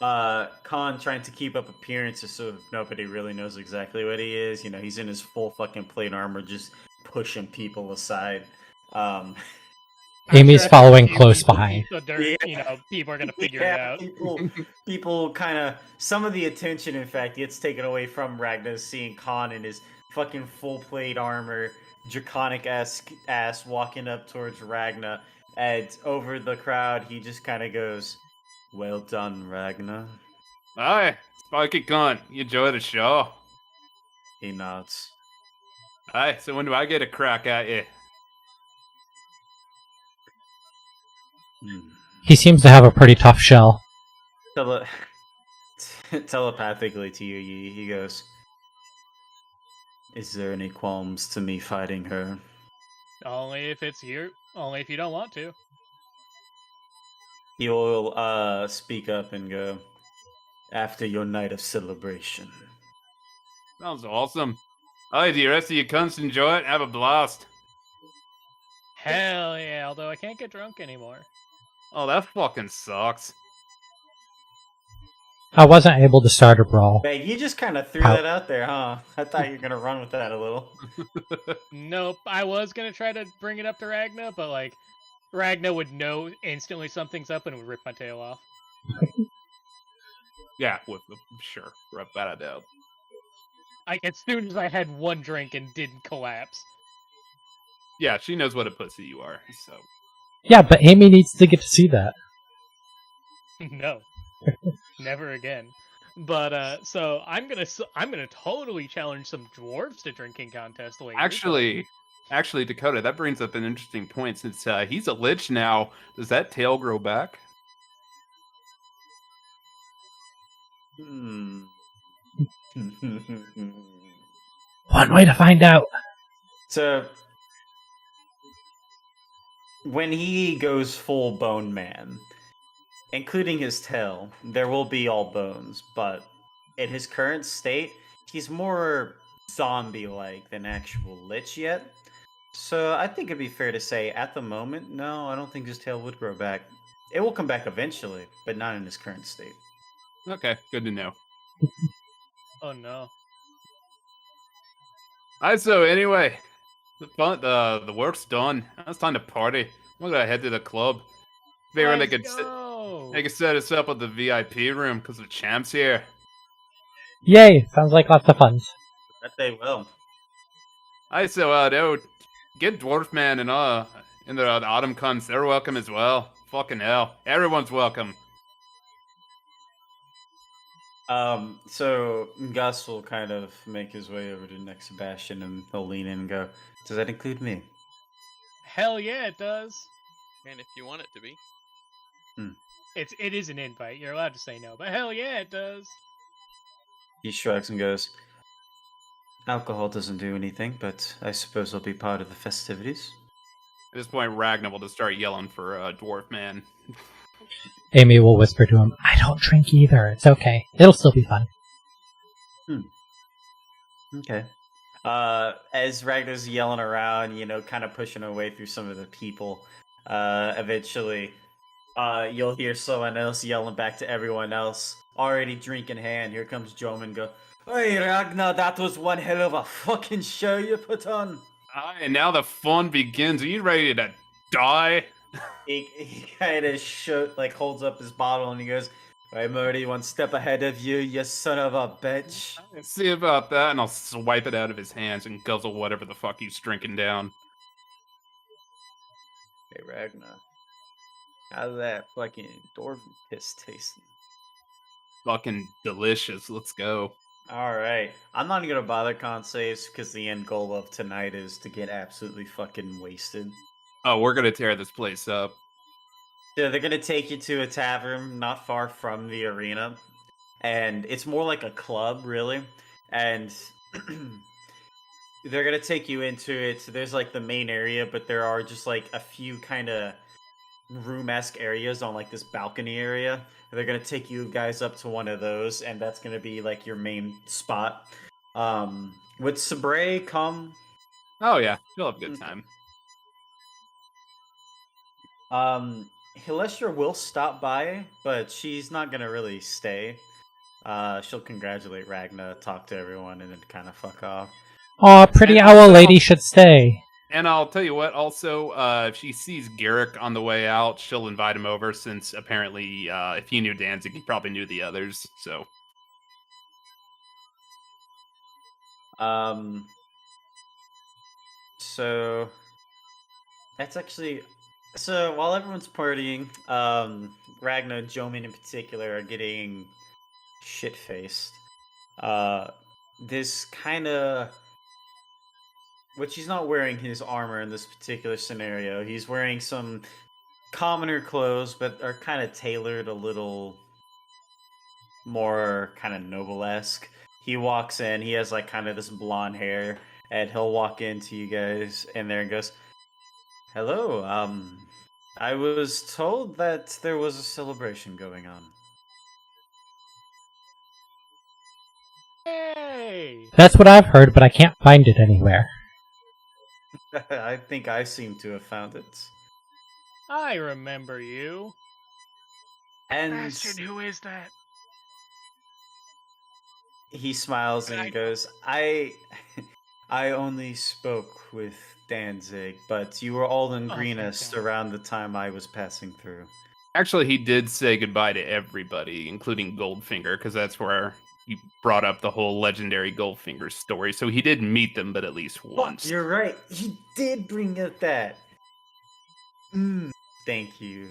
Khan trying to keep up appearances so nobody really knows exactly what he is. He's in his full fucking plate armor, just pushing people aside. Amy's Sure, following if close you behind. eat The dirt, Yeah. People are gonna figure it out. People kind of, some of the attention, in fact, gets taken away from Ragnar seeing Khan in his fucking full plate armor, draconic ass walking up towards Ragnar, and over the crowd, he just kind of goes, "Well done, Ragnar." Hi, Spiky Khan. You enjoy the show? He nods. Hi, so when do I get a crack at you? He seems to have a pretty tough shell. Telepathically to you, he goes, "Is there any qualms to me fighting her?" Only if you don't want to. He will speak up and go, after your night of celebration. Sounds awesome. Alright, the rest of you cunts enjoy it. Have a blast. Hell yeah, although I can't get drunk anymore. Oh, that fucking sucks. I wasn't able to start a brawl. Man, you just kind of threw How- that out there, huh? I thought you were going to run with that a little. Nope, I was gonna try to bring it up to Ragna, but like, Ragna would know instantly something's up and would rip my tail off. Yeah, sure. Without a doubt. Like, as soon as I had one drink and didn't collapse. Yeah, she knows what a pussy you are, so. Yeah, but Amy needs to get to see that. No. Never again. But, so, I'm gonna totally challenge some dwarves to drinking contest later. Actually, Dakota, that brings up an interesting point. Since he's a lich now, does that tail grow back? Hmm. One way to find out. So, when he goes full bone man, including his tail, there will be all bones, but in his current state, he's more zombie-like than actual lich yet. So I think it'd be fair to say, at the moment, no, I don't think his tail would grow back. It will come back eventually, but not in his current state. Okay, good to know. Oh no. Alright, so anyway, the work's done. Now it's time to party. We're gonna head to the club. Figuring they could set us up with the VIP room because the champ's here. Yay! Sounds like lots of fun. That they will. Alright, so they'll get Dwarf Man and the Autumn Cons. They're welcome as well. Fucking hell, everyone's welcome. So Gus will kind of make his way over to next Sebastian and he'll lean in and go, does that include me? Hell yeah, it does. And if you want it to be. It is an invite. You're allowed to say no, but hell yeah, it does. He shrugs and goes, alcohol doesn't do anything, but I suppose I'll be part of the festivities. At this point, Ragnar will just start yelling for Dwarf Man. Amy will whisper to him, I don't drink either. It's okay. It'll still be fun. Okay. As Ragnar's yelling around, kind of pushing her way through some of the people, eventually, you'll hear someone else yelling back to everyone else, already drink in hand. Here comes Joman, go, hey Ragnar, that was one hell of a fucking show you put on. And now the fun begins. Are you ready to die? He kind of holds up his bottle and he goes, I'm already one step ahead of you, you son of a bitch. See about that, and I'll swipe it out of his hands and guzzle whatever the fuck he's drinking down. Hey Ragnar, how's that fucking dwarven piss tasting? Fucking delicious. Let's go. Alright, I'm not gonna bother con saves because the end goal of tonight is to get absolutely fucking wasted. Oh, we're gonna tear this place up. So they're gonna take you to a tavern not far from the arena, and it's more like a club, really. And they're gonna take you into it. So there's like the main area, but there are just like a few kind of room-esque areas on like this balcony area. And they're gonna take you guys up to one of those, and that's gonna be like your main spot. Would Sabre come? Oh yeah, you'll have a good time. Hilestra will stop by, but she's not gonna really stay. She'll congratulate Ragna, talk to everyone, and then kind of fuck off. Aw, pretty And owl also- lady should stay. And I'll tell you what, also, if she sees Garrick on the way out, she'll invite him over, since apparently, if he knew Danzig, he probably knew the others, so. So that's actually so while everyone's partying, Ragna, Jomin in particular, are getting shit faced. This kind of which he's not wearing his armor in this particular scenario. He's wearing some commoner clothes, but are kind of tailored a little more kind of noble-esque. He walks in, he has like kind of this blonde hair, and he'll walk into you guys in there and goes, hello, I was told that there was a celebration going on. Hey! That's what I've heard, but I can't find it anywhere. I think I seem to have found it. I remember you. And Bastion, who is that? he smiles But and I- goes, I I only spoke with Danzig, but you were all in Oh, thank Greenest God. around the time I was passing through. Actually, he did say goodbye to everybody, including Goldfinger, because that's where he brought up the whole legendary Goldfinger story. So he did meet them, but at least once. You're right. He did bring up that. Thank you,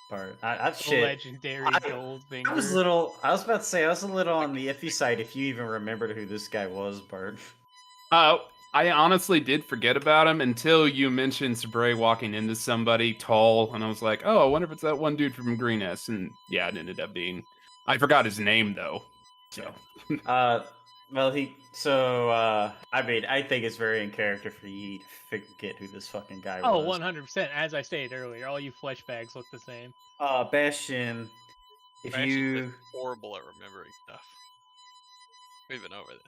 Bart. I The shit. legendary I Goldfinger. was little. I was about to say I was a little on the iffy side. If you even remembered who this guy was, Bart. I honestly did forget about him until you mentioned Sabre walking into somebody tall, and I was like, oh, I wonder if it's that one dude from Green S. And yeah, it ended up being. I forgot his name though. So Well, he. So, I mean, I think it's very in character for you to forget who this fucking guy Oh, was. 100%. As I stated earlier, all you flesh bags look the same. Bastion. If Bastion's you. just horrible at remembering stuff. We've been over this.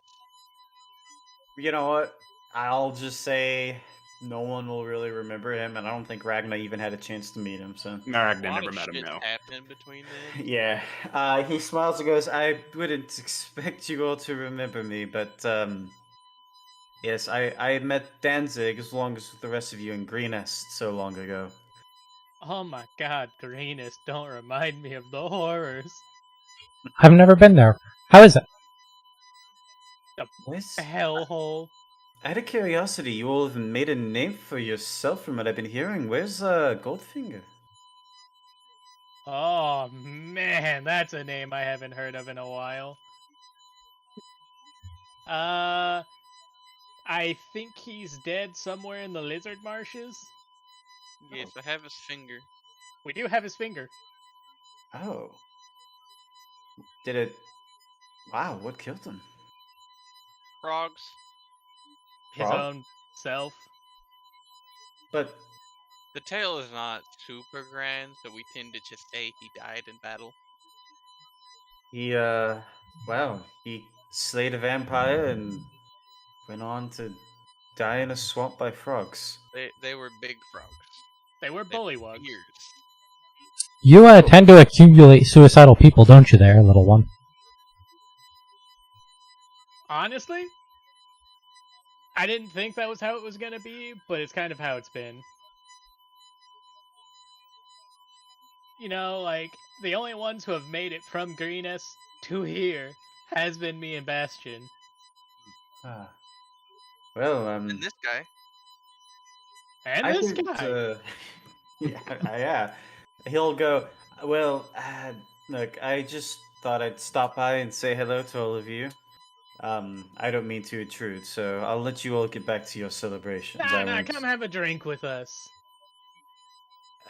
You know what? I'll just say no one will really remember him, and I don't think Ragnar even had a chance to meet him. So Naragna A lot never of met him. shit's No. happened between then. yeah, he smiles and goes, "I wouldn't expect you all to remember me, but yes, I met Danzig as long as the rest of you in Greenest so long ago." Oh my god, Greenest, don't remind me of the horrors. I've never been there. How is it? What? Hellhole. Out of curiosity, you all have made a name for yourself from what I've been hearing. Where's Goldfinger? Oh man, that's a name I haven't heard of in a while. I think he's dead somewhere in the lizard marshes. Yes, I have his finger. We do have his finger. Oh, did it? Wow, what killed him? Frogs. His Frog? own self. But The tale is not super grand, so we tend to just say he died in battle. he, wow, he slayed a vampire and went on to die in a swamp by frogs. They were big frogs. They were They were bullywugs. ears. You tend to accumulate suicidal people, don't you there, little one? Honestly, I didn't think that was how it was gonna be, but it's kind of how it's been. You know, like, the only ones who have made it from Greenest to here has been me and Bastion. Ah. Well, And this guy. And I this could, guy! yeah, he'll go, well, look, I just thought I'd stop by and say hello to all of you. I don't mean to intrude, so I'll let you all get back to your celebrations. I Nah, won't- come have a drink with us.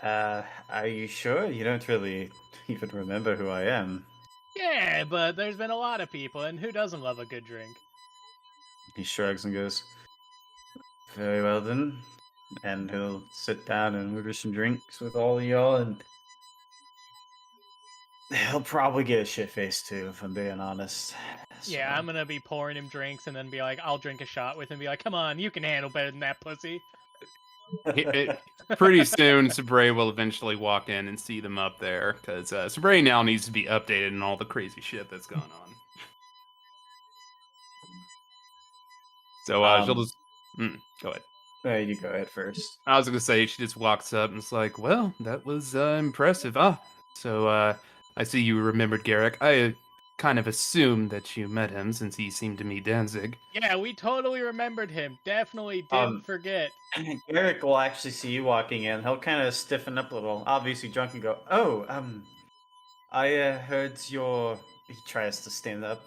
Are you sure? You don't really even remember who I am. Yeah, but there's been a lot of people, and who doesn't love a good drink? He shrugs and goes, very well then. And he'll sit down and order some drinks with all of y'all, and he'll probably get a shit face too, if I'm being honest. Yeah, So- I'm gonna be pouring him drinks and then be like, I'll drink a shot with him and be like, come on, you can handle better than that pussy. Pretty soon, Sabre will eventually walk in and see them up there because Sabre now needs to be updated on all the crazy shit that's going on. So she'll just go ahead. You go ahead first. I was gonna say she just walks up and it's like, "Well, that was impressive." So I see you remembered Garrick. I kind of assumed that you met him since he seemed to meet Danzig. Yeah, we totally remembered him. Definitely didn't forget. Garrick will actually see you walking in. He'll kind of stiffen up a little, obviously drunk, and go, "Oh, I heard your." He tries to stand up.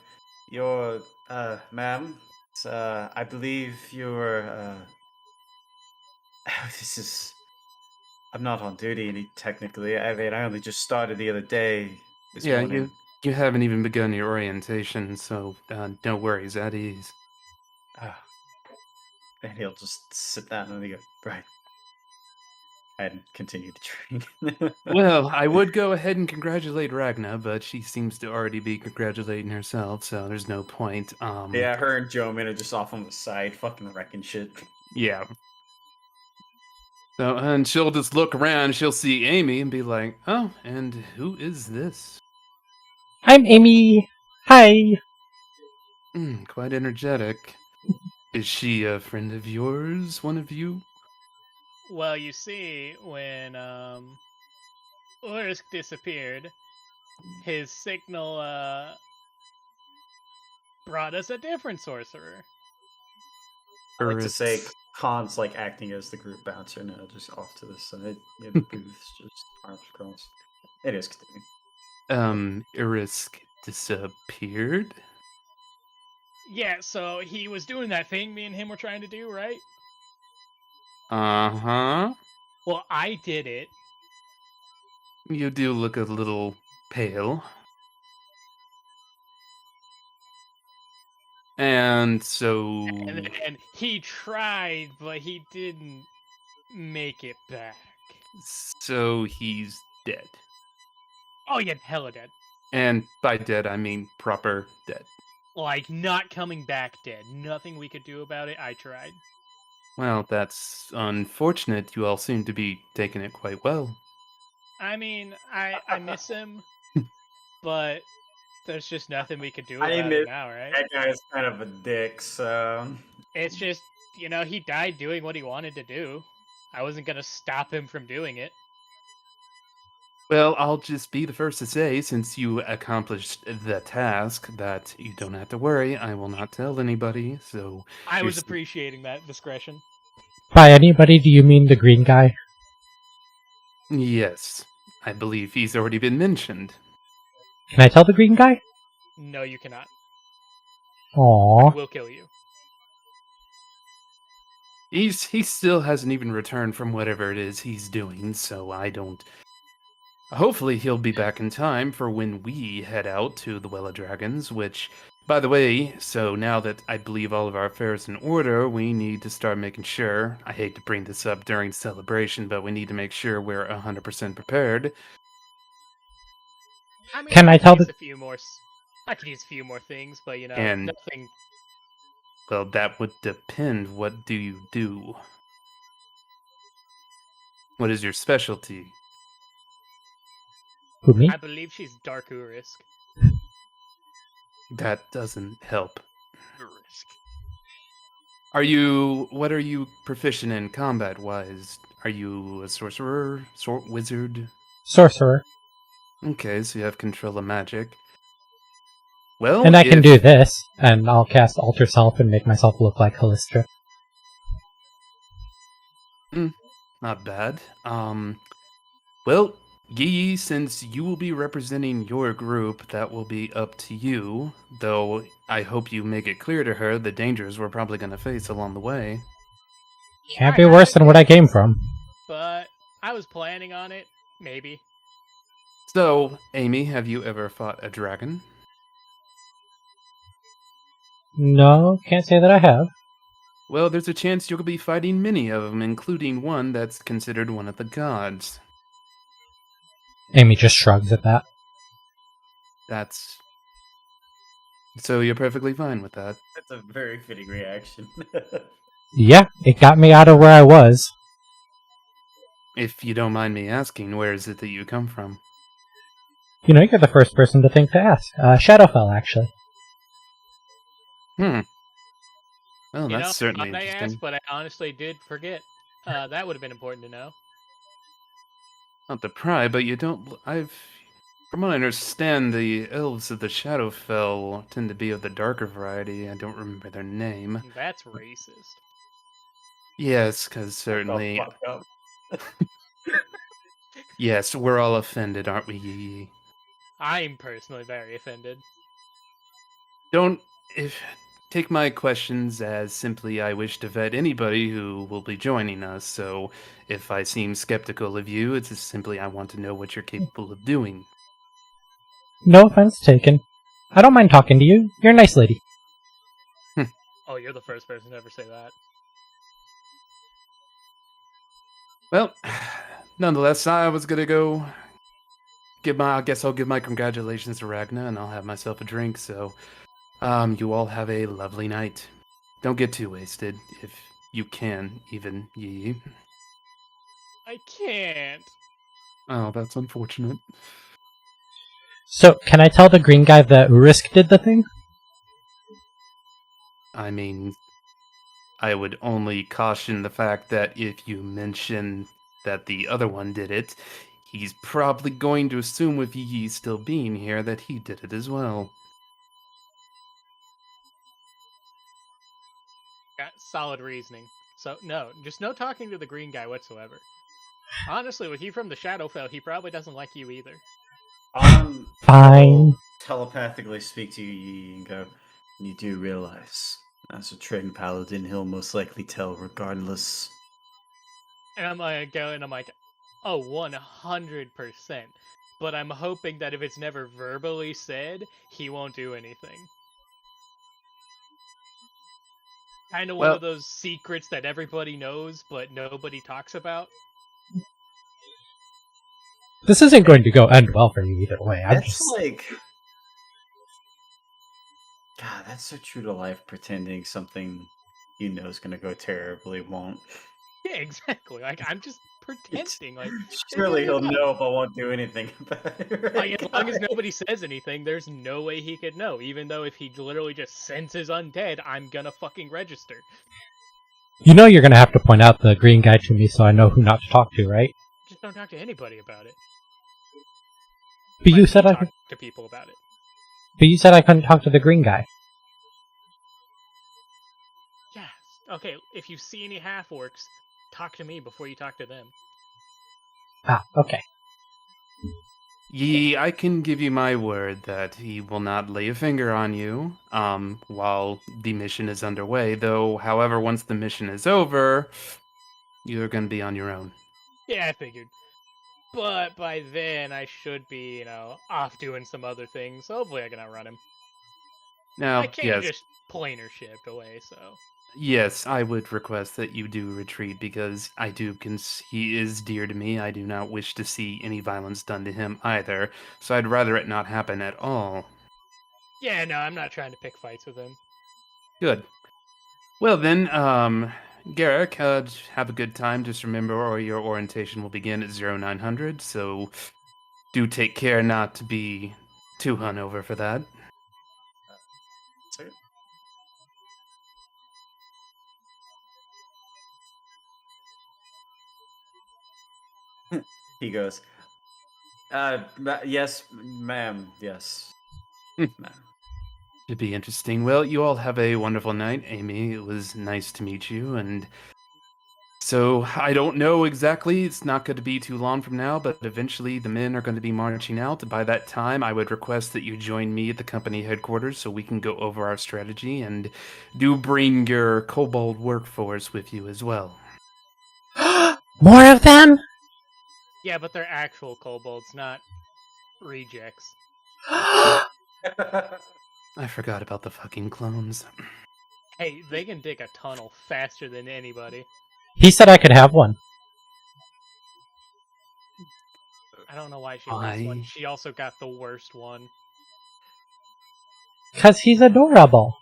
Your, ma'am, I believe you're, this is. I'm not on duty technically. I mean, I only just started the other day. This Yeah, morning. you haven't even begun your orientation, so no worries, at ease. Ah. And he'll just sit down and he go, right. and continue to train. Well, I would go ahead and congratulate Ragna, but she seems to already be congratulating herself, so there's no point. Yeah, her and Jomin are just off on the side, fucking wrecking shit. Yeah. So, and she'll just look around, she'll see Amy and be like, oh, and who is this? I'm Amy. Hi. Quite energetic. Is she a friend of yours, one of you? Well, you see, when Ursk disappeared, his signal brought us a different sorcerer. I like to It's- say Khan's like acting as the group bouncer now, just off to the side. Yeah, the booth's just arms crossed. It is continuing. Irisk disappeared? Yeah, so he was doing that thing me and him were trying to do, right? Uh-huh. Well, I did it. You do look a little pale. And so... And then he tried, but he didn't make it back. So he's dead. Oh, yeah, hella dead. And by dead, I mean proper dead. Like, not coming back dead. Nothing we could do about it. I tried. Well, that's unfortunate. You all seem to be taking it quite well. I mean, I miss him, but there's just nothing we could do I about admit it now, right? that guy's kind of a dick, so It's just, you know, he died doing what he wanted to do. I wasn't gonna stop him from doing it. Well, I'll just be the first to say, since you accomplished the task, that you don't have to worry. I will not tell anybody, so... I was Here's- appreciating that discretion. By anybody, do you mean the green guy? Yes, I believe he's already been mentioned. Can I tell the green guy? No, you cannot. Aww. We'll kill you. He still hasn't even returned from whatever it is he's doing, so I don't... Hopefully he'll be back in time for when we head out to the Well of Dragons, which, by the way, so now that I believe all of our affairs in order, we need to start making sure, I hate to bring this up during celebration, but we need to make sure we're 100% prepared. I mean, Can I tell use the- a few more? I could use a few more things, but you know, And- nothing. Well, that would depend. What do you do? What is your specialty? Who, me? I believe she's Dark Urisk. That doesn't help. Risk. What are you proficient in combat-wise? Are you a sorcerer? Wizard? Sorcerer. Okay, so you have control of magic. Well, And I can if- do this, and I'll cast Alter Self and make myself look like Callistra. Not bad. Well, Yi, since you will be representing your group, that will be up to you. Though, I hope you make it clear to her the dangers we're probably going to face along the way. Can't be worse than what I came from. But I was planning on it. Maybe. So, Amy, have you ever fought a dragon? No, can't say that I have. Well, there's a chance you'll be fighting many of them, including one that's considered one of the gods. Amy just shrugs at that. That's... So you're perfectly fine with that. that's a very fitting reaction. Yeah, it got me out of where I was. If you don't mind me asking, where is it that you come from? You know, you're the first person to think to ask. Shadowfell, actually. Well, You know, that's certainly I interesting. asked, but I honestly did forget. That would have been important to know. Not to pry, but you don't... From what I understand, the elves of the Shadowfell tend to be of the darker variety. I don't remember their name. That's racist. Yes, because certainly... Oh, fuck up. Yes, we're all offended, aren't we, Yi? I'm personally very offended. Don't... Take my questions as simply I wish to vet anybody who will be joining us, so if I seem skeptical of you, it's just simply I want to know what you're capable of doing. No offense taken. I don't mind talking to you. You're a nice lady. Oh, you're the first person to ever say that. Well, nonetheless, I was gonna go I guess I'll give my congratulations to Ragna, and I'll have myself a drink. So, you all have a lovely night. Don't get too wasted, if you can, even ye. I can't. Oh, that's unfortunate. So, can I tell the green guy that Risk did the thing? I mean, I would only caution the fact that if you mention that the other one did it, he's probably going to assume with Yi still being here that he did it as well. Got solid reasoning. So no, just no talking to the green guy whatsoever. Honestly, with you from the Shadowfell, he probably doesn't like you either. Fine. I'll telepathically speak to you and go, you do realize, as a trained paladin, he'll most likely tell regardless. And I'm like, oh, 100%. But I'm hoping that if it's never verbally said, he won't do anything. Kind of one Well- of those secrets that everybody knows, but nobody talks about. This isn't going to end well for you either way. That's like... God, that's so true to life, pretending something you know is going to go terribly won't. Yeah, exactly. Like, I'm just pretending. Like, Surely he'll know but won't do anything about it. Right, like, as long as guys? nobody says anything, there's no way he could know. Even though if he literally just senses undead, I'm gonna fucking register. You know you're going to have to point out the green guy to me so I know who not to talk to, right? Just don't talk to anybody about it. But you Let said me I talk could. to people about it. But you said I couldn't talk to the green guy. Yes. Okay, if you see any half-orcs, talk to me before you talk to them. Ah, okay. Yi, I can give you my word that he will not lay a finger on you while the mission is underway, though, however, once the mission is over, you're going to be on your own. Yeah, I figured. But by then, I should be, off doing some other things. So hopefully I can outrun him. Now, I can't yes, just planer shift away, so... yes, I would request that you do retreat because he is dear to me. I do not wish to see any violence done to him either, so I'd rather it not happen at all. Yeah, no, I'm not trying to pick fights with him. Good. Well then, Garrick, have a good time. Just remember, or your orientation will begin at 0900, so do take care not to be too hungover for that. Sorry? He goes, yes, ma'am, yes. Hmm. Ma'am. Should be interesting. Well, you all have a wonderful night, Amy. It was nice to meet you, and so I don't know exactly. It's not going to be too long from now, but eventually the men are going to be marching out. By that time, I would request that you join me at the company headquarters so we can go over our strategy, and do bring your kobold workforce with you as well. More of them? Yeah, but they're actual kobolds, not rejects. I forgot about the fucking clones. Hey, they can dig a tunnel faster than anybody. He said I could have one. I don't know why she wants one. Why? She also got the worst one. Because he's adorable.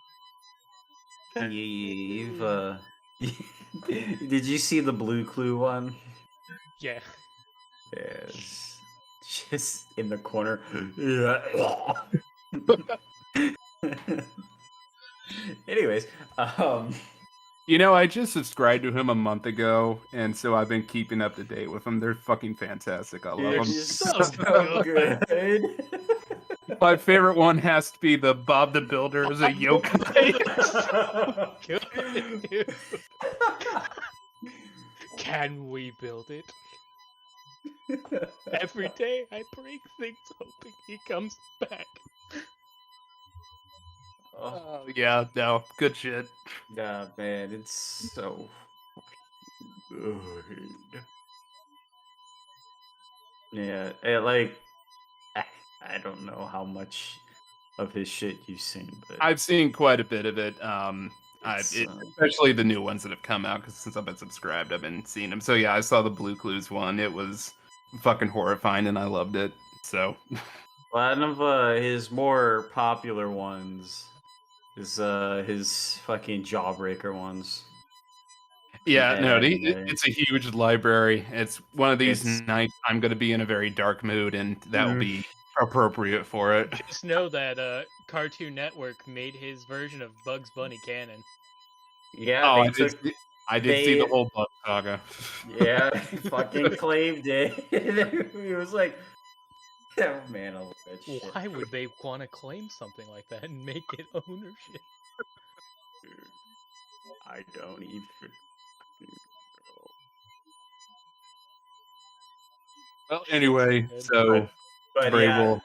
You've, did you see the Blue Clue one? Yeah. Yes. Just in the corner. Anyways, You know, I just subscribed to him a month ago, and so I've been keeping up to date with them. They're fucking fantastic. I love They're them. so good. My favorite one has to be the Bob the Builder as a yokai. Good, dude. Can we build it? Every day I break things hoping he comes back. Oh, yeah, no, good shit. Yeah, man, it's so good. Yeah, I don't know how much of his shit you've seen, but I've seen quite a bit of it. Especially the new ones that have come out, because since I've been subscribed, I've been seeing them. So yeah, I saw the Blue Clues one. It was fucking horrifying, and I loved it. So one of his more popular ones is his fucking Jawbreaker ones. yeah, no, And, it's a huge library. It's one of these It's- nights I'm going to be in a very dark mood, and that will be appropriate for it. Just know that Cartoon Network made his version of Bugs Bunny canon. yeah, Oh, they I did see the whole Bug Saga. Yeah, fucking claimed it. He was like, oh, man, I love that shit. Why would they want to claim something like that and make it ownership? I don't even know. Well, anyway, so But Bray yeah, will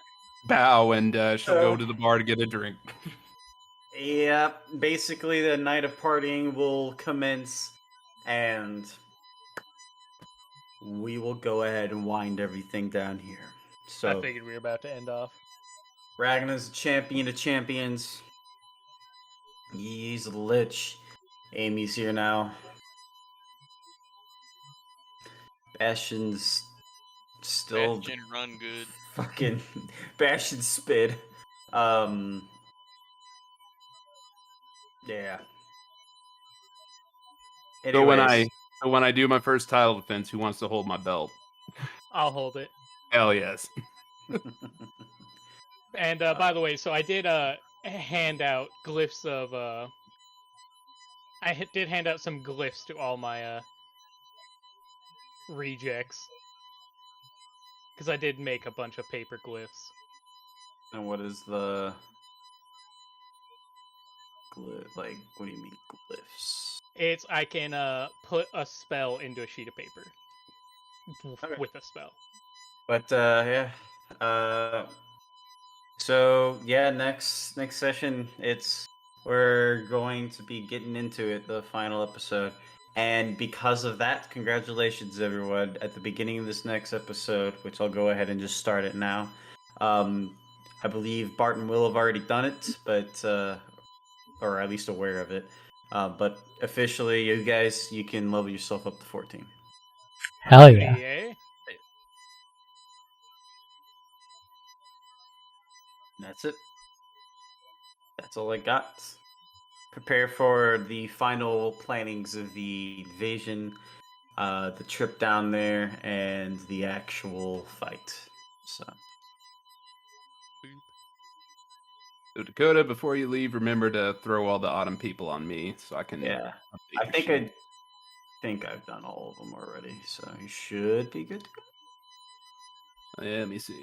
bow, and she'll go So- to the bar to get a drink. yeah, basically the night of partying will commence, and we will go ahead and wind everything down here. I So, figured we were about to end off. Ragnar's the champion of champions. He's a lich. Amy's here now. Bastion's still Bastion run good. fucking Bastion spid. Yeah. So when Anyways, I do my first title defense, who wants to hold my belt? I'll hold it. Hell yes. And by the way, so I did hand out glyphs of did hand out some glyphs to all my rejects, because I did make a bunch of paper glyphs. and what is the like? What do you mean glyphs? It's I can put a spell into a sheet of paper Okay. with a spell. But yeah. So yeah, next session we're going to be getting into it, the final episode. And because of that, congratulations everyone. At the beginning of this next episode, which I'll go ahead and just start it now. I believe Barton will have already done it, but or at least aware of it. But officially, you guys, you can level yourself up to 14. Hell yeah. Yeah. That's it. That's all I got. Prepare for the final plannings of the invasion, the trip down there, and the actual fight. So, So Dakota, before you leave, remember to throw all the autumn people on me, so I can. yeah, update I your think sheet. I've done all of them already, so you should be good to go. Let me see.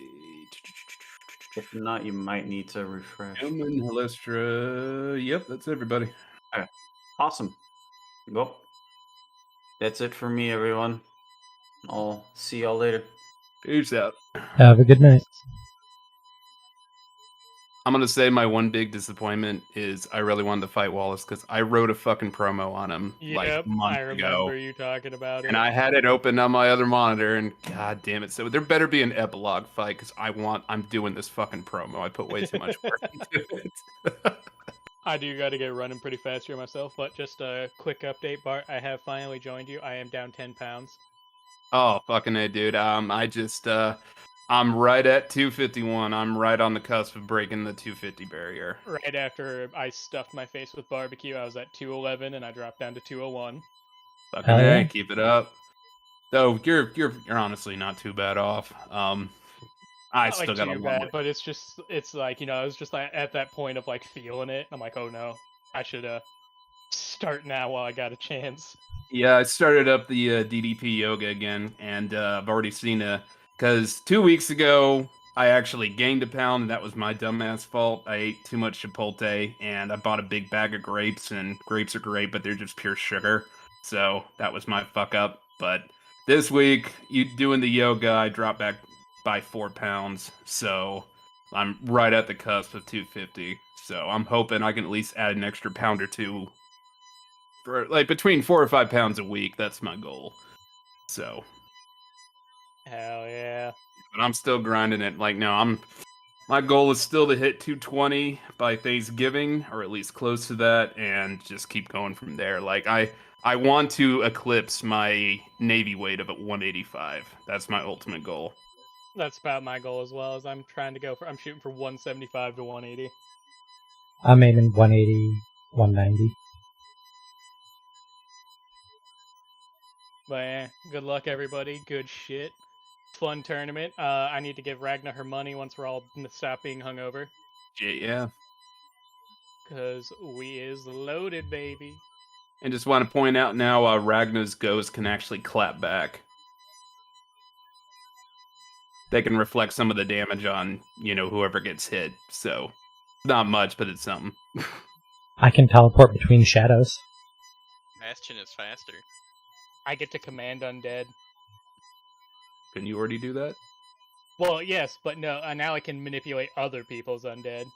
If not, you might need to refresh. Human Halestra. Yep, that's everybody. Awesome. Well, that's it for me, everyone. I'll see y'all later. Peace out. Have a good night. I'm gonna say my one big disappointment is I really wanted to fight Wallace because I wrote a fucking promo on him like Yep, months I remember ago, you talking about it. and I had it open on my other monitor, and god damn it! So there better be an epilogue fight because I'm doing this fucking promo. I put way too much work into it. I do got to get running pretty fast here myself, but just a quick update, Bart. I have finally joined you. I am down 10 pounds. Oh fucking A, dude. I'm right at 251. I'm right on the cusp of breaking the 250 barrier. Right after I stuffed my face with barbecue, I was at 211 and I dropped down to 201. Fucking Hell A, yeah. keep it up. So you're honestly not too bad off. I Not still like got a too lot bad, more. but it's like, you know, I was just like at that point of like feeling it. I'm like, oh no, I should start now while I got a chance. Yeah, I started up the DDP yoga again, and I've already seen because 2 weeks ago I actually gained a pound, and that was my dumbass fault. I ate too much Chipotle, and I bought a big bag of grapes, and grapes are great, but they're just pure sugar. So that was my fuck up. But this week, you doing the yoga, I dropped back by 4 pounds, so I'm right at the cusp of 250. So I'm hoping I can at least add an extra pound or two. For like between 4 or 5 pounds a week, that's my goal. So, Hell yeah. but I'm still grinding it. Like, no, My goal is still to hit 220 by Thanksgiving, or at least close to that, and just keep going from there. Like I want to eclipse my Navy weight of 185. That's my ultimate goal. That's about my goal as well. As I'm shooting for 175 to 180. I'm aiming 180, 190. But yeah, good luck everybody. Good shit. Fun tournament. I need to give Ragna her money once we're all stop being hungover. Yeah. Cause we is loaded, baby. And just want to point out now, Ragnar's ghost can actually clap back. They can reflect some of the damage on, whoever gets hit. So, not much, but it's something. I can teleport between shadows. Bastion is faster. I get to command undead. Can you already do that? Well, yes, but no. Now I can manipulate other people's undead.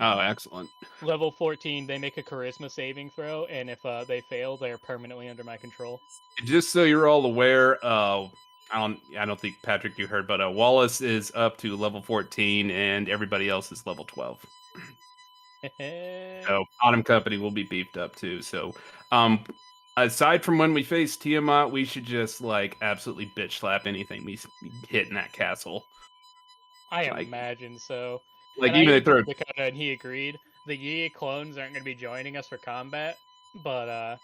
Oh, excellent. Level 14, they make a charisma saving throw, and if they fail, they are permanently under my control. Just so you're all aware, I don't think, Patrick, you heard, but Wallace is up to level 14, and everybody else is level 12. So Autumn Company will be beefed up too. So, aside from when we face Tiamat, we should just absolutely bitch slap anything we hit in that castle. I imagine so. Like, and even I if they're Dakota, and he agreed. The Yi clones aren't going to be joining us for combat, but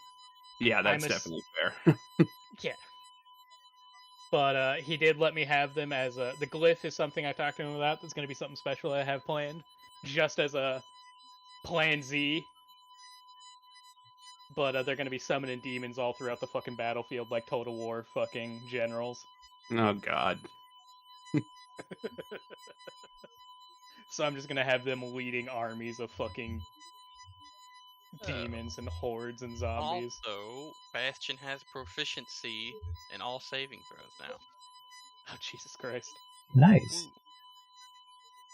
yeah, that's definitely fair. yeah. But he did let me have them as the glyph is something I talked to him about. That's going to be something special I have planned, just as a Plan Z. But they're going to be summoning demons all throughout the fucking battlefield like Total War fucking generals. Oh god. So I'm just going to have them leading armies of fucking demons and hordes and zombies. Also, Bastion has proficiency in all saving throws now. Oh, Jesus Christ. Nice. Ooh.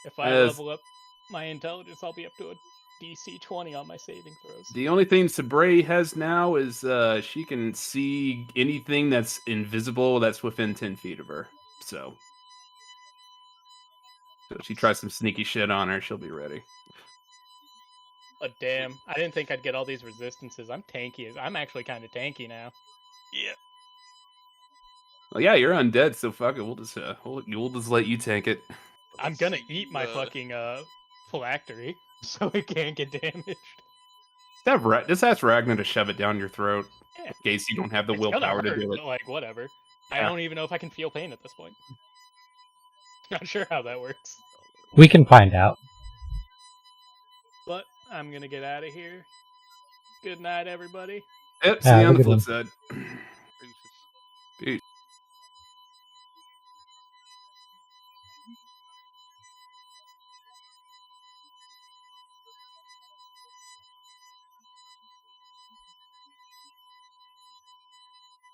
If I level up my intelligence, I'll be up to a DC 20 on my saving throws. The only thing Sabre has now is she can see anything that's invisible that's within 10 feet of her. So if she tries some sneaky shit on her, she'll be ready. Oh, damn. I didn't think I'd get all these resistances. I'm tanky. I'm actually kind of tanky now. Yeah. Well, yeah, you're undead, so fuck it. We'll just let you tank it. I'm gonna eat my fucking phylactery so it can't get damaged. Just ask Ragnar to shove it down your throat Yeah. in case you don't have the It's willpower gonna hurt, to do it. but, like, whatever. Yeah. I don't even know if I can feel pain at this point. Not sure how that works. We can find out. But I'm gonna get out of here. Good night, everybody. Yep, see you on the flip side. Deuces. Peace.